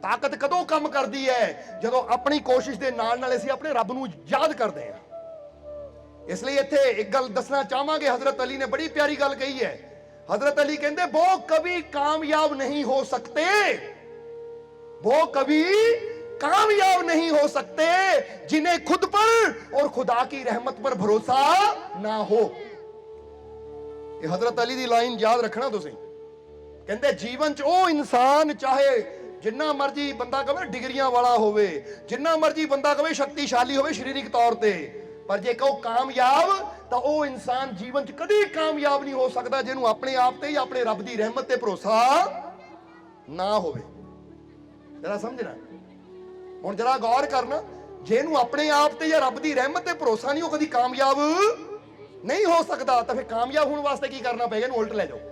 ਤਾਕਤ ਕਦੋਂ ਕੰਮ ਕਰਦੀ ਹੈ? ਜਦੋਂ ਆਪਣੀ ਕੋਸ਼ਿਸ਼ ਦੇ ਨਾਲ ਨਾਲ ਅਸੀਂ ਆਪਣੇ ਰੱਬ ਨੂੰ ਯਾਦ ਕਰਦੇ ਹਾਂ। ਇਸ ਲਈ ਇੱਥੇ ਇੱਕ ਗੱਲ ਦੱਸਣਾ ਚਾਹਾਂਗੇ, ਹਜ਼ਰਤ ਅਲੀ ਨੇ ਬੜੀ ਪਿਆਰੀ ਗੱਲ ਕਹੀ ਹੈ। हजरत अली कहते वो कभी कामयाब नहीं हो सकते, वो कभी कामयाब नहीं हो सकते जिन्हें खुद पर और खुदा की रहमत पर भरोसा ना हो। ये हजरत अली दी लाइन याद रखना तुसी। कहते जीवन च ओ इंसान चाहे जिन्ना मर्जी बंदा कहे डिग्रियां वाला होवे, जिन्ना मर्जी बंदा कहे शक्तिशाली होवे शारीरिक तौर ते, पर जे कहो कामयाब तो वो इंसान जीवन च कभी कामयाब नहीं हो सकता जिन्हों अपने आप ते या अपने रब दी रहमत ते भरोसा ना होवे। जरा समझना, हुण जरा गौर करना, जिन्हों अपने आप ते या रब दी रहमत ते भरोसा नहीं, वो कभी कामयाब नहीं हो सकता। तो फिर कामयाब होने वास्ते की करना पेगा? उल्ट ले जाओ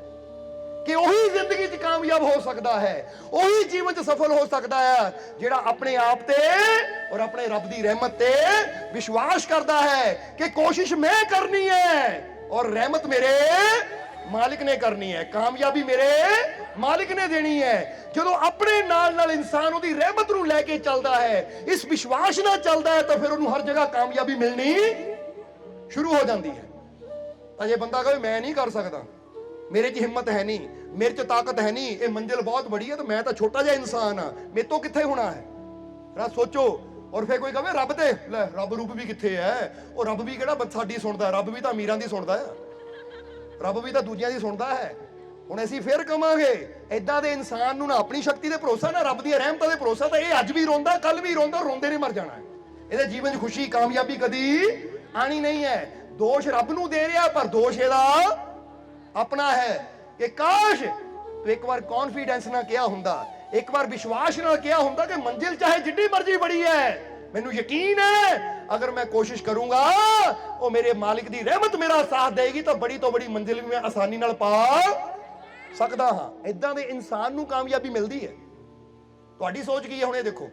कि वही जिंदगी च कामयाब हो सकता है, वही जीवन च सफल हो सकता है जेड़ा अपने आप ते और अपने रब दी रहमत ते विश्वास करता है कि कोशिश मैं करनी है और रहमत मेरे मालिक ने करनी है, कामयाबी मेरे ਮਾਲਿਕ ਨੇ ਦੇਣੀ ਹੈ। ਜਦੋਂ ਆਪਣੇ ਨਾਲ ਇਨਸਾਨ ਉਹਦੀ ਰਹਿਮਤ ਨੂੰ ਲੈ ਕੇ ਚੱਲਦਾ ਹੈ, ਇਸ ਵਿਸ਼ਵਾਸ ਨਾਲ ਚੱਲਦਾ ਹੈ, ਤਾਂ ਫਿਰ ਉਹਨੂੰ ਹਰ ਜਗ੍ਹਾ ਕਾਮਯਾਬੀ ਮਿਲਣੀ ਸ਼ੁਰੂ ਹੋ ਜਾਂਦੀ ਹੈ। ਤਾਂ ਜੇ ਬੰਦਾ ਕਹੇ ਮੈਂ ਨਹੀਂ ਕਰ ਸਕਦਾ, ਮੇਰੇ 'ਚ ਹਿੰਮਤ ਹੈ ਨਹੀਂ, ਮੇਰੇ 'ਚ ਤਾਕਤ ਹੈ ਨਹੀਂ, ਇਹ ਮੰਜ਼ਿਲ ਬਹੁਤ ਬੜੀ ਹੈ, ਤਾਂ ਮੈਂ ਤਾਂ ਛੋਟਾ ਜਿਹਾ ਇਨਸਾਨ ਆ, ਮੇਰੇ ਤੋਂ ਕਿੱਥੇ ਹੋਣਾ ਹੈ। ਰਾ ਸੋਚੋ। ਔਰ ਫਿਰ ਕੋਈ ਕਹੇ ਰੱਬ ਤੇ ਲੈ, ਰੱਬ ਰੂਪ ਵੀ ਕਿੱਥੇ ਹੈ? ਉਹ ਰੱਬ ਵੀ ਕਿਹੜਾ ਸਾਡੀ ਸੁਣਦਾ, ਰੱਬ ਵੀ ਤਾਂ ਅਮੀਰਾਂ ਦੀ ਸੁਣਦਾ ਆ, ਰੱਬ ਵੀ ਤਾਂ ਦੂਜਿਆਂ ਦੀ ਸੁਣਦਾ ਹੈ। ਹੁਣ ਅਸੀਂ ਫਿਰ ਕਵਾਂਗੇ ਏਦਾਂ ਦੇ ਇਨਸਾਨ ਨੂੰ ਨਾ ਆਪਣੀ ਸ਼ਕਤੀ ਤੇ ਭਰੋਸਾ, ਨਾ ਰੱਬ ਦੀਆਂ ਰਹਿਮਤਾਂ ਤੇ ਭਰੋਸਾ, ਤਾਂ ਇਹ ਅੱਜ ਵੀ ਰੋਂਦਾ, ਕੱਲ ਵੀ ਰੋਂਦਾ, ਰੋਂਦੇ ਨੇ ਮਰ ਜਾਣਾ ਹੈ। ਇਹਦੇ ਜੀਵਨ 'ਚ ਖੁਸ਼ੀ, ਕਾਮਯਾਬੀ ਕਦੀ ਆਣੀ ਨਹੀਂ ਹੈ। ਦੋਸ਼ ਰੱਬ ਨੂੰ ਦੇ ਰਿਹਾ, ਪਰ ਦੋਸ਼ ਇਹਦਾ ਆਪਣਾ ਹੈ। ਕਿ ਕਾਸ਼ ਤੂੰ ਇੱਕ ਵਾਰ ਕੌਨਫੀਡੈਂਸ ਨਾਲ ਕਿਹਾ ਹੁੰਦਾ, ਇੱਕ ਵਾਰ ਵਿਸ਼ਵਾਸ ਨਾਲ ਕਿਹਾ ਹੁੰਦਾ ਕਿ ਮੰਜ਼ਿਲ ਚਾਹੇ ਜਿੱਡੀ ਮਰਜ਼ੀ ਬੜੀ ਹੈ, ਮੈਨੂੰ ਯਕੀਨ ਹੈ ਅਗਰ ਮੈਂ ਕੋਸ਼ਿਸ਼ ਕਰੂੰਗਾ ਉਹ ਮੇਰੇ ਮਾਲਿਕ ਦੀ ਰਹਿਮਤ ਮੇਰਾ ਸਾਥ ਦੇਗੀ, ਤਾਂ ਬੜੀ ਤੋਂ ਬੜੀ ਮੰਜ਼ਿਲ ਵੀ ਮੈਂ ਆਸਾਨੀ ਨਾਲ ਪਾ ਸਕਦਾ ਹਾਂ। ਇਦਾਂ ਦੇ ਇਨਸਾਨ ਨੂੰ ਕਾਮਯਾਬੀ ਮਿਲਦੀ ਹੈ। ਤੁਹਾਡੀ ਸੋਚ ਕੀ ਹੈ ਹੁਣ ਇਹ ਦੇਖੋ,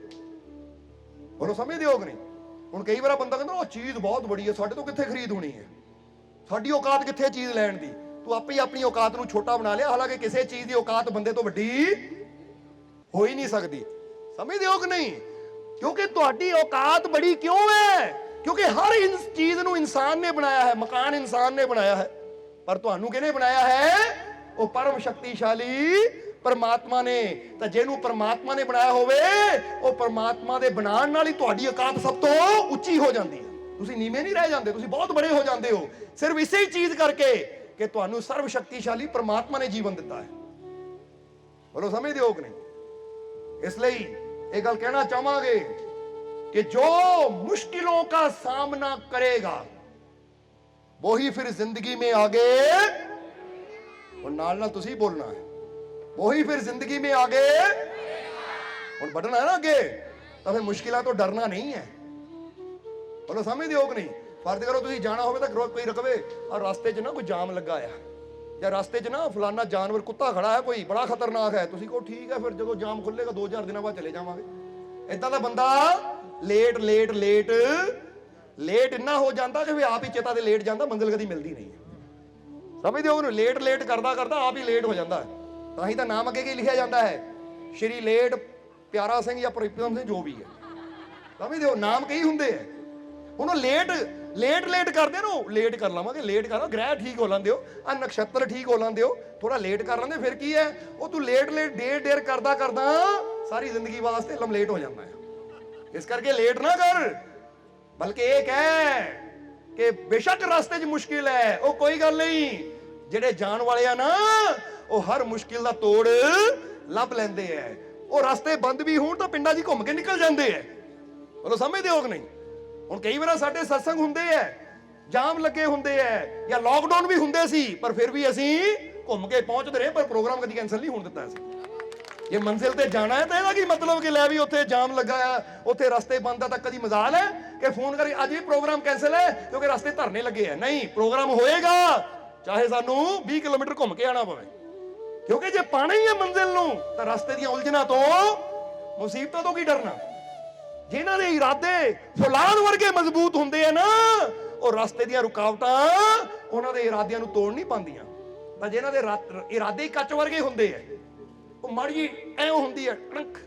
ਉਹਨੂੰ ਸਮਝਦੇ ਹੋ ਕਿ ਨਹੀਂ? ਹੁਣ ਕਈ ਵਾਰ ਬੰਦਾ ਕਹਿੰਦਾ ਉਹ ਚੀਜ਼ ਬਹੁਤ ਬੜੀ ਹੈ, ਸਾਡੇ ਤੋਂ ਕਿੱਥੇ ਖਰੀਦ ਹੋਣੀ ਹੈ, ਸਾਡੀ ਔਕਾਤ ਕਿੱਥੇ ਚੀਜ਼ ਲੈਣ ਦੀ। ਤੂੰ ਆਪੇ ਹੀ ਆਪਣੀ ਔਕਾਤ ਨੂੰ ਛੋਟਾ ਬਣਾ ਲਿਆ, ਹਾਲਾਂਕਿ ਕਿਸੇ ਚੀਜ਼ ਦੀ ਔਕਾਤ ਬੰਦੇ ਤੋਂ ਵੱਡੀ ਹੋ ਹੀ ਨਹੀਂ ਸਕਦੀ। ਸਮਝਦੇ ਹੋ ਕਿ ਨਹੀਂ? ਕਿਉਂਕਿ ਤੁਹਾਡੀ ਔਕਾਤ ਬੜੀ ਕਿਉਂ ਹੈ? ਕਿਉਂਕਿ ਹਰ ਚੀਜ਼ ਨੂੰ ਇਨਸਾਨ ਨੇ ਬਣਾਇਆ ਹੈ। ਮਕਾਨ ਇਨਸਾਨ ਨੇ ਬਣਾਇਆ ਹੈ, ਪਰ ਤੁਹਾਨੂੰ ਕਿਹਨੇ ਬਣਾਇਆ ਹੈ? ਉਹ ਪਰਮ ਸ਼ਕਤੀਸ਼ਾਲੀ ਪਰਮਾਤਮਾ ਨੇ। ਤਾਂ ਜਿਹਨੂੰ ਪਰਮਾਤਮਾ ਨੇ ਬਣਾਇਆ ਹੋਵੇ, ਉਹ ਪਰਮਾਤਮਾ ਦੇ ਬਣਾਉਣ ਨਾਲ ਹੀ ਤੁਹਾਡੀ ਔਕਾਤ ਸਭ ਤੋਂ ਉੱਚੀ ਹੋ ਜਾਂਦੀ ਹੈ। ਤੁਸੀਂ ਨੀਵੇਂ ਨਹੀਂ ਰਹਿ ਜਾਂਦੇ, ਤੁਸੀਂ ਬਹੁਤ ਬੜੇ ਹੋ ਜਾਂਦੇ ਹੋ, ਸਿਰਫ ਇਸੇ ਹੀ ਚੀਜ਼ ਕਰਕੇ ਕਿ ਤੁਹਾਨੂੰ ਸਰਵ ਸ਼ਕਤੀਸ਼ਾਲੀ ਪਰਮਾਤਮਾ ਨੇ ਜੀਵਨ ਦਿੱਤਾ ਹੈ। ਬੋਲੋ ਸਮਝਦੇ ਹੋ ਕਿ ਨਹੀਂ? ਇਸ ਲਈ ਇਹ ਗੱਲ ਕਹਿਣਾ ਚਾਹਾਂਗੇ कि जो मुश्किलों का सामना करेगा वही फिर जिंदगी में आगे, और नाल नाल तुसी बोलना है, वही फिर जिंदगी में आगे और बढ़ना है ना आगे। तो फिर मुश्किलों तो डरना नहीं है। बोलो समझदे हो कि नहीं? फर्ज करो तुसी जाना होवे तो कोई रकवे और रास्ते च ना कोई जाम लगा है, या रास्ते च ना फलाना जानवर कुत्ता खड़ा है, कोई बड़ा खतरनाक है, तुसी कहो ठीक है, फिर जो जाम खुलेगा 2-4 दिन बाद चले जावांगे। इदां दा बंदा ਲੇਟ ਲੇਟ ਲੇਟ ਲੇਟ ਇੰਨਾ ਹੋ ਜਾਂਦਾ ਕਿ ਵੀ ਆਪ ਹੀ ਚੇਤਾ ਤੇ ਲੇਟ ਜਾਂਦਾ, ਮੰਜ਼ਿਲ ਕਦੀ ਮਿਲਦੀ ਨਹੀਂ ਹੈ। ਸਮਝਦੇ ਹੋ ਉਹਨੂੰ? ਲੇਟ ਲੇਟ ਕਰਦਾ ਕਰਦਾ ਆਪ ਹੀ ਲੇਟ ਹੋ ਜਾਂਦਾ ਹੈ। ਤਾਂ ਹੀ ਤਾਂ ਨਾਮ ਅੱਗੇ ਕੀ ਲਿਖਿਆ ਜਾਂਦਾ ਹੈ? ਸ਼੍ਰੀ ਲੇਟ ਪਿਆਰਾ ਸਿੰਘ ਜਾਂ ਪ੍ਰੀਤਮ ਸਿੰਘ, ਜੋ ਵੀ ਹੈ। ਸਮਝਦੇ ਹੋ? ਨਾਮ ਕਈ ਹੁੰਦੇ ਹੈ। ਹੁਣ ਉਹ ਲੇਟ ਲੇਟ ਲੇਟ ਕਰਦੇ ਨੂੰ, ਲੇਟ ਕਰ ਲਵਾਂਗੇ, ਲੇਟ ਕਰ, ਗ੍ਰਹਿ ਠੀਕ ਹੋ ਲੈਂਦੇ ਹੋ, ਆ ਨਕਸ਼ਤਰ ਠੀਕ ਹੋ ਲੈਂਦੇ ਹੋ, ਥੋੜਾ ਲੇਟ ਕਰ ਲੈਂਦੇ, ਫਿਰ ਕੀ ਹੈ? ਉਹ ਤੂੰ ਲੇਟ ਲੇਟ ਡੇਰ ਕਰਦਾ ਕਰਦਾ ਸਾਰੀ ਜ਼ਿੰਦਗੀ ਵਾਸਤੇ ਲੇਟ ਹੋ ਜਾਂਦਾ ਹੈ। ਇਸ ਕਰਕੇ ਲੇਟ ਨਾ ਕਰ, ਬਲਕਿ ਇਹ ਕਹਿ ਕਿ ਬੇਸ਼ੱਕ ਰਸਤੇ 'ਚ ਮੁਸ਼ਕਿਲ ਹੈ, ਉਹ ਕੋਈ ਗੱਲ ਨਹੀਂ, ਜਿਹੜੇ ਜਾਣ ਵਾਲੇ ਆ ਨਾ ਉਹ ਹਰ ਮੁਸ਼ਕਿਲ ਦਾ ਤੋੜ ਲੱਭ ਲੈਂਦੇ ਐ। ਉਹ ਰਸਤੇ ਬੰਦ ਵੀ ਹੋਣ ਤਾਂ ਪਿੰਡਾਂ 'ਚ ਘੁੰਮ ਕੇ ਨਿਕਲ ਜਾਂਦੇ ਐ। ਉਹਨੂੰ ਸਮਝਦੇ ਹੋ ਕਿ ਨਹੀਂ? ਹੁਣ ਕਈ ਵਾਰ ਸਾਡੇ ਸਤਸੰਗ ਹੁੰਦੇ ਐ, ਜਾਮ ਲੱਗੇ ਹੁੰਦੇ ਐ, ਜਾਂ ਲਾਕਡਾਊਨ ਵੀ ਹੁੰਦੇ ਸੀ, ਪਰ ਫਿਰ ਵੀ ਅਸੀਂ ਘੁੰਮ ਕੇ ਪਹੁੰਚਦੇ ਰਹੇ, ਪਰ ਪ੍ਰੋਗਰਾਮ ਕਦੀ ਕੈਂਸਲ ਨਹੀਂ ਹੋਣ ਦਿੱਤਾ ਸੀ। ਜੇ ਮੰਜ਼ਿਲ ਤੇ ਜਾਣਾ ਹੈ ਤਾਂ ਇਹਦਾ ਕੀ ਮਤਲਬ ਕਿ ਲੈ ਵੀ ਉੱਥੇ ਜਾਮ ਲੱਗਾ ਆ, ਉੱਥੇ ਰਸਤੇ ਬੰਦ ਆ, ਤਾਂ ਕਦੀ ਮਜ਼ਾਲ ਹੈ ਕਿ ਫੋਨ ਕਰੀ ਅੱਜ ਵੀ ਪ੍ਰੋਗਰਾਮ ਕੈਂਸਲ ਹੈ ਕਿਉਂਕਿ ਰਸਤੇ ਧਰਨੇ ਲੱਗੇ ਆ? ਨਹੀਂ, ਪ੍ਰੋਗਰਾਮ ਹੋਏਗਾ ਚਾਹੇ ਸਾਨੂੰ 20 ਕਿਲੋਮੀਟਰ ਘੁੰਮ ਕੇ ਆਣਾ ਪਵੇ, ਕਿਉਂਕਿ ਜੇ ਪਾਣਾ ਹੀ ਹੈ ਮੰਜ਼ਿਲ ਨੂੰ ਤਾਂ ਰਸਤੇ ਦੀਆਂ ਉਲਝਣਾਂ ਤੋਂ, ਮੁਸੀਬਤਾਂ ਤੋਂ ਕੀ ਡਰਨਾ। ਜਿਨ੍ਹਾਂ ਦੇ ਇਰਾਦੇ ਫੌਲਾਦ ਵਰਗੇ ਮਜ਼ਬੂਤ ਹੁੰਦੇ ਆ ਨਾ, ਉਹ ਰਸਤੇ ਦੀਆਂ ਰੁਕਾਵਟਾਂ ਉਹਨਾਂ ਦੇ ਇਰਾਦਿਆਂ ਨੂੰ ਤੋੜ ਨਹੀਂ ਪਾਉਂਦੀਆਂ। ਤਾਂ ਜਿਨ੍ਹਾਂ ਦੇ ਇਰਾਦੇ ਕੱਚ ਵਰਗੇ ਹੁੰਦੇ ਆ, ਉਹ ਮਾੜੀ ਐ ਹੁੰਦੀ ਹੈ, ਟੜਕ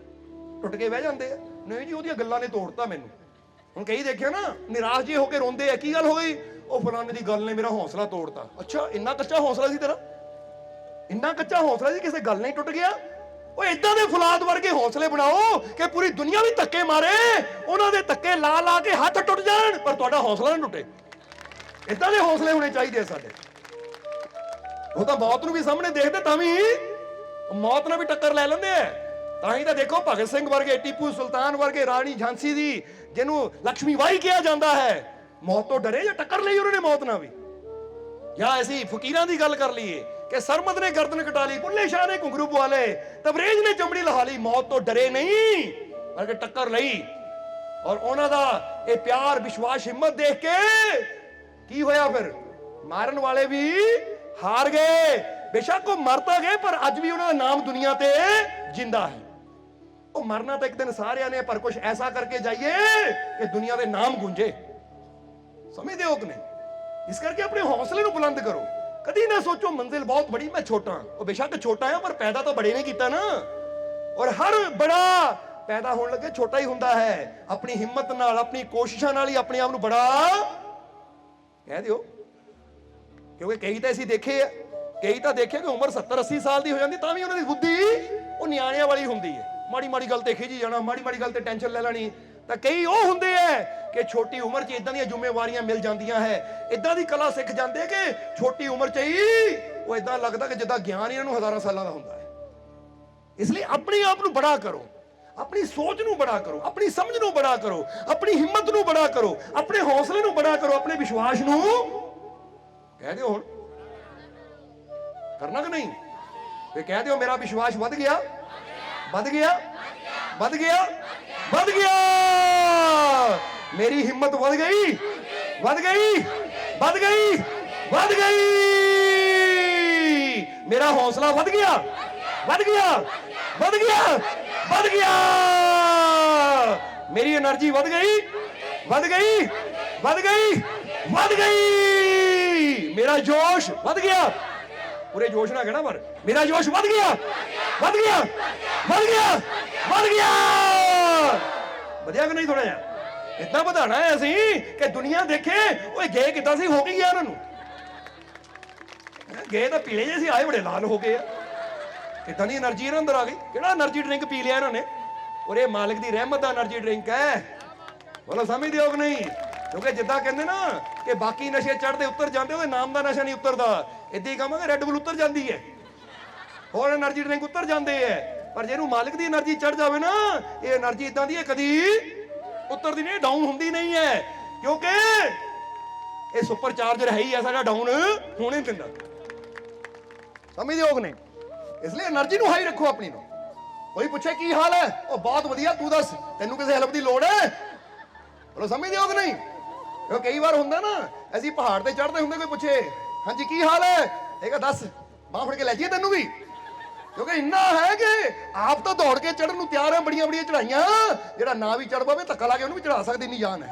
ਟੁੱਟ ਕੇ ਬਹਿ ਜਾਂਦੇ ਆ। ਨਹੀਂ ਜੀ, ਉਹਦੀਆਂ ਗੱਲਾਂ ਨੇ ਤੋੜਤਾ ਮੈਨੂੰ। ਹੁਣ ਕਈ ਦੇਖਿਆ ਨਾ ਨਿਰਾਸ਼ ਜੇ ਹੋ ਕੇ ਰੋਂਦੇ ਆ, ਕੀ ਗੱਲ ਹੋ ਗਈ? ਉਹ ਫਲਾਣੇ ਦੀ ਗੱਲ ਨੇ ਮੇਰਾ ਹੌਸਲਾ ਤੋੜਤਾ। ਅੱਛਾ, ਇੰਨਾ ਕੱਚਾ ਹੌਸਲਾ ਸੀ ਤੇਰਾ? ਇੰਨਾ ਕੱਚਾ ਹੌਸਲਾ ਸੀ, ਕਿਸੇ ਗੱਲ ਨਹੀਂ ਟੁੱਟ ਗਿਆ? ਉਹ ਇਦਾਂ ਦੇ ਫੌਲਾਦ ਵਰਗੇ ਹੌਸਲੇ ਬਣਾਓ ਕਿ ਪੂਰੀ ਦੁਨੀਆ ਵੀ ਧੱਕੇ ਮਾਰੇ, ਉਹਨਾਂ ਦੇ ਧੱਕੇ ਲਾ ਲਾ ਕੇ ਹੱਥ ਟੁੱਟ ਜਾਣ, ਪਰ ਤੁਹਾਡਾ ਹੌਸਲਾ ਨਾ ਟੁੱਟੇ। ਇਦਾਂ ਦੇ ਹੌਸਲੇ ਹੋਣੇ ਚਾਹੀਦੇ ਸਾਡੇ। ਉਹ ਤਾਂ ਮੌਤ ਨੂੰ ਵੀ ਸਾਹਮਣੇ ਦੇਖਦੇ ਤਾਂ ਵੀ ਮੌਤ ਨਾਲ ਵੀ ਟੱਕਰ ਲੈ ਲੈਂਦੇ ਆ। ਤਾਂ ਹੀ ਤਾਂ ਦੇਖੋ ਭਗਤ ਸਿੰਘ ਵਰਗੇ, ਟੀਪੂ ਸੁਲਤਾਨ ਵਰਗੇ, ਰਾਣੀ ਝਾਂਸੀ ਦੀ ਜਿਹਨੂੰ ਲక్ష్ਮੀ ਬਾਈ ਕਿਹਾ ਜਾਂਦਾ ਹੈ, ਮੌਤ ਤੋਂ ਡਰੇ ਜਾਂ ਟੱਕਰ ਲਈ ਉਹਨਾਂ ਨੇ ਮੌਤ ਨਾਲ ਵੀ। ਜਾਂ ਅਸੀਂ ਫਕੀਰਾਂ ਦੀ ਗੱਲ ਕਰ ਲਈਏ ਕਿ ਸਰਮਦ ਨੇ ਗਰਦਨ ਕਟਾ ਲਈ, ਬੁੱਲੇ ਸ਼ਾਹ ਨੇ ਘੁੰਗਰੂ ਪਵਾ ਲਏ, ਤਬਰੇਜ਼ ਨੇ ਚਮੜੀ ਲਹਾ ਲਈ, ਮੌਤ ਤੋਂ ਡਰੇ ਨਹੀਂ ਬਲਕਿ ਟੱਕਰ ਲਈ। ਔਰ ਉਹਨਾਂ ਦਾ ਇਹ ਪਿਆਰ, ਵਿਸ਼ਵਾਸ, ਹਿੰਮਤ ਦੇਖ ਕੇ ਕੀ ਹੋਇਆ? ਫਿਰ ਮਾਰਨ ਵਾਲੇ ਵੀ ਹਾਰ ਗਏ। ਬੇਸ਼ੱਕ ਉਹ ਮਰ ਤਾਂ ਗਏ, ਪਰ ਅੱਜ ਵੀ ਉਹਨਾਂ ਦਾ ਨਾਮ ਦੁਨੀਆ ਤੇ ਜਿੰਦਾ ਹੈ। ਉਹ ਮਰਨਾ ਤਾਂ ਇੱਕ ਦਿਨ ਸਾਰਿਆਂ ਨੇ, ਪਰ ਕੁਝ ਐਸਾ ਕਰਕੇ ਜਾਈਏ ਕਿ ਦੁਨੀਆ ਦੇ ਨਾਮ ਗੂੰਜੇ। ਸਮਝਦੇ ਹੋ ਕਿ ਨਹੀਂ? ਇਸ ਕਰਕੇ ਆਪਣੇ ਹੌਸਲੇ ਨੂੰ ਬੁਲੰਦ ਕਰੋ। कदी ना सोचो मंजिल बहुत बड़ी, मैं छोटा, वो बेशक छोटा है पर पैदा तो बड़े ने किया ना। और हर बड़ा पैदा होने लगे छोटा ही हुंदा है, अपनी हिम्मत नाल अपनी कोशिशों नाल ही अपने आप नूं बड़ा कह दिओ। क्योंकि कई तो असीं देखे आ, कई तो देखे कि उम्र 70-80 साल की हो जाती तां भी उन्हां दी बुद्धि वो नियाणियां वाली हुंदी है, माड़ी माड़ी गल ते खिजी जाना, माड़ी माड़ी गल ते टेंशन ले लेनी। तो कई वो हुंदे है कि छोटी उम्र च इदां दी जिम्मेवारियां मिल जांदियां है, इदां दी कला सिख जांदे कि छोटी उम्र च ही वो इदां लगदा कि जिद्दां ज्ञान इन्हां नूं हज़ारां सालां दा हुंदा है। इसलिए अपने आप नूं बड़ा करो, अपनी सोच नूं बड़ा करो, अपनी समझ नूं बड़ा करो, अपनी हिम्मत नूं बड़ा करो, अपने हौसले नूं बड़ा करो, अपने विश्वास नूं कह दिओ हुण करना कि नहीं? ते कह दिओ मेरा विश्वास वध गया, वध गया, वध गया, वध गया, मेरी हिम्मत वध गई, वध गई, वध गई, वध गई, मेरा हौसला वध गया, वध गया, वध गया, वध गया, मेरी एनर्जी वध गई, वध गई, वध गई, वध गई, मेरा जोश वध गया, पूरे जोश ना कहना पर मेरा जोश वध गया, वध गया, वध गया, वध गया, बढ़िया कि नहीं? थोड़ा जिहा इतना बढ़ाना है असी कि दुनिया देखे ओए गए किदां सी, हो गई गया उन्होंने गए तो पीले जे सी, आए बड़े लाल हो गए, किदां दी एनर्जी इन्हां अंदर आ गई। किहड़ा एनर्जी ड्रिंक पी लिया इन्होंने? और ये मालिक दी रहमत दा एनर्जी ड्रिंक है, बोलो समझदे हो कि नहीं? क्योंकि जिद्दां कहंदे ना कि बाकी नशे चढ़ते उतर जाते, ਉਹਦੇ नाम ਦਾ नशा नहीं उतरदा, इदां ही कहांगे रैड बुल उतर जाती है, और एनर्जी ड्रिंक उतर जाते हैं, पर ਜਿਹਨੂੰ मालिक दी एनर्जी चढ़ जाए ना, ये एनर्जी इदां दी है कदी उतरदी नहीं, डाउन हुंदी नहीं है, क्योंकि ये सुपर चार्जर है ही ऐसा जो डाउन होने नहीं दिंदा। समझदे हो कि नहीं? इसलिए एनर्जी ਨੂੰ ਹਾਈ ਰੱਖੋ ਆਪਣੀ ਨੂੰ। कोई पूछे की हाल है, ਉਹ बहुत ਵਧੀਆ, तू दस ਤੈਨੂੰ ਕਿਸੇ ਹੈਲਪ ਦੀ ਲੋੜ है? बोलो समझदे हो कि नहीं? क्यों कई बार ਹੁੰਦਾ ना ਅਸੀਂ ਪਹਾੜ ਤੇ ਚੜ੍ਹਦੇ ਹੁੰਦੇ, ਕੋਈ ਪੁੱਛੇ ਹਾਂਜੀ ਕੀ ਹਾਲ ਹੈ, ਇਹ ਕਹ ਦੱਸ ਬਾਹ ਫੜ ਕੇ ਲੈ ਜਾਈਏ ਤੈਨੂੰ ਵੀ, ਕਿਉਂਕਿ ਇੰਨਾ ਹੈ ਕਿ ਆਪ ਤਾਂ ਦੌੜ ਕੇ ਚੜ੍ਹਨ ਨੂੰ ਤਿਆਰ ਹੈ, ਬੜੀਆਂ ਬੜੀਆਂ ਚੜਾਈਆਂ, ਜਿਹੜਾ ਨਾ ਵੀ ਚੜ੍ਹ ਪਾਵੇ ਧੱਕਾ ਲਾ ਕੇ ਉਹਨੂੰ ਵੀ ਚੜਾ ਸਕਦੀ ਨਹੀਂ ਜਾਨ ਹੈ।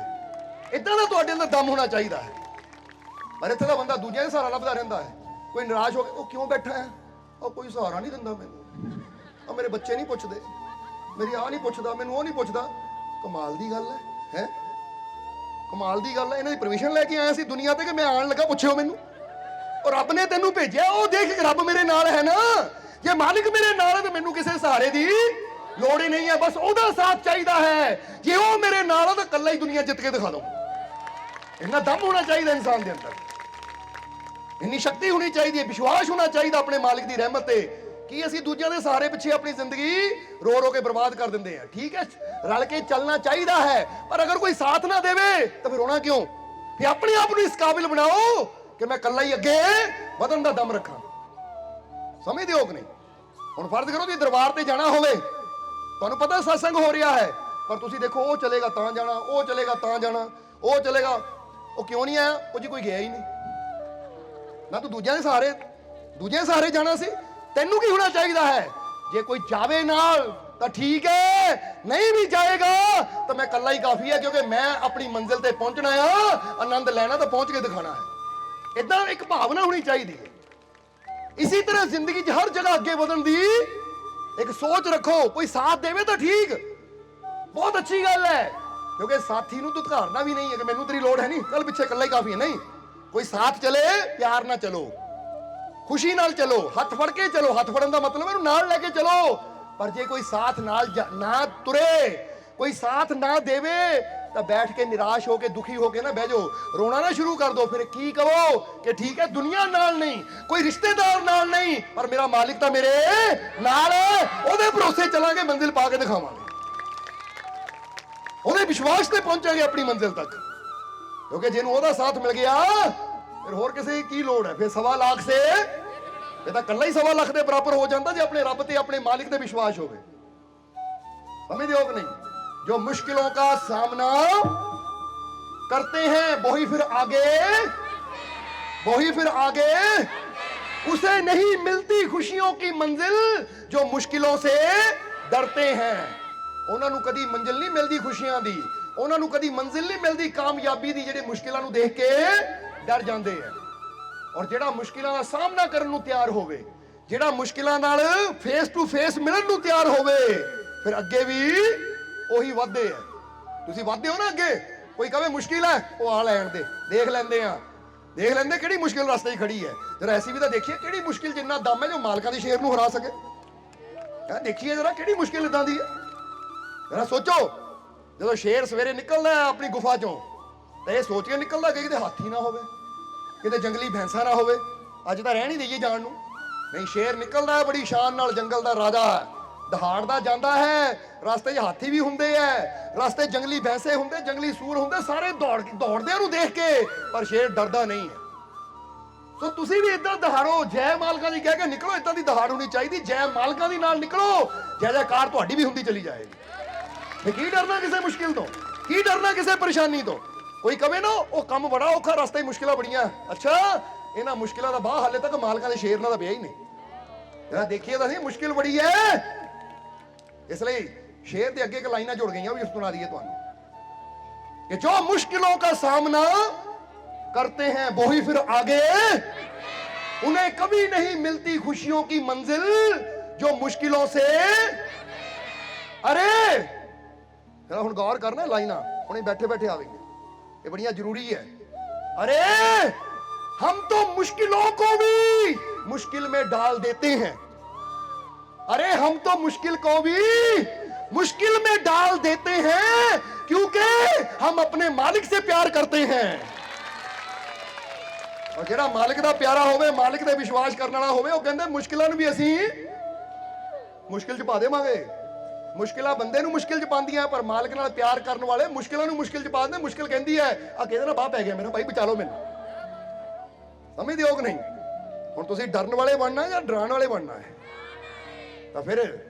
ਇਦਾਂ ਦਾ ਤੁਹਾਡੇ ਅੰਦਰ ਦਮ ਹੋਣਾ ਚਾਹੀਦਾ ਹੈ। ਪਰ ਇੱਥੇ ਦਾ ਬੰਦਾ ਦੂਜਿਆਂ ਦੇ ਸਹਾਰਾ ਲੱਭਦਾ ਰਹਿੰਦਾ ਹੈ, ਕੋਈ ਨਿਰਾਸ਼ ਹੋ ਕੇ ਉਹ ਕਿਉਂ ਬੈਠਾ ਹੈ, ਉਹ ਕੋਈ ਸਹਾਰਾ ਨਹੀਂ ਦਿੰਦਾ ਮੈਨੂੰ, ਉਹ ਮੇਰੇ ਬੱਚੇ ਨਹੀਂ ਪੁੱਛਦੇ, ਮੇਰੀ ਆਹ ਨਹੀਂ ਪੁੱਛਦਾ, ਮੈਨੂੰ ਉਹ ਨਹੀਂ ਪੁੱਛਦਾ। ਕਮਾਲ ਦੀ ਗੱਲ ਹੈ ਕਮਾਲ ਦੀ ਗੱਲ ਹੈ। ਇਹਨਾਂ ਦੀ ਪਰਮਿਸ਼ਨ ਲੈ ਕੇ ਆਇਆ ਸੀ ਦੁਨੀਆ ਤੇ ਕਿ ਮੈਂ ਆਣ ਲੱਗਾ ਪੁੱਛਿਓ ਮੈਨੂੰ, ਔਰ ਰੱਬ ਨੇ ਤੈਨੂੰ ਭੇਜਿਆ, ਉਹ ਦੇਖ ਕੇ ਰੱਬ ਮੇਰੇ ਨਾਲ ਹੈ ਨਾ। ਜੇ ਮਾਲਿਕ ਮੇਰੇ ਨਾਲ ਹੈ ਤਾਂ ਮੈਨੂੰ ਕਿਸੇ ਸਹਾਰੇ ਦੀ ਲੋੜ ਹੀ ਨਹੀਂ ਹੈ, ਬਸ ਉਹਦਾ ਸਾਥ ਚਾਹੀਦਾ ਹੈ। ਜੇ ਉਹ ਮੇਰੇ ਨਾਲ ਹੈ ਤਾਂ ਇਕੱਲਾ ਹੀ ਦੁਨੀਆ ਜਿੱਤ ਕੇ ਦਿਖਾ ਦਊਂ। ਇੰਨਾ ਦਮ ਹੋਣਾ ਚਾਹੀਦਾ ਇਨਸਾਨ ਦੇ ਅੰਦਰ, ਇੰਨੀ ਸ਼ਕਤੀ ਹੋਣੀ ਚਾਹੀਦੀ ਹੈ, ਵਿਸ਼ਵਾਸ ਹੋਣਾ ਚਾਹੀਦਾ ਆਪਣੇ ਮਾਲਿਕ ਦੀ ਰਹਿਮਤ ਤੇ, ਕਿ ਅਸੀਂ ਦੂਜਿਆਂ ਦੇ ਸਹਾਰੇ ਪਿੱਛੇ ਆਪਣੀ ਜ਼ਿੰਦਗੀ ਰੋ ਰੋ ਕੇ ਬਰਬਾਦ ਕਰ ਦਿੰਦੇ ਆ। ਠੀਕ ਹੈ, ਰਲ ਕੇ ਚੱਲਣਾ ਚਾਹੀਦਾ ਹੈ, ਪਰ ਅਗਰ ਕੋਈ ਸਾਥ ਨਾ ਦੇਵੇ ਤਾਂ ਫਿਰ ਰੋਣਾ ਕਿਉਂ? ਫਿਰ ਆਪਣੇ ਆਪ ਨੂੰ ਇਸ ਕਾਬਿਲ ਬਣਾਓ ਕਿ ਮੈਂ ਇਕੱਲਾ ਹੀ ਅੱਗੇ ਵਧਣ ਦਾ ਦਮ ਰੱਖਾਂ। ਸਮਝਦੇ ਹੋ ਕਿ ਨਹੀਂ? ਹੁਣ ਫਰਜ਼ ਕਰੋ ਕਿ ਦਰਬਾਰ ਤੇ ਜਾਣਾ ਹੋਵੇ, ਤੁਹਾਨੂੰ ਪਤਾ ਸਤਸੰਗ ਹੋ ਰਿਹਾ ਹੈ, ਪਰ ਤੁਸੀਂ ਦੇਖੋ ਉਹ ਚਲੇਗਾ ਤਾਂ ਜਾਣਾ, ਉਹ ਚਲੇਗਾ ਤਾਂ ਜਾਣਾ, ਉਹ ਚਲੇਗਾ, ਉਹ ਕਿਉਂ ਨਹੀਂ ਆਇਆ? ਉਹ ਜੀ ਕੋਈ ਗਿਆ ਹੀ ਨਹੀਂ ਨਾ, ਤੂੰ ਦੂਜਿਆਂ ਦੇ ਸਹਾਰੇ ਜਾਣਾ ਸੀ। ਤੈਨੂੰ ਕੀ ਹੋਣਾ ਚਾਹੀਦਾ ਹੈ? ਜੇ ਕੋਈ ਜਾਵੇ ਨਾਲ ਤਾਂ ਠੀਕ ਹੈ, ਨਹੀਂ ਵੀ ਜਾਏਗਾ ਤਾਂ ਮੈਂ ਇਕੱਲਾ ਹੀ ਕਾਫੀ ਹੈ, ਕਿਉਂਕਿ ਮੈਂ ਆਪਣੀ ਮੰਜ਼ਿਲ ਤੇ ਪਹੁੰਚਣਾ ਆ, ਆਨੰਦ ਲੈਣਾ ਤਾਂ ਪਹੁੰਚ ਕੇ ਦਿਖਾਣਾ ਹੈ। ਇਦਾਂ ਇੱਕ ਭਾਵਨਾ ਹੋਣੀ ਚਾਹੀਦੀ ਹੈ। ਇਸੇ ਤਰ੍ਹਾਂ ਜ਼ਿੰਦਗੀ 'ਚ ਹਰ ਜਗ੍ਹਾ ਅੱਗੇ ਵਧਣ ਦੀ ਇੱਕ ਸੋਚ ਰੱਖੋ। ਕੋਈ ਸਾਥ ਦੇਵੇ ਤਾਂ ਠੀਕ, ਬਹੁਤ ਅੱਛੀ ਗੱਲ ਹੈ, ਕਿਉਂਕਿ ਸਾਥੀ ਨੂੰ ਧੁਤਕਾਰਨਾ ਵੀ ਨਹੀਂ ਹੈ ਕਿ ਮੈਨੂੰ ਤੇਰੀ ਲੋੜ ਹੈ ਨਹੀਂ, ਚੱਲ ਪਿੱਛੇ ਇਕੱਲਾ ਹੀ ਕਾਫੀ ਹੈ। ਨਹੀਂ, ਕੋਈ ਸਾਥ ਚਲੇ, ਪਿਆਰ ਨਾਲ ਚਲੋ, ਖੁਸ਼ੀ ਨਾਲ ਚਲੋ, ਹੱਥ ਫੜ ਕੇ ਚਲੋ। ਹੱਥ ਫੜਨ ਦਾ ਮਤਲਬ ਇਹਨੂੰ ਨਾਲ ਲੈ ਕੇ ਚਲੋ। ਪਰ ਜੇ ਕੋਈ ਸਾਥ ਨਾਲ ਨਾ ਤੁਰੇ, ਕੋਈ ਸਾਥ ਨਾ ਦੇਵੇ, ਤਾਂ ਬੈਠ ਕੇ ਨਿਰਾਸ਼ ਹੋ ਕੇ ਦੁਖੀ ਹੋ ਕੇ ਨਾ ਬਹਿ ਜਾਓ, ਰੋਣਾ ਨਾ ਸ਼ੁਰੂ ਕਰ ਦੋ। ਫਿਰ ਕੀ ਕਹੋ ਕਿ ਠੀਕ ਹੈ, ਦੁਨੀਆ ਨਾਲ ਨਹੀਂ, ਕੋਈ ਰਿਸ਼ਤੇਦਾਰ ਨਾਲ ਨਹੀਂ, ਪਰ ਮੇਰਾ ਮਾਲਿਕ ਤਾਂ ਮੇਰੇ ਨਾਲ ਹੈ, ਉਹਦੇ ਭਰੋਸੇ ਚਲਾਂਗੇ, ਮੰਜ਼ਿਲ ਪਾ ਕੇ ਦਿਖਾਵਾਂਗੇ, ਉਹਦੇ ਵਿਸ਼ਵਾਸ ਤੇ ਪਹੁੰਚਾਂਗੇ ਆਪਣੀ ਮੰਜ਼ਿਲ ਤੱਕ। ਕਿਉਂਕਿ ਜਿਹਨੂੰ ਉਹਦਾ ਸਾਥ ਮਿਲ ਗਿਆ ਫਿਰ ਹੋਰ ਕਿਸੇ ਦੀ ਕੀ ਲੋੜ ਹੈ? ਫਿਰ 1.25 ਲੱਖ ਸੇ ਇਹ ਤਾਂ ਇਕੱਲਾ ਹੀ 1.25 ਲੱਖ ਦੇ ਬਰਾਬਰ ਹੋ ਜਾਂਦਾ ਜੇ ਆਪਣੇ ਰੱਬ ਤੇ ਆਪਣੇ ਮਾਲਿਕ ਤੇ ਵਿਸ਼ਵਾਸ ਹੋਵੇ। समझते हो कि नहीं? जो मुश्किलों का सामना करते हैं वही फिर आगे उसे नहीं मिलती खुशियों की मंजिल जो मुश्किलों से डरते हैं। ਉਹਨਾਂ ਨੂੰ ਕਦੀ ਮੰਜ਼ਿਲ ਨਹੀਂ ਮਿਲਦੀ ਖੁਸ਼ੀਆਂ ਦੀ, ਉਹਨਾਂ ਨੂੰ ਕਦੀ ਮੰਜ਼ਿਲ ਨਹੀਂ ਮਿਲਦੀ ਕਾਮਯਾਬੀ ਦੀ, ਜਿਹੜੇ ਮੁਸ਼ਕਿਲਾਂ ਨੂੰ ਦੇਖ ਕੇ ਡਰ ਜਾਂਦੇ ਆ। ਔਰ ਜਿਹੜਾ ਮੁਸ਼ਕਿਲਾਂ ਦਾ ਸਾਹਮਣਾ ਕਰਨ ਨੂੰ ਤਿਆਰ ਹੋਵੇ, ਜਿਹੜਾ ਮੁਸ਼ਕਿਲਾਂ ਨਾਲ ਫੇਸ ਟੂ ਫੇਸ ਮਿਲਣ ਨੂੰ ਤਿਆਰ ਹੋਵੇ, ਫਿਰ ਅੱਗੇ ਵੀ ਉਹੀ ਵਧਦੇ ਆ। ਤੁਸੀਂ ਵਧਦੇ ਹੋ ਨਾ ਅੱਗੇ। ਕੋਈ ਕਹੇ ਮੁਸ਼ਕਿਲ ਹੈ, ਉਹ ਆ ਲੈਣ ਦੇ, ਦੇਖ ਲੈਂਦੇ ਆ, ਦੇਖ ਲੈਂਦੇ ਕਿਹੜੀ ਮੁਸ਼ਕਿਲ ਰਸਤੇ 'ਚ ਖੜੀ ਹੈ। ਜਰਾ ਐਸੀ ਵੀ ਤਾਂ ਦੇਖੀਏ ਕਿਹੜੀ ਮੁਸ਼ਕਿਲ ਜਿੰਨਾ ਦਮ ਹੈ ਜੋ ਮਾਲਕਾਂ ਦੇ ਸ਼ੇਰ ਨੂੰ ਹਰਾ ਸਕੇ। ਕਹਿੰਦਾ ਦੇਖੀਏ ਜਰਾ ਕਿਹੜੀ ਮੁਸ਼ਕਿਲ ਇਦਾਂ ਦੀ ਹੈ। ਜਰਾ ਸੋਚੋ, ਜਦੋਂ ਸ਼ੇਰ ਸਵੇਰੇ ਨਿਕਲਦਾ ਆਪਣੀ ਗੁਫਾ ਚੋਂ ਤੇ ਇਹ ਸੋਚ ਕੇ ਨਿਕਲਦਾ ਕਿ ਕਿਤੇ ਹਾਥੀ ਨਾ ਹੋਵੇ, ਕਿਤੇ ਜੰਗਲੀ ਭੈਂਸਾ ਨਾ ਹੋਵੇ, ਅੱਜ ਤਾਂ ਰਹਿਣ ਹੀ ਦੇਈਏ ਜਾਣ ਨੂੰ। ਨਹੀਂ, ਸ਼ੇਰ ਨਿਕਲਦਾ ਹੈ ਬੜੀ ਸ਼ਾਨ ਨਾਲ, ਜੰਗਲ ਦਾ ਰਾਜਾ ਹੈ, ਦਹਾੜਦਾ ਜਾਂਦਾ ਹੈ। ਰਸਤੇ 'ਚ ਹਾਥੀ ਵੀ ਹੁੰਦੇ ਐ, ਰਸਤੇ ਜੰਗਲੀ ਭੈਂਸੇ ਹੁੰਦੇ, ਜੰਗਲੀ ਸੂਰ ਹੁੰਦੇ, ਸਾਰੇ ਦੌੜਦੇ ਉਹਨੂੰ ਦੇਖ ਕੇ, ਪਰ ਸ਼ੇਰ ਡਰਦਾ ਨਹੀਂ ਹੈ। ਸੋ ਤੁਸੀਂ ਵੀ ਇਦਾਂ ਦਹਾੜੋ, ਜੈ ਮਾਲਕਾਂ ਦੀ ਕਹਿ ਕੇ ਨਿਕਲੋ। ਇਦਾਂ ਦੀ ਦਹਾੜ ਹੋਣੀ ਚਾਹੀਦੀ, ਜੈ ਮਾਲਕਾਂ ਦੀ ਨਾਲ ਨਿਕਲੋ, ਜੈ ਜੈਕਾਰ ਤੁਹਾਡੀ ਵੀ ਹੁੰਦੀ ਚਲੀ ਜਾਏਗੀ। ਕੀ ਡਰਨਾ ਕਿਸੇ ਮੁਸ਼ਕਿਲ ਤੋਂ, ਕੀ ਡਰਨਾ ਕਿਸੇ ਪਰੇਸ਼ਾਨੀ ਤੋਂ। ਕੋਈ ਕਵੇ ਨਾ ਉਹ ਕੰਮ ਬੜਾ ਔਖਾ, ਰਸਤੇ 'ਚ ਮੁਸ਼ਕਿਲਾਂ ਬੜੀਆਂ। ਅੱਛਾ, ਇਹਨਾਂ ਮੁਸ਼ਕਿਲਾਂ ਦਾ ਬਾਹ ਹਾਲੇ ਤੱਕ ਮਾਲਕਾਂ ਦੇ ਸ਼ੇਰ ਨਾਲ ਤਾਂ ਪਿਆ ਹੀ ਨਹੀਂ। ਜਰਾ ਦੇਖੀਏ ਤਾਂ ਸਹੀ, ਮੁਸ਼ਕਿਲ ਬੜੀ ਹੈ। ਇਸ ਲਈ शेर के अगे लाइना जुड़ गई, भी सुना दिए तुहानू कि जो मुश्किलों का सामना करते हैं वो ही फिर आगे, उन्हें कभी नहीं मिलती खुशियों की मंजिल जो मुश्किलों से। अरे जरा हुण गौर करना, लाइना हुणे बैठे बैठे आवेंगे, ये बड़ियां जरूरी है। अरे हम तो मुश्किलों को भी मुश्किल में डाल देते हैं, अरे हम तो मुश्किल को भी मुश्किल में डाल देते हैं, क्योंकि हम अपने मालिक से प्यार करते हैं। और जेड़ा मालिक दा प्यारा होवे, मालिक दे विश्वास करने वाला होवे, वो कहंदे मुश्किलां नूं भी असीं मुश्किल च पा देवांगे। मुश्किलां बंदे नूं मुश्किल च पांदियां, पर मालिक नाल प्यार करने वाले मुश्किलां नूं मुश्किल च पा दिंदे। मुश्किल कहंदी है आ किहदे नाल बाह पै गया मेरा, भाई बचा लो मैनूं। समझदे हो कि नहीं? हुण तुसीं डरन वाले बनना या डराण वाले बनना है? तो फिर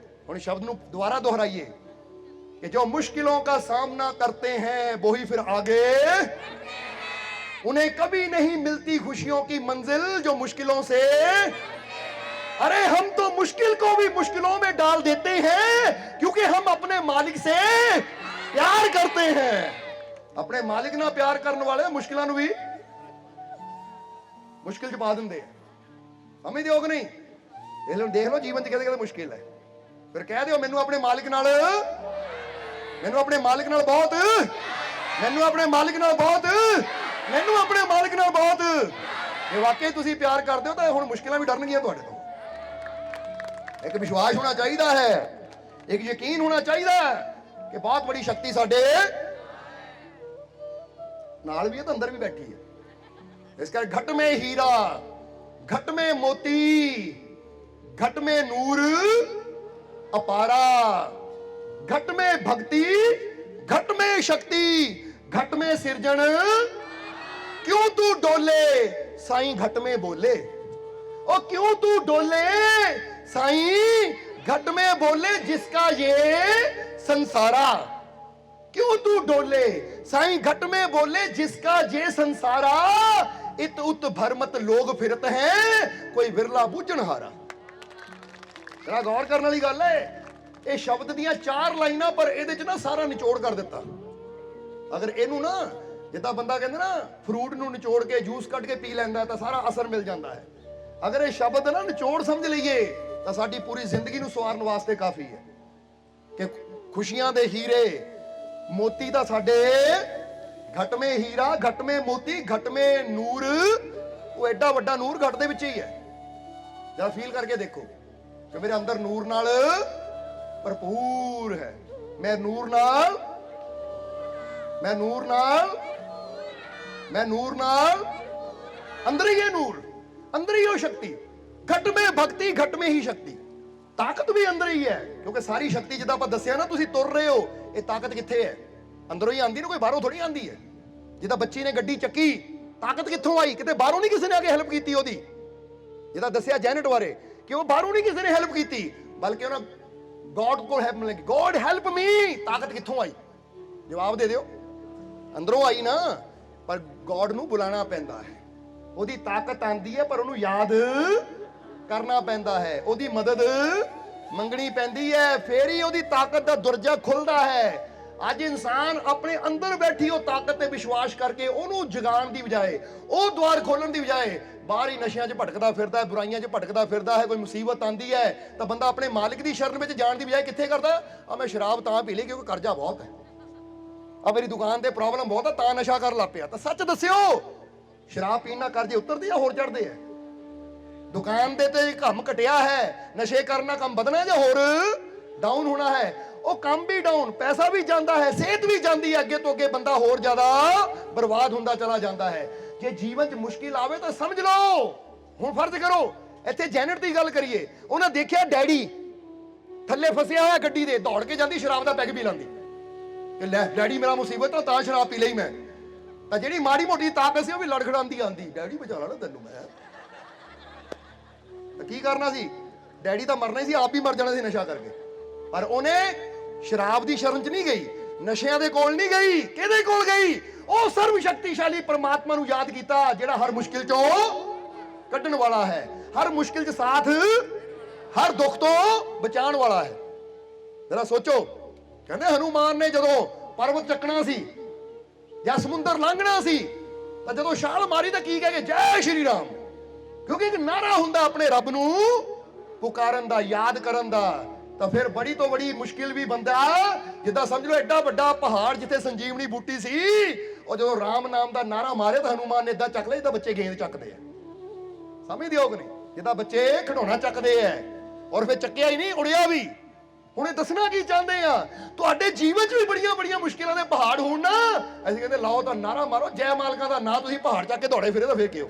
उन शब्द को दोबारा दोहराइए कि जो मुश्किलों का सामना करते हैं वो ही फिर आगे, उन्हें कभी नहीं मिलती खुशियों की मंजिल जो मुश्किलों से। अरे हम तो मुश्किल को भी मुश्किलों में डाल देते हैं, क्योंकि हम अपने मालिक से प्यार करते हैं। अपने मालिक ना प्यार करने वाले मुश्किलों भी मुश्किल च पा देंगे। समझते हो कि नहीं? देख लो जीवन च कहते मुश्किल है, फिर कह दो मैनू अपने मालिक नाल, मैनू अपने मालिक नाल बहुत, मैनू अपने मालिक नाल बहुत, मैनू अपने मालिक नाल बहुत। जे वाकई तुसीं प्यार करते हो तो हुण मुश्किलां भी डरनगियां तुहाडे तो। एक विश्वास होना चाहिए है, एक यकीन होना चाहिए कि बहुत बड़ी शक्ति साडे नाल भी है, तो अंदर भी बैठी है। इस करके घट में हीरा, घट में मोती, घट में नूर अपारा, घट में भक्ति, घट में शक्ति, घट में सिरजन। क्यों तू डोले साईं घट में बोले, ओ क्यों तू डोले साईं घट में बोले, जिसका ये संसारा। क्यों तू डोले साईं घट में बोले, जिसका ये संसारा। इत उत भरमत लोग फिरत हैं, कोई विरला बूझनहारा। जरा गौर करने वाली गल है, ये शब्द दियां 4 लाइनां, पर ਇਹਦੇ ਚ ना सारा निचोड़ कर दिता। अगर ਇਹਨੂੰ ना जिदा बंदा कहते ना फ्रूट ਨੂੰ निचोड़ के जूस कट के पी लैंदा है, तो सारा असर मिल जाता है। अगर ये शब्द ना निचोड़ समझ लीए तो साडी पूरी जिंदगी ਨੂੰ सवारन वास्ते काफी है। कि खुशियां दे हीरे मोती दा साडे घट में हीरा, घट में मोती, घट में नूर। वो एडा वड्डा नूर घट दे विच ही है। जरा फील करके देखो कि मेरे अंदर नूर नाल भरपूर है। मैं नूर नाल, मैं नूर नाल, मैं नूर नाल, अंदर ही है नूर, अंदर ही हो शक्ति। घट में भक्ति, घट में ही शक्ति। ताकत भी अंदर ही है, क्योंकि सारी शक्ति जिदा आप दसिया ना, तुसी तुर रहे हो, ये ताकत कित्थे है? अंदरों ही आंदी ना, कोई बाहरों थोड़ी आंदी है। जिदा बच्ची ने गड्डी चक्की, ताकत कित्थों आई? किते बाहरों नहीं किसी ने आके हेल्प की ओदी। जिदा दसिया जैनेट बारे कि वो बाहरों नहीं किसी ने हेल्प की, बल्कि उन्हें गॉड को हेल्प मिलेगी। गॉड हेल्प मी, ताकत कित्थों आई? जवाब दे दियो, अंदरों आई ना, पर गॉड नूं बुलाना पैंदा है। ओदी ताकत आंदी है, पर उन्होंने याद करना पैंदा है, ओदी मदद मंगनी पैंदी है, फिर ही ओदी ताकत दा दरजा खुलदा है। ਅੱਜ ਇਨਸਾਨ ਆਪਣੇ ਅੰਦਰ ਬੈਠੀ ਉਹ ਤਾਕਤ ਤੇ ਵਿਸ਼ਵਾਸ ਕਰਕੇ ਉਹਨੂੰ ਜਗਾਉਣ ਦੀ ਬਜਾਏ, ਉਹ ਦੁਆਰ ਖੋਲਣ ਦੀ ਬਜਾਏ ਬਾਹਰ ਹੀ ਨਸ਼ਿਆਂ 'ਚ ਭਟਕਦਾ ਫਿਰਦਾ ਹੈ, ਬੁਰਾਈਆਂ 'ਚ ਭਟਕਦਾ ਫਿਰਦਾ ਹੈ। ਕੋਈ ਮੁਸੀਬਤ ਆਂਦੀ ਹੈ ਤਾਂ ਬੰਦਾ ਆਪਣੇ ਮਾਲਿਕ ਦੀ ਸ਼ਰਨ ਵਿੱਚ ਜਾਣ ਦੀ ਬਜਾਏ ਕਿੱਥੇ ਕਰਦਾ, ਆ ਮੈਂ ਸ਼ਰਾਬ ਤਾਂ ਪੀ ਲਈ ਕਿਉਂਕਿ ਕਰਜ਼ਾ ਬਹੁਤ ਹੈ, ਆ ਮੇਰੀ ਦੁਕਾਨ ਤੇ ਪ੍ਰੋਬਲਮ ਬਹੁਤ ਹੈ ਤਾਂ ਨਸ਼ਾ ਕਰਨ ਲੱਗ ਪਿਆ। ਤਾਂ ਸੱਚ ਦੱਸਿਓ, ਸ਼ਰਾਬ ਪੀਣ ਨਾਲ ਕਰਜ਼ੇ ਉਤਰਦੇ ਆ ਹੋਰ ਚੜਦੇ ਆ? ਦੁਕਾਨ ਦੇ ਤੇ ਕੰਮ ਘਟਿਆ ਹੈ, ਨਸ਼ੇ ਕਰਨ ਨਾਲ ਕੰਮ ਵਧਣਾ ਜਾਂ ਹੋਰ ਡਾਊਨ ਹੋਣਾ ਹੈ? ਉਹ ਕੰਮ ਵੀ ਡਾਊਨ, ਪੈਸਾ ਵੀ ਜਾਂਦਾ ਹੈ, ਸਿਹਤ ਵੀ ਜਾਂਦੀ ਹੈ, ਅੱਗੇ ਤੋਂ ਅੱਗੇ ਬੰਦਾ ਹੋਰ ਜ਼ਿਆਦਾ ਬਰਬਾਦ ਹੁੰਦਾ ਚਲਾ ਜਾਂਦਾ ਹੈ। ਜੇ ਜੀਵਨ 'ਚ ਮੁਸ਼ਕਿਲ ਆਵੇ ਤਾਂ ਸਮਝ ਲਓ, ਹੁਣ ਫਰਜ਼ ਕਰੋ ਇੱਥੇ ਜੈਨਟ ਦੀ ਗੱਲ ਕਰੀਏ, ਉਹਨਾਂ ਦੇਖਿਆ ਡੈਡੀ ਥੱਲੇ ਫਸਿਆ ਹੋਇਆ ਗੱਡੀ ਦੇ, ਦੌੜ ਕੇ ਜਾਂਦੀ ਸ਼ਰਾਬ ਦਾ ਪੈਗ ਪੀ ਲੈਂਦੀ ਕਿ ਲੈ ਡੈਡੀ ਮੇਰਾ ਮੁਸੀਬਤ ਤਾਂ ਸ਼ਰਾਬ ਪੀ ਲਈ ਮੈਂ। ਤਾਂ ਜਿਹੜੀ ਮਾੜੀ ਮੋਟੀ ਤਾਕਤ ਸੀ ਉਹ ਵੀ ਲੜਖੜਾਉਂਦੀ ਆਂਦੀ, ਡੈਡੀ ਬਚਾ ਲੈਣਾ ਤੈਨੂੰ ਮੈਂ। ਤਾਂ ਕੀ ਕਰਨਾ ਸੀ, ਡੈਡੀ ਤਾਂ ਮਰਨਾ ਹੀ ਸੀ, ਆਪ ਵੀ ਮਰ ਜਾਣਾ ਸੀ ਨਸ਼ਾ ਕਰਕੇ। ਪਰ ਉਹਨੇ ਸ਼ਰਾਬ ਦੀ ਸ਼ਰਨ 'ਚ ਨਹੀਂ ਗਈ, ਨਸ਼ਿਆਂ ਦੇ ਕੋਲ ਨਹੀਂ ਗਈ, ਕਿਹਦੇ ਕੋਲ ਗਈ? ਉਹ ਸਰਵ ਸ਼ਕਤੀਸ਼ਾਲੀ ਪਰਮਾਤਮਾ ਨੂੰ ਯਾਦ ਕੀਤਾ, ਜਿਹੜਾ ਹਰ ਮੁਸ਼ਕਿਲ 'ਚੋਂ ਕੱਢਣ ਵਾਲਾ ਹੈ, ਹਰ ਮੁਸ਼ਕਿਲ 'ਚ ਸਾਥ, ਹਰ ਦੁੱਖ ਤੋਂ ਬਚਾਉਣ ਵਾਲਾ ਹੈ। ਜਰਾ ਸੋਚੋ, ਕਹਿੰਦੇ ਹਨੂਮਾਨ ਨੇ ਜਦੋਂ ਪਰਬਤ ਚੱਕਣਾ ਸੀ ਜਾਂ ਸਮੁੰਦਰ ਲੰਘਣਾ ਸੀ ਤਾਂ ਜਦੋਂ ਛਾਲ ਮਾਰੀ ਤਾਂ ਕੀ ਕਹਿ ਕੇ ਜੈ ਸ਼੍ਰੀ ਰਾਮ, ਕਿਉਂਕਿ ਇੱਕ ਨਾਰਾ ਹੁੰਦਾ ਆਪਣੇ ਰੱਬ ਨੂੰ ਪੁਕਾਰਨ ਦਾ, ਯਾਦ ਕਰਨ ਦਾ। ਤਾਂ ਫਿਰ ਬੜੀ ਤੋਂ ਬੜੀ ਮੁਸ਼ਕਿਲ ਵੀ ਬੰਦਾ, ਜਿੱਦਾਂ ਸਮਝ ਲਓ ਐਡਾ ਵੱਡਾ ਪਹਾੜ ਜਿੱਥੇ ਸੰਜੀਵਨੀ ਬੂਟੀ ਸੀ, ਉਹ ਜਦੋਂ ਰਾਮ ਨਾਮ ਦਾ ਨਾਰਾ ਮਾਰੇ ਤਾਂ ਹਨੂਮਾਨ ਨੇ ਇਦਾਂ ਚੱਕ ਲਿਆ ਜਿੱਦਾਂ ਬੱਚੇ ਗੇਂਦ ਚੱਕਦੇ ਆ। ਸਮਝਦੇ ਹੋ ਕਿ ਨਹੀਂ? ਜਿੱਦਾਂ ਬੱਚੇ ਖਿਡੌਣਾ ਚੱਕਦੇ ਆ, ਔਰ ਫਿਰ ਚੱਕਿਆ ਹੀ ਨਹੀਂ, ਉੜਿਆ ਵੀ। ਹੁਣ ਇਹ ਦੱਸਣਾ ਕੀ ਚਾਹੁੰਦੇ ਆ, ਤੁਹਾਡੇ ਜੀਵਨ 'ਚ ਵੀ ਬੜੀਆਂ ਬੜੀਆਂ ਮੁਸ਼ਕਿਲਾਂ ਦੇ ਪਹਾੜ ਹੋਣ ਨਾ, ਅਸੀਂ ਕਹਿੰਦੇ ਲਾਓ ਤਾਂ ਨਾਰਾ ਮਾਰੋ ਜੈ ਮਾਲਕਾਂ ਦਾ, ਨਾ ਤੁਸੀਂ ਪਹਾੜ ਚੱਕ ਕੇ ਦੌੜੇ ਫਿਰੇ ਤਾਂ ਫੇਰ ਕਿਉਂ?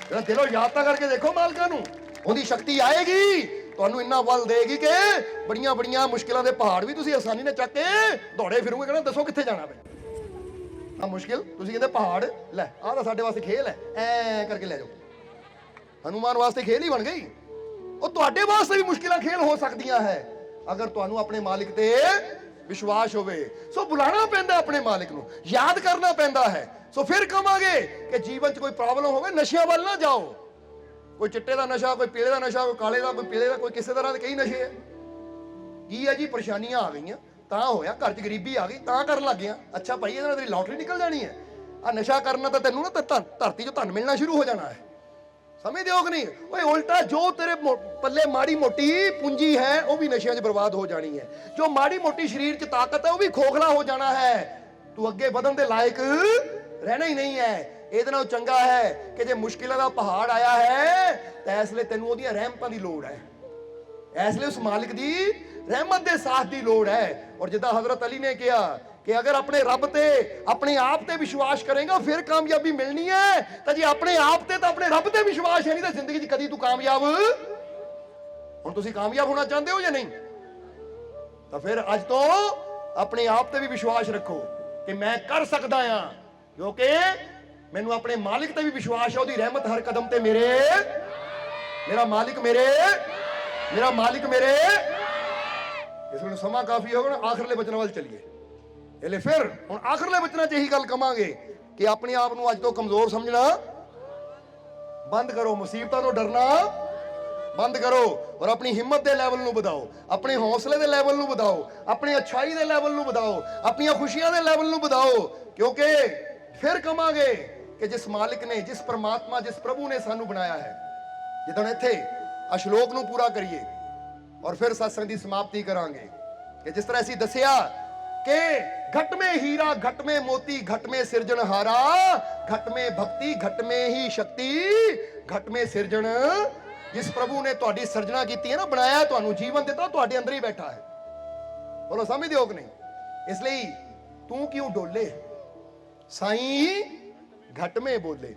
ਜਿਹੜਾ ਦਿਲੋਂ ਯਾਦ ਤਾਂ ਕਰਕੇ ਦੇਖੋ ਮਾਲਕਾਂ ਨੂੰ, ਉਹਦੀ ਸ਼ਕਤੀ ਆਏਗੀ, ਤੁਹਾਨੂੰ ਇੰਨਾ ਬਲ ਦੇਗੀ ਕਿ ਬੜੀਆਂ ਬੜੀਆਂ ਮੁਸ਼ਕਿਲਾਂ ਦੇ ਪਹਾੜ ਵੀ ਤੁਸੀਂ ਆਸਾਨੀ ਨਾਲ ਚੱਕ ਕੇ ਦੌੜੇ ਫਿਰੋਗੇ। ਕਹਿੰਦਾ ਦੱਸੋ ਕਿੱਥੇ ਜਾਣਾ ਬਈ? ਆ ਮੁਸ਼ਕਿਲ, ਤੁਸੀਂ ਕਹਿੰਦੇ ਪਹਾੜ ਲੈ, ਆਹ ਤਾਂ ਸਾਡੇ ਵਾਸਤੇ ਖੇਲ ਹੈ, ਐ ਕਰਕੇ ਲੈ ਜਾਓ। ਹਨੂਮਾਨ ਵਾਸਤੇ ਖੇਲ ਹੀ ਬਣ ਗਈ, ਉਹ ਤੁਹਾਡੇ ਵਾਸਤੇ ਵੀ ਮੁਸ਼ਕਿਲਾਂ ਖੇਲ ਹੋ ਸਕਦੀਆਂ ਹੈ ਅਗਰ ਤੁਹਾਨੂੰ ਆਪਣੇ ਮਾਲਿਕ ਤੇ ਵਿਸ਼ਵਾਸ ਹੋਵੇ। ਸੋ ਬੁਲਾਣਾ ਪੈਂਦਾ ਆਪਣੇ ਮਾਲਿਕ ਨੂੰ, ਯਾਦ ਕਰਨਾ ਪੈਂਦਾ ਹੈ। ਸੋ ਫਿਰ ਕਹਾਂਗੇ ਕਿ ਜੀਵਨ 'ਚ ਕੋਈ ਪ੍ਰੋਬਲਮ ਹੋਵੇ ਨਸ਼ਿਆਂ ਵੱਲ ਨਾ ਜਾਓ। ਕੋਈ ਚਿੱਟੇ ਦਾ ਨਸ਼ਾ, ਕੋਈ ਪੀਲੇ ਦਾ ਨਸ਼ਾ, ਕੋਈ ਕਾਲੇ ਦਾ, ਕੋਈ ਪੀਲੇ ਦਾ, ਕੋਈ ਕਿਸੇ ਤਰ੍ਹਾਂ ਦੇ ਕਈ ਨਸ਼ੇ ਹੈ। ਕੀ ਹੈ ਜੀ, ਪਰੇਸ਼ਾਨੀਆਂ ਆ ਗਈਆਂ ਤਾਂ ਹੋਇਆ, ਘਰ 'ਚ ਗਰੀਬੀ ਆ ਗਈ ਤਾਂ ਕਰਨ ਲੱਗ ਗਿਆ। ਅੱਛਾ ਭਾਈ, ਇਹਦੇ ਨਾਲ ਤੇਰੀ ਲੋਟਰੀ ਨਿਕਲ ਜਾਣੀ ਹੈ। ਆ ਨਸ਼ਾ ਕਰਨਾ ਤਾਂ ਤੈਨੂੰ ਨਾ ਧਰਤੀ 'ਚੋਂ ਧਨ ਮਿਲਣਾ ਸ਼ੁਰੂ ਹੋ ਜਾਣਾ ਹੈ। ਸਮਝਦੇ ਹੋ ਕਿ ਨਹੀਂ? ਓਏ ਉਲਟਾ ਜੋ ਤੇਰੇ ਪੱਲੇ ਮਾੜੀ ਮੋਟੀ ਪੂੰਜੀ ਹੈ ਉਹ ਵੀ ਨਸ਼ਿਆਂ 'ਚ ਬਰਬਾਦ ਹੋ ਜਾਣੀ ਹੈ। ਜੋ ਮਾੜੀ ਮੋਟੀ ਸਰੀਰ 'ਚ ਤਾਕਤ ਹੈ ਉਹ ਵੀ ਖੋਖਲਾ ਹੋ ਜਾਣਾ ਹੈ। ਤੂੰ ਅੱਗੇ ਵਧਣ ਦੇ ਲਾਇਕ ਰਹਿਣਾ ਹੀ ਨਹੀਂ ਹੈ। ਇਹਦੇ ਨਾਲ ਚੰਗਾ ਹੈ ਕਿ ਜੇ ਮੁਸ਼ਕਿਲਾਂ ਦਾ ਪਹਾੜ ਆਇਆ ਹੈ ਤਾਂ ਇਸ ਲਈ ਤੈਨੂੰ ਉਹਦੀਆਂ ਰਹਿਮਤਾਂ ਦੀ ਲੋੜ ਹੈ, ਇਸ ਲਈ ਉਸ ਮਾਲਿਕ ਦੀ ਰਹਿਮਤ ਦੇ ਸਾਥ ਦੀ ਲੋੜ ਹੈ। ਔਰ ਜਿੱਦਾਂ ਹਜ਼ਰਤ ਅਲੀ ਨੇ ਕਿਹਾ ਕਿ ਅਗਰ ਆਪਣੇ ਰੱਬ ਤੇ, ਆਪਣੇ ਆਪ ਤੇ ਵਿਸ਼ਵਾਸ ਕਰੇਗਾ ਫਿਰ ਕਾਮਯਾਬੀ ਮਿਲਣੀ ਹੈ। ਤਾਂ ਜੇ ਆਪਣੇ ਆਪ ਤੇ ਤਾਂ ਆਪਣੇ ਰੱਬ ਤੇ ਵਿਸ਼ਵਾਸ ਹੈ ਨਹੀਂ ਤਾਂ ਜ਼ਿੰਦਗੀ 'ਚ ਕਦੀ ਤੂੰ ਕਾਮਯਾਬ। ਹੁਣ ਤੁਸੀਂ ਕਾਮਯਾਬ ਹੋਣਾ ਚਾਹੁੰਦੇ ਹੋ ਜਾਂ ਨਹੀਂ? ਤਾਂ ਫਿਰ ਅੱਜ ਤੋਂ ਆਪਣੇ ਆਪ ਤੇ ਵੀ ਵਿਸ਼ਵਾਸ ਰੱਖੋ ਕਿ ਮੈਂ ਕਰ ਸਕਦਾ ਹਾਂ, ਕਿਉਂਕਿ ਮੈਨੂੰ ਆਪਣੇ ਮਾਲਿਕ ਤੇ ਵੀ ਵਿਸ਼ਵਾਸ ਹੈ। ਉਹਦੀ ਰਹਿਮਤ ਹਰ ਕਦਮ ਤੇ ਮੇਰਾ ਮਾਲਿਕ ਮੇਰੇ। ਇਸ ਨੂੰ ਸਮਾਂ ਕਾਫੀ ਹੋਗਾ ਨਾ, ਆਖਰਲੇ ਬਚਨਾਂ ਵੱਲ ਚਲੀਏ। ਇਹਲੇ ਫਿਰ ਹੁਣ ਆਖਰਲੇ ਬਚਨਾਂ 'ਚ ਇਹੀ ਗੱਲ ਕਵਾਂਗੇ ਕਿ ਆਪਣੇ ਆਪ ਨੂੰ ਅੱਜ ਤੋਂ ਕਮਜ਼ੋਰ ਸਮਝਣਾ ਬੰਦ ਕਰੋ, ਮੁਸੀਬਤਾਂ ਤੋਂ ਡਰਨਾ ਬੰਦ ਕਰੋ ਔਰ ਆਪਣੀ ਹਿੰਮਤ ਦੇ ਲੈਵਲ ਨੂੰ ਵਧਾਓ, ਆਪਣੇ ਹੌਸਲੇ ਦੇ ਲੈਵਲ ਨੂੰ ਵਧਾਓ, ਆਪਣੀ ਅੱਛਾਈ ਦੇ ਲੈਵਲ ਨੂੰ ਵਧਾਓ, ਆਪਣੀਆਂ ਖੁਸ਼ੀਆਂ ਦੇ ਲੈਵਲ ਨੂੰ ਵਧਾਓ। ਕਿਉਂਕਿ ਫਿਰ ਕਵਾਂਗੇ ਕਿ ਜਿਸ ਮਾਲਿਕ ਨੇ, ਜਿਸ ਪਰਮਾਤਮਾ, ਜਿਸ ਪ੍ਰਭੂ ਨੇ ਸਾਨੂੰ ਬਣਾਇਆ ਹੈ, ਜਦੋਂ ਇੱਥੇ ਅਸ਼ਲੋਕ ਨੂੰ ਪੂਰਾ ਕਰੀਏ ਔਰ ਫਿਰ ਸਤਸੰਗ ਦੀ ਸਮਾਪਤੀ ਕਰਾਂਗੇ ਕਿ ਜਿਸ ਤਰ੍ਹਾਂ ਅਸੀਂ ਦੱਸਿਆ ਕਿ घट में हीरा, घट में मोती, घट में सिरजनहारा, घट में भक्ति, घट में ही शक्ति, घट में सिरजन। जिस प्रभु ने ਤੁਹਾਡੀ ਸਿਰਜਣਾ ਕੀਤੀ ਹੈ ਨਾ, ਬਣਾਇਆ ਤੁਹਾਨੂੰ, ਜੀਵਨ ਦਿੱਤਾ, ਤੁਹਾਡੇ ਅੰਦਰ ਹੀ ਬੈਠਾ ਹੈ। ਬੋਲੋ ਸਮਝਦੇ ਹੋ ਕਿ ਨਹੀਂ? ਇਸ ਲਈ ਤੂੰ ਕਿਉਂ ਡੋਲੇ, ਸਾਈਂ ਘਟ ਮੇ ਬੋਲੇ।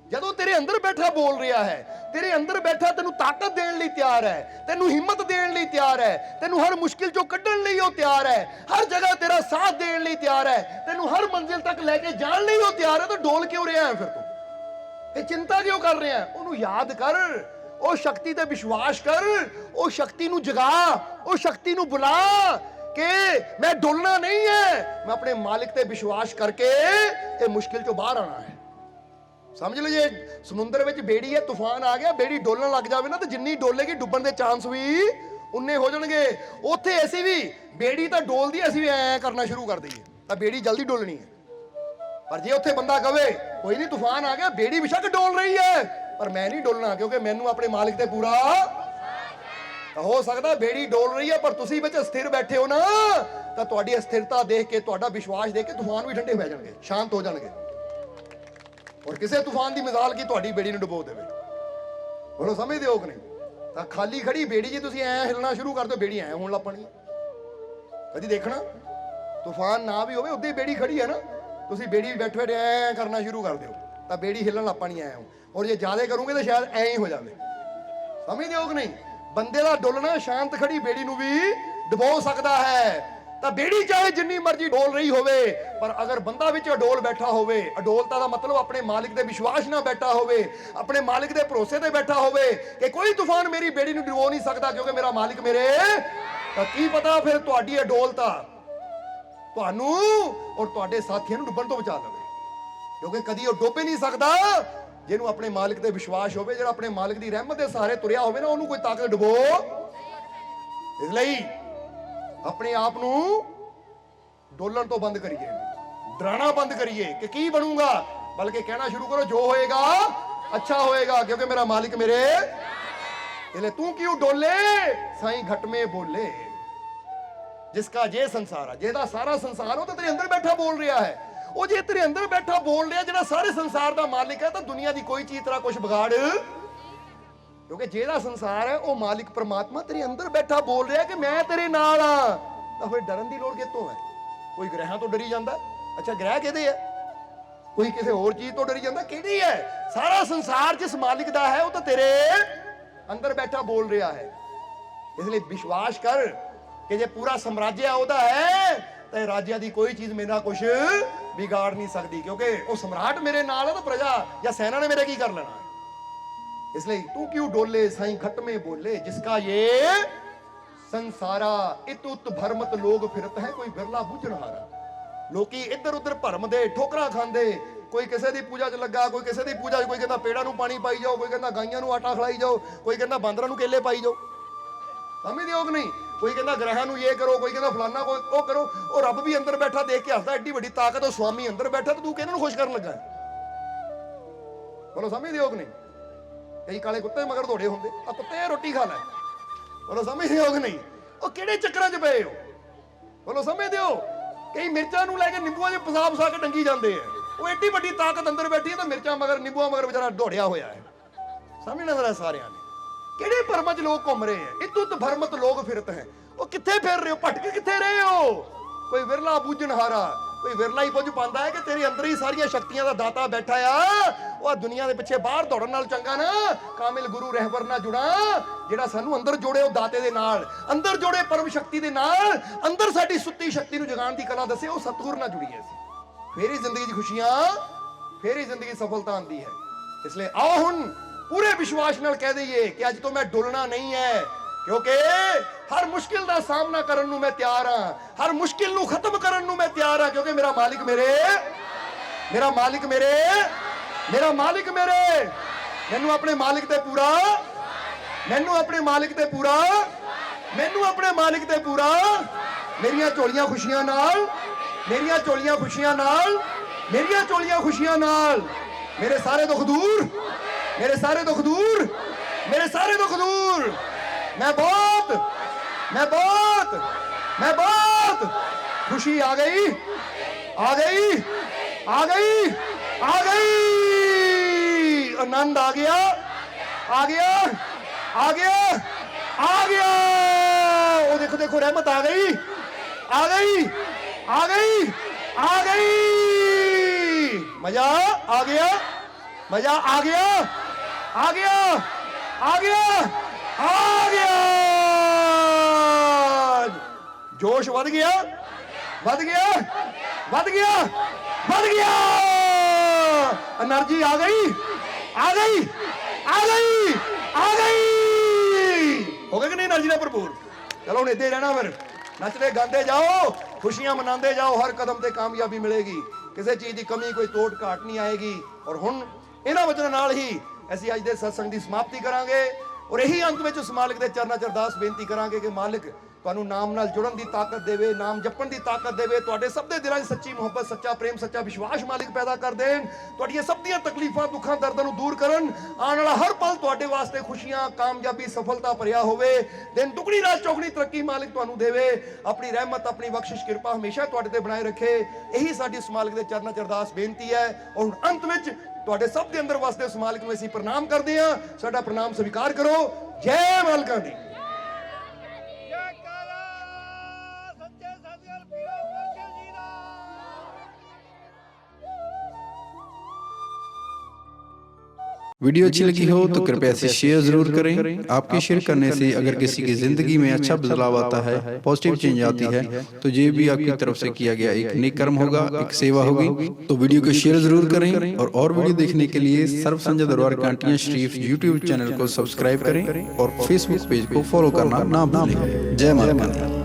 ਜਦੋਂ ਤੇਰੇ ਅੰਦਰ ਬੈਠਾ ਬੋਲ ਰਿਹਾ ਹੈ, ਤੇਰੇ ਅੰਦਰ ਬੈਠਾ ਤੈਨੂੰ ਤਾਕਤ ਦੇਣ ਲਈ ਤਿਆਰ ਹੈ, ਤੈਨੂੰ ਹਿੰਮਤ ਦੇਣ ਲਈ ਤਿਆਰ ਹੈ, ਤੈਨੂੰ ਹਰ ਮੁਸ਼ਕਿਲ ਚੋਂ ਕੱਢਣ ਲਈ ਉਹ ਤਿਆਰ ਹੈ, ਹਰ ਜਗ੍ਹਾ ਤੇਰਾ ਸਾਥ ਦੇਣ ਲਈ ਤਿਆਰ ਹੈ, ਤੈਨੂੰ ਹਰ ਮੰਜ਼ਿਲ ਤੱਕ ਲੈ ਕੇ ਜਾਣ ਲਈ ਉਹ ਤਿਆਰ ਹੈ, ਤਾਂ ਡੋਲ ਕਿਉਂ ਰਿਹਾ ਹੈ? ਫਿਰ ਤੂੰ ਇਹ ਚਿੰਤਾ ਕਿਉਂ ਕਰ ਰਿਹਾ ਹੈ? ਉਹਨੂੰ ਯਾਦ ਕਰ, ਉਹ ਸ਼ਕਤੀ ਤੇ ਵਿਸ਼ਵਾਸ ਕਰ, ਉਹ ਸ਼ਕਤੀ ਨੂੰ ਜਗਾ, ਉਹ ਸ਼ਕਤੀ ਨੂੰ ਬੁਲਾ ਕਿ ਮੈਂ ਡੋਲਣਾ ਨਹੀਂ ਹੈ, ਮੈਂ ਆਪਣੇ ਮਾਲਿਕ ਤੇ ਵਿਸ਼ਵਾਸ ਕਰਕੇ ਇਹ ਮੁਸ਼ਕਿਲ ਚੋਂ ਬਾਹਰ ਆਣਾ ਹੈ। ਸਮਝ ਲਓ, ਜੇ ਸਮੁੰਦਰ ਵਿੱਚ ਬੇੜੀ ਹੈ, ਤੂਫਾਨ ਆ ਗਿਆ, ਬੇੜੀ ਡੋਲਣ ਲੱਗ ਜਾਵੇ ਨਾ, ਤਾਂ ਜਿੰਨੀ ਡੋਲੇਗੀ ਡੁੱਬਣ ਦੇ ਚਾਂਸ ਵੀ ਉਨੇ ਹੋ ਜਾਣਗੇ। ਉੱਥੇ ਅਸੀਂ ਵੀ ਬੇੜੀ ਤਾਂ ਡੋਲਦੀ, ਅਸੀਂ ਵੀ ਐ ਕਰਨਾ ਸ਼ੁਰੂ ਕਰ ਦਈਏ ਤਾਂ ਬੇੜੀ ਜਲਦੀ ਡੋਲਣੀ ਹੈ। ਪਰ ਜੇ ਉੱਥੇ ਬੰਦਾ ਕਵੇ ਕੋਈ ਨਹੀਂ ਤੂਫਾਨ ਆ ਗਿਆ, ਬੇੜੀ ਬੇਸ਼ੱਕ ਡੋਲ ਰਹੀ ਹੈ ਪਰ ਮੈਂ ਨਹੀਂ ਡੋਲਣਾ, ਕਿਉਂਕਿ ਮੈਨੂੰ ਆਪਣੇ ਮਾਲਿਕ ਤੇ ਪੂਰਾ। ਤਾਂ ਹੋ ਸਕਦਾ ਬੇੜੀ ਡੋਲ ਰਹੀ ਹੈ ਪਰ ਤੁਸੀਂ ਵਿੱਚ ਸਥਿਰ ਬੈਠੇ ਹੋ ਨਾ, ਤਾਂ ਤੁਹਾਡੀ ਅਸਥਿਰਤਾ ਦੇਖ ਕੇ, ਤੁਹਾਡਾ ਵਿਸ਼ਵਾਸ ਦੇਖ ਕੇ ਤੂਫਾਨ ਵੀ ਠੰਡੇ ਹੋ ਜਾਣਗੇ, ਸ਼ਾਂਤ ਹੋ ਜਾਣਗੇ। ਔਰ ਕਿਸੇ ਤੂਫਾਨ ਦੀ ਮਿਸਾਲ ਕੀ ਤੁਹਾਡੀ ਬੇੜੀ ਨੂੰ ਡੁਬੋ ਦੇਵੇ। ਬੋਲੋ ਸਮਝਦੇ ਹੋ ਕਿ ਨਹੀਂ? ਤਾਂ ਖਾਲੀ ਖੜੀ ਬੇੜੀ ਜੀ ਤੁਸੀਂ ਐ ਹਿਲਣਾ ਸ਼ੁਰੂ ਕਰ ਦਿਓ, ਬੇੜੀ ਐ ਹੋਣ ਲੱਗ ਪੈਣੀ। ਕਦੀ ਦੇਖਣਾ ਤੂਫਾਨ ਨਾ ਵੀ ਹੋਵੇ ਉੱਦਾਂ ਹੀ ਬੇੜੀ ਖੜੀ ਹੈ ਨਾ, ਤੁਸੀਂ ਬੇੜੀ ਬੈਠੇ ਬੈਠੇ ਐ ਕਰਨਾ ਸ਼ੁਰੂ ਕਰ ਦਿਓ ਤਾਂ ਬੇੜੀ ਹਿੱਲਣ ਲੱਗ ਪੈਣੀ ਐ। ਔਰ ਜੇ ਜ਼ਿਆਦਾ ਕਰੋਗੇ ਤਾਂ ਸ਼ਾਇਦ ਐ ਹੀ ਹੋ ਜਾਵੇ। ਸਮਝਦੇ ਹੋ ਕਿ ਨਹੀਂ? ਬੰਦੇ ਦਾ ਡੁੱਲਣਾ ਸ਼ਾਂਤ ਖੜੀ ਬੇੜੀ ਨੂੰ ਵੀ ਡੁਬੋ ਸਕਦਾ ਹੈ। ਤਾਂ ਬੇੜੀ ਚਾਹੇ ਜਿੰਨੀ ਮਰਜ਼ੀ ਡੋਲ ਰਹੀ ਹੋਵੇ, ਪਰ ਅਗਰ ਬੰਦਾ ਵਿੱਚ ਅਡੋਲ ਬੈਠਾ ਹੋਵੇ, ਅਡੋਲਤਾ ਦਾ ਮਤਲਬ ਆਪਣੇ ਮਾਲਿਕ ਦੇ ਵਿਸ਼ਵਾਸ ਨਾਲ ਬੈਠਾ ਹੋਵੇ, ਆਪਣੇ ਮਾਲਿਕ ਦੇ ਭਰੋਸੇ ਤੇ ਬੈਠਾ ਹੋਵੇ ਕਿ ਕੋਈ ਤੂਫਾਨ ਮੇਰੀ ਬੇੜੀ ਨੂੰ ਡੁਬੋ ਨਹੀਂ ਸਕਦਾ ਕਿਉਂਕਿ ਮੇਰਾ ਮਾਲਿਕ ਮੇਰੇ। ਤਾਂ ਕੀ ਪਤਾ ਫਿਰ ਤੁਹਾਡੀ ਅਡੋਲਤਾ ਤੁਹਾਨੂੰ ਔਰ ਤੁਹਾਡੇ ਸਾਥੀਆਂ ਨੂੰ ਡੁੱਬਣ ਤੋਂ ਬਚਾ ਲਵੇ, ਕਿਉਂਕਿ ਕਦੀ ਉਹ ਡੁੱਬ ਹੀ ਨਹੀਂ ਸਕਦਾ ਜਿਹਨੂੰ ਆਪਣੇ ਮਾਲਿਕ ਤੇ ਵਿਸ਼ਵਾਸ ਹੋਵੇ। ਜਿਹੜਾ ਆਪਣੇ ਮਾਲਿਕ ਦੀ ਰਹਿਮਤ ਦੇ ਸਹਾਰੇ ਤੁਰਿਆ ਹੋਵੇ ਨਾ, ਉਹਨੂੰ ਕੋਈ ਤਾਕਤ ਡੁਬੋ। ਇਸ ਲਈ ਆਪਣੇ ਆਪ ਨੂੰ ਡੋਲਣ ਤੋਂ ਬੰਦ ਕਰੀਏ, ਡਰਾਣਾ ਬੰਦ ਕਰੀਏ ਕਿ ਕੀ ਬਣੂਗਾ, ਬਲਕਿ ਕਹਿਣਾ ਸ਼ੁਰੂ ਕਰੋ ਜੋ ਹੋਏਗਾ ਅੱਛਾ ਹੋਏਗਾ ਕਿਉਂਕਿ ਮੇਰਾ ਮਾਲਿਕ ਮੇਰੇ। इसलिए तू क्यों डोले साईं घट में बोले, जिसका जे संसार है, जेदा सारा संसार हो तो तेरे अंदर बैठा बोल रहा है। ਉਹ ਜੇ ਤੇਰੇ ਅੰਦਰ ਬੈਠਾ ਬੋਲ ਰਿਹਾ, ਜਿਹੜਾ ਸਾਰੇ ਸੰਸਾਰ ਦਾ ਮਾਲਿਕ ਹੈ, ਤਾਂ ਦੁਨੀਆ ਦੀ ਕੋਈ ਚੀਜ਼ ਤੇਰਾ ਕੁਝ ਵਿਗਾੜ, ਕਿਉਂਕਿ ਜਿਹੜਾ ਸੰਸਾਰ ਹੈ ਉਹ ਮਾਲਿਕ ਪ੍ਰਮਾਤਮਾ ਤੇਰੇ ਅੰਦਰ ਬੈਠਾ ਬੋਲ ਰਿਹਾ ਕਿ ਮੈਂ ਤੇਰੇ ਨਾਲ ਆ। ਤਾਂ ਫਿਰ ਡਰਨ ਦੀ ਲੋੜ ਕਿੱਥੋਂ ਹੈ? ਕੋਈ ਗ੍ਰਹਿਾਂ ਤੋਂ ਡਰੀ ਜਾਂਦਾ, ਅੱਛਾ ਗ੍ਰਹਿ ਕਿਹਦੇ ਹੈ? ਕੋਈ ਕਿਸੇ ਹੋਰ ਚੀਜ਼ ਤੋਂ ਡਰੀ ਜਾਂਦਾ, ਕਿਹੜੀ ਹੈ? ਸਾਰਾ ਸੰਸਾਰ ਜਿਸ ਮਾਲਿਕ ਦਾ ਹੈ ਉਹ ਤਾਂ ਤੇਰੇ ਅੰਦਰ ਬੈਠਾ ਬੋਲ ਰਿਹਾ ਹੈ। ਇਸ ਲਈ ਵਿਸ਼ਵਾਸ ਕਰ ਕਿ ਜੇ ਪੂਰਾ ਸਮਰਾਜ ਉਹਦਾ ਹੈ ਤਾਂ ਰਾਜਿਆਂ ਦੀ ਕੋਈ ਚੀਜ਼ ਮੇਰਾ ਕੁਝ ਵਿਗਾੜ ਨਹੀਂ ਸਕਦੀ, ਕਿਉਂਕਿ ਉਹ ਸਮਰਾਟ ਮੇਰੇ ਨਾਲ ਹੈ ਤਾਂ ਪ੍ਰਜਾ ਜਾਂ ਸੈਨਾ ਨੇ ਮੇਰੇ ਕੀ ਕਰ ਲੈਣਾ। इसलिए तू क्यों डोले साईं घट में बोले, जिसका ये संसारा इत उत भरमत लोग फिरत है कोई बिरला बुझनहारा। लोकी इधर उधर भरम दे ठोकरा खांदे, कोई किसी दी पूजा च लगा, कोई किसी दी पूजा, कोई कहता पेड़ा नूं पानी पाई जाओ, कोई कहता गाइयां नूं आटा खिलाई जाओ, कोई कहता बांदरां नूं केले पाई जाओ। समझदे हो कि नहीं? कोई कहता ग्रहां नूं ये करो, कोई कहता फलाना कोई ओ करो। और रब भी अंदर बैठा देख के हसदा, एडी वड्डी ताकत ओ स्वामी अंदर बैठा, तो तू किहनूं खुश करन लगा? बोलो समझदे हो कि नहीं? कई काले कुत्ते मगर दौड़े होंगे, कुत्ते रोटी खा लै। बोलो समझते हो कि नहीं? वो किहड़े चक्करां च पए हो? बोलो समझते हो? कई मिर्चां नूं लैके निंबूआं च फसा के टंगी जाते हैं। वो एडी वड्डी ताकत अंदर बैठी है तो मिर्चां मगर निंबूआं मगर बेचारा दौड़िया होया है। समझना जरा सारिਆਂ ने किहड़े भरमां च लोग घूम रहे हैं, इतुत भरमत लोग फिरत हैं। वो कित्थे फिर रहे हो, भटके कित्थे रहे हो? कोई विरला बूझनहारा, कोई विरला ही बुझ पाता है कि तेरे अंदर ही सारिया शक्तियां दा दाता बैठा आ। वो दुनिया के पिछे बाहर दौड़न नाल चंगा ना कामिल गुरु रहबर ना जुड़ा, जेड़ा सानू अंदर जोड़े ओ दाते दे नाल, अंदर जोड़े परम शक्ति दे नाल, अंदर साडी सुत्ती शक्ति नू जगाण दी कला दसे, ओ सतगुर नाल जुड़ीए असीं। फिर ही जिंदगी च खुशियां, फिर ही जिंदगी सफलता आंदी है। इसलिए आओ हुण पूरे विश्वास नाल कह दईए कि अज तो मैं डुलना नहीं है, क्योंकि हर मुश्किल का सामना करने नूं मैं तैयार हाँ, हर मुश्किल नूं खत्म करने नूं मैं तैयार हाँ, क्योंकि मेरा मालिक मेरे, मेरा मालिक मेरे, मेरा मालिक मेरे। मैनू अपने मालिक ते पूरा, मैनू अपने मालिक ते पूरा, मैनू अपने मालिक ते पूरा, मेरियां झोलियां खुशियां नाल, मेरियां झोलियां खुशियां नाल, मेरियां झोलियां खुशियां नाल, मेरे सारे दुख दूर, मेरे सारे दुख दूर, मेरे सारे दुख दूर। मैं बहुत, मैं बहुत, मैं बहुत, खुशी आ गई, आ गई, आ गई, आ गई, आनंद आ गया, आ गया, आ गया, आ गया। वो देखो देखो रहमत आ गई, आ गई, आ गई, आ गई। मजा आ गया, मजा आ गया, आ गया, आ गया, आ गया। जोश बढ़ गया, बढ़ गया, बढ़ गया, बढ़ गया। एनर्जी आ गई, आ गई, आ गई, आ गई। हो गया कि नहीं एनर्जी ना भरपूर? चलो हुण इत्थे रहना, फिर नचते गाते जाओ, खुशियां मनाते जाओ, हर कदम ते कामयाबी मिलेगी, किसी चीज की कमी कोई टोट घाट नहीं आएगी। और हुण इन्हां वचनां नाल ही ਅਸੀਂ ਅੱਜ ਦੇ ਸਤਸੰਗ ਦੀ ਸਮਾਪਤੀ ਕਰਾਂਗੇ। ਔਰ ਇਹੀ ਅੰਤ ਵਿੱਚ ਉਸ ਮਾਲਕ ਦੇ ਚਰਨਾਂ 'ਚ ਅਰਦਾਸ ਬੇਨਤੀ ਕਰਾਂਗੇ ਕਿ ਮਾਲਕ ਤੁਹਾਨੂੰ ਨਾਮ ਨਾਲ ਜੁੜਨ ਦੀ ਤਾਕਤ ਦੇਵੇ, ਨਾਮ ਜਪਣ ਦੀ ਤਾਕਤ ਦੇਵੇ, ਤੁਹਾਡੇ ਸਭ ਦੇ ਦਿਲਾਂ 'ਚ ਸੱਚੀ ਮੁਹੱਬਤ, ਸੱਚਾ ਪ੍ਰੇਮ, ਸੱਚਾ ਵਿਸ਼ਵਾਸ ਮਾਲਕ ਪੈਦਾ ਕਰ ਦੇਣ, ਤੁਹਾਡੀਆਂ ਸਭ ਦੀਆਂ ਤਕਲੀਫਾਂ, ਦੁੱਖਾਂ, ਦਰਦਾਂ ਨੂੰ ਦੂਰ ਕਰਨ, ਆਉਣ ਵਾਲਾ ਹਰ ਪਲ ਤੁਹਾਡੇ ਵਾਸਤੇ ਖੁਸ਼ੀਆਂ, ਕਾਮਯਾਬੀ, ਸਫਲਤਾ ਭਰਿਆ ਹੋਵੇ, ਦਿਨ ਦੁਗਣੀ ਰਾਤ ਚੌਗਣੀ ਤਰੱਕੀ ਮਾਲਕ ਤੁਹਾਨੂੰ ਦੇਵੇ, ਆਪਣੀ ਰਹਿਮਤ, ਆਪਣੀ ਬਖਸ਼ਿਸ਼, ਕਿਰਪਾ ਹਮੇਸ਼ਾ ਤੁਹਾਡੇ ਤੇ ਬਣਾਏ ਰੱਖੇ। ਇਹੀ ਸਾਡੀ ਉਸ ਮਾਲਕ ਦੇ ਚਰਨਾਂ 'ਚ ਅਰਦਾਸ ਬੇਨਤੀ ਹੈ। ਔਰ ਅੰਤ ਵਿੱਚ ਤੁਹਾਡੇ ਸਭ ਦੇ ਅੰਦਰ ਵਸਦੇ ਉਸ ਮਾਲਕ ਨੂੰ ਅਸੀਂ ਪ੍ਰਣਾਮ ਕਰਦੇ ਹਾਂ। ਸਾਡਾ ਪ੍ਰਣਾਮ ਸਵੀਕਾਰ ਕਰੋ। ਜੈ ਮਾਲਕਾਂ ਦੀ। वीडियो अच्छी लगी हो तो कृपया इसे शेयर जरूर करें। आपके शेयर करने से अगर किसी की जिंदगी में अच्छा बदलाव आता है, पॉजिटिव चेंज आती है, तो ये भी आपकी तरफ से किया गया एक नेक कर्म होगा, एक सेवा होगी। तो वीडियो को शेयर जरूर करें और वीडियो देखने के लिए सर्व संजय दरबार कांटियां शरीफ यूट्यूब चैनल को सब्सक्राइब करें और फेसबुक पेज को फॉलो करना ना भूलें। जय माता दी।